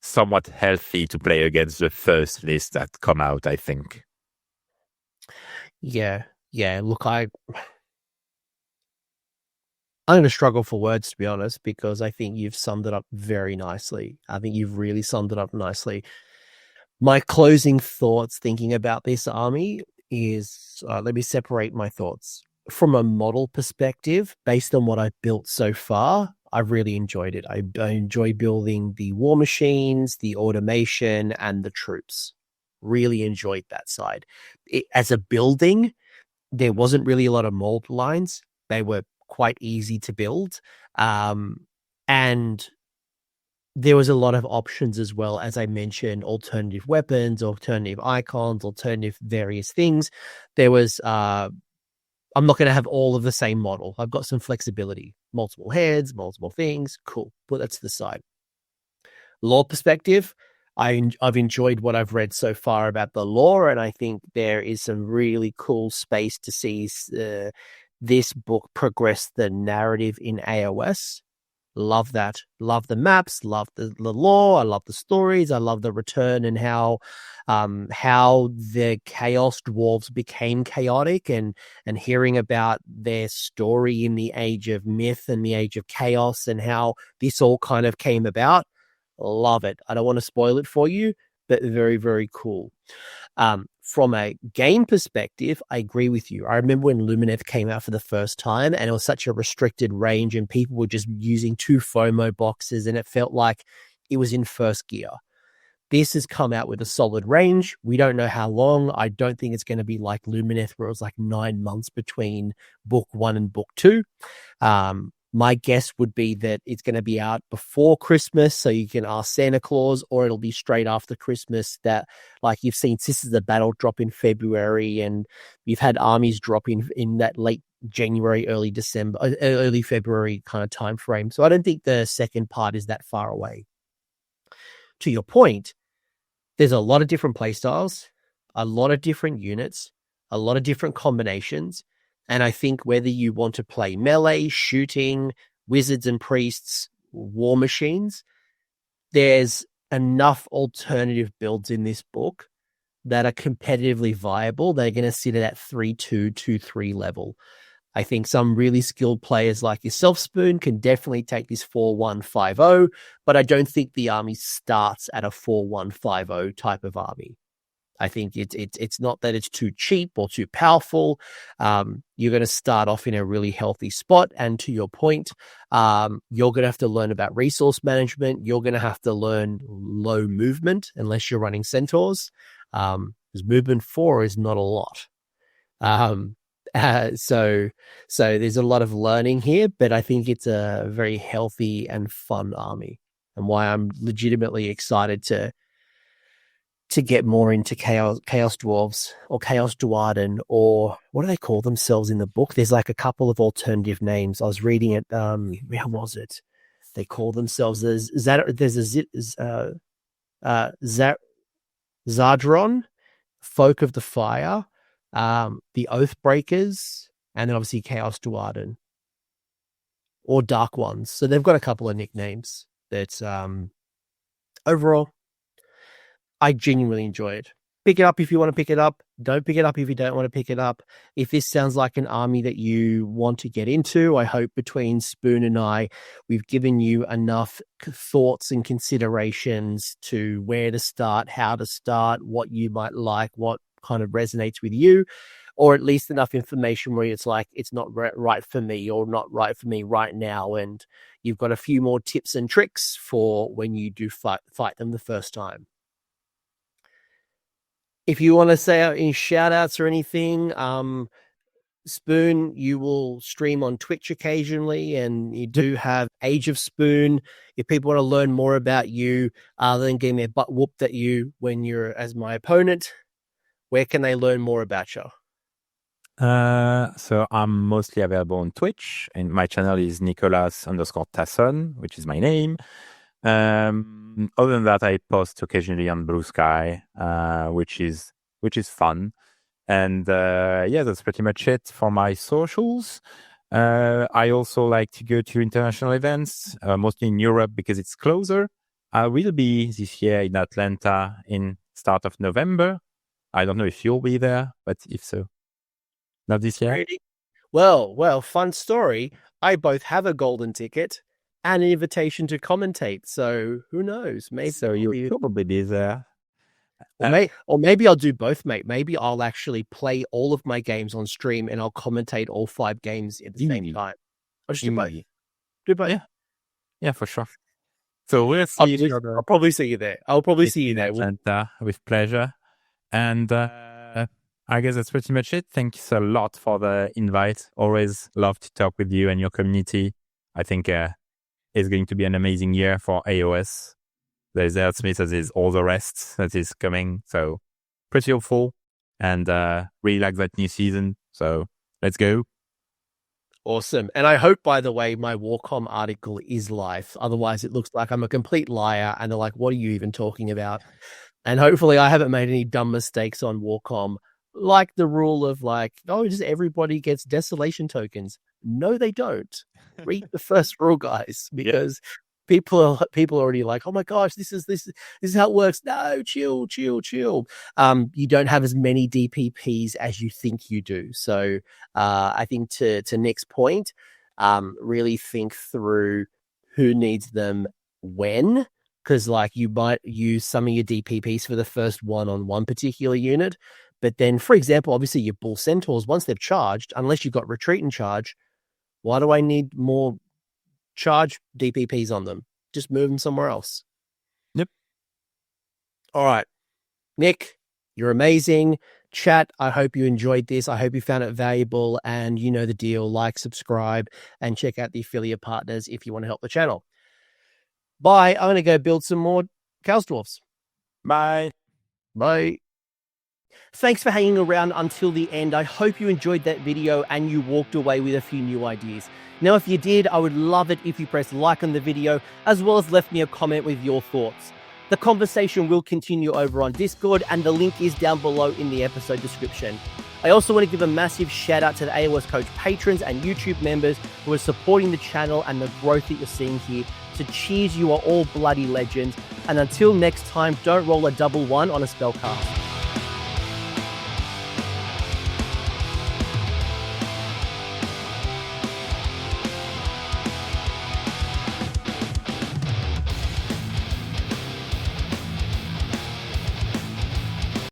somewhat healthy to play against the first list that come out, I think. Yeah. Look, I'm going to struggle for words, to be honest, because I think you've summed it up very nicely. I think you've really summed it up nicely. My closing thoughts thinking about this army is, let me separate my thoughts. From a model perspective, based on what I've built so far, I've really enjoyed it. I enjoy building the war machines, the automation, and the troops. Really enjoyed that side. As a building, there wasn't really a lot of mold lines. They were quite easy to build. And there was a lot of options as well, as I mentioned, alternative weapons, alternative icons, alternative various things. There was, I'm not going to have all of the same model. I've got some flexibility, multiple heads, multiple things. Cool. Put that to the side. Lore perspective, I've enjoyed what I've read so far about the lore, and I think there is some really cool space to see this book progress the narrative in AoS. Love that. Love the maps. Love the lore. I love the stories. I love the return and how the Chaos Dwarves became chaotic, and hearing about their story in the Age of Myth and the Age of Chaos and how this all kind of came about. Love it. I don't want to spoil it for you, but very, very cool. From a game perspective, I agree with you. I remember when Lumineth came out for the first time and it was such a restricted range and people were just using 2 FOMO boxes and it felt like it was in first gear. This has come out with a solid range. We don't know how long. I don't think it's going to be like Lumineth where it was like 9 months between book 1 and book 2. My guess would be that it's going to be out before Christmas, so you can ask Santa Claus, or it'll be straight after Christmas. That, like you've seen, Sisters of the Battle drop in February, and you've had armies drop in that late January, early December, early February kind of time frame. So I don't think the second part is that far away. To your point, there's a lot of different playstyles, a lot of different units, a lot of different combinations. And I think whether you want to play melee, shooting, wizards and priests, war machines, there's enough alternative builds in this book that are competitively viable. They're going to sit at that 3-2, 2-3 level. I think some really skilled players like yourself, Spoon, can definitely take this 4-1-5-0, but I don't think the army starts at a 4-1-5-0 type of army. I think it's not that it's too cheap or too powerful. You're going to start off in a really healthy spot. And to your point, you're going to have to learn about resource management. You're going to have to learn low movement unless you're running centaurs, because movement 4 is not a lot. So there's a lot of learning here, but I think it's a very healthy and fun army, and why I'm legitimately excited to get more into Chaos Dwarves or Chaos Duarden, or what do they call themselves in the book? There's like a couple of alternative names. I was reading it. Where was it? They call themselves Zadron, Folk of the Fire, the Oathbreakers, and then obviously Chaos Duarden or Dark Ones. So they've got a couple of nicknames. That's overall, I genuinely enjoy it. Pick it up if you want to pick it up. Don't pick it up if you don't want to pick it up. If this sounds like an army that you want to get into, I hope between Spoon and I, we've given you enough thoughts and considerations to where to start, how to start, what you might like, what kind of resonates with you, or at least enough information where it's like, it's not right for me or not right for me right now. And you've got a few more tips and tricks for when you do fight them the first time. If you want to say any shout outs or anything, Spoon, you will stream on Twitch occasionally, and you do have Age of Spoon. If people want to learn more about you, other than getting their butt whooped at you when you're as my opponent, where can they learn more about you? So I'm mostly available on Twitch, and my channel is Nicolas_Tassone, which is my name. Other than that, I post occasionally on Blue Sky, which is fun. And that's pretty much it for my socials. I also like to go to international events, mostly in Europe because it's closer. I will be this year in Atlanta in start of November. I don't know if you'll be there, but if so, not this year. Really? Well, fun story. I both have a golden ticket and an invitation to commentate. So who knows? Maybe so you'll probably be there. Or maybe I'll do both, mate. Maybe I'll actually play all of my games on stream and I'll commentate all 5 games at the same time. I'll just do both. Do both. Yeah, for sure. So we'll see I'll probably see you there. I'll probably see you there. Atlanta, with pleasure. And I guess that's pretty much it. Thanks a lot for the invite. Always love to talk with you and your community. I think it's going to be an amazing year for AoS. There's Helsmiths, there's all the rest that is coming. So pretty hopeful and really like that new season. So let's go. Awesome. And I hope, by the way, my Warcom article is live. Otherwise, it looks like I'm a complete liar. And they're like, what are you even talking about? And hopefully I haven't made any dumb mistakes on Warcom. Like the rule of just everybody gets desolation tokens. No, they don't. Read the first rule, guys, because people are already like, oh my gosh, this is how it works. No, chill. You don't have as many DPPs as you think you do. So I think to Nick's point, really think through who needs them when, because you might use some of your DPPs for the first one on one particular unit. But then, for example, obviously your Bull Centaurs, once they've charged, unless you've got retreat and charge, why do I need more charge DPPs on them? Just move them somewhere else. Yep. All right. Nick, you're amazing. Chat, I hope you enjoyed this. I hope you found it valuable. And you know the deal. Like, subscribe, and check out the affiliate partners if you want to help the channel. Bye. I'm going to go build some more Chaos Dwarfs. Bye. Thanks for hanging around until the end. I hope you enjoyed that video and you walked away with a few new ideas. Now, if you did, I would love it if you pressed like on the video, as well as left me a comment with your thoughts. The conversation will continue over on Discord, and the link is down below in the episode description. I also want to give a massive shout out to the AoS Coach patrons and YouTube members who are supporting the channel and the growth that you're seeing here. So cheers, you are all bloody legends. And until next time, don't roll a 1-1 on a spell cast.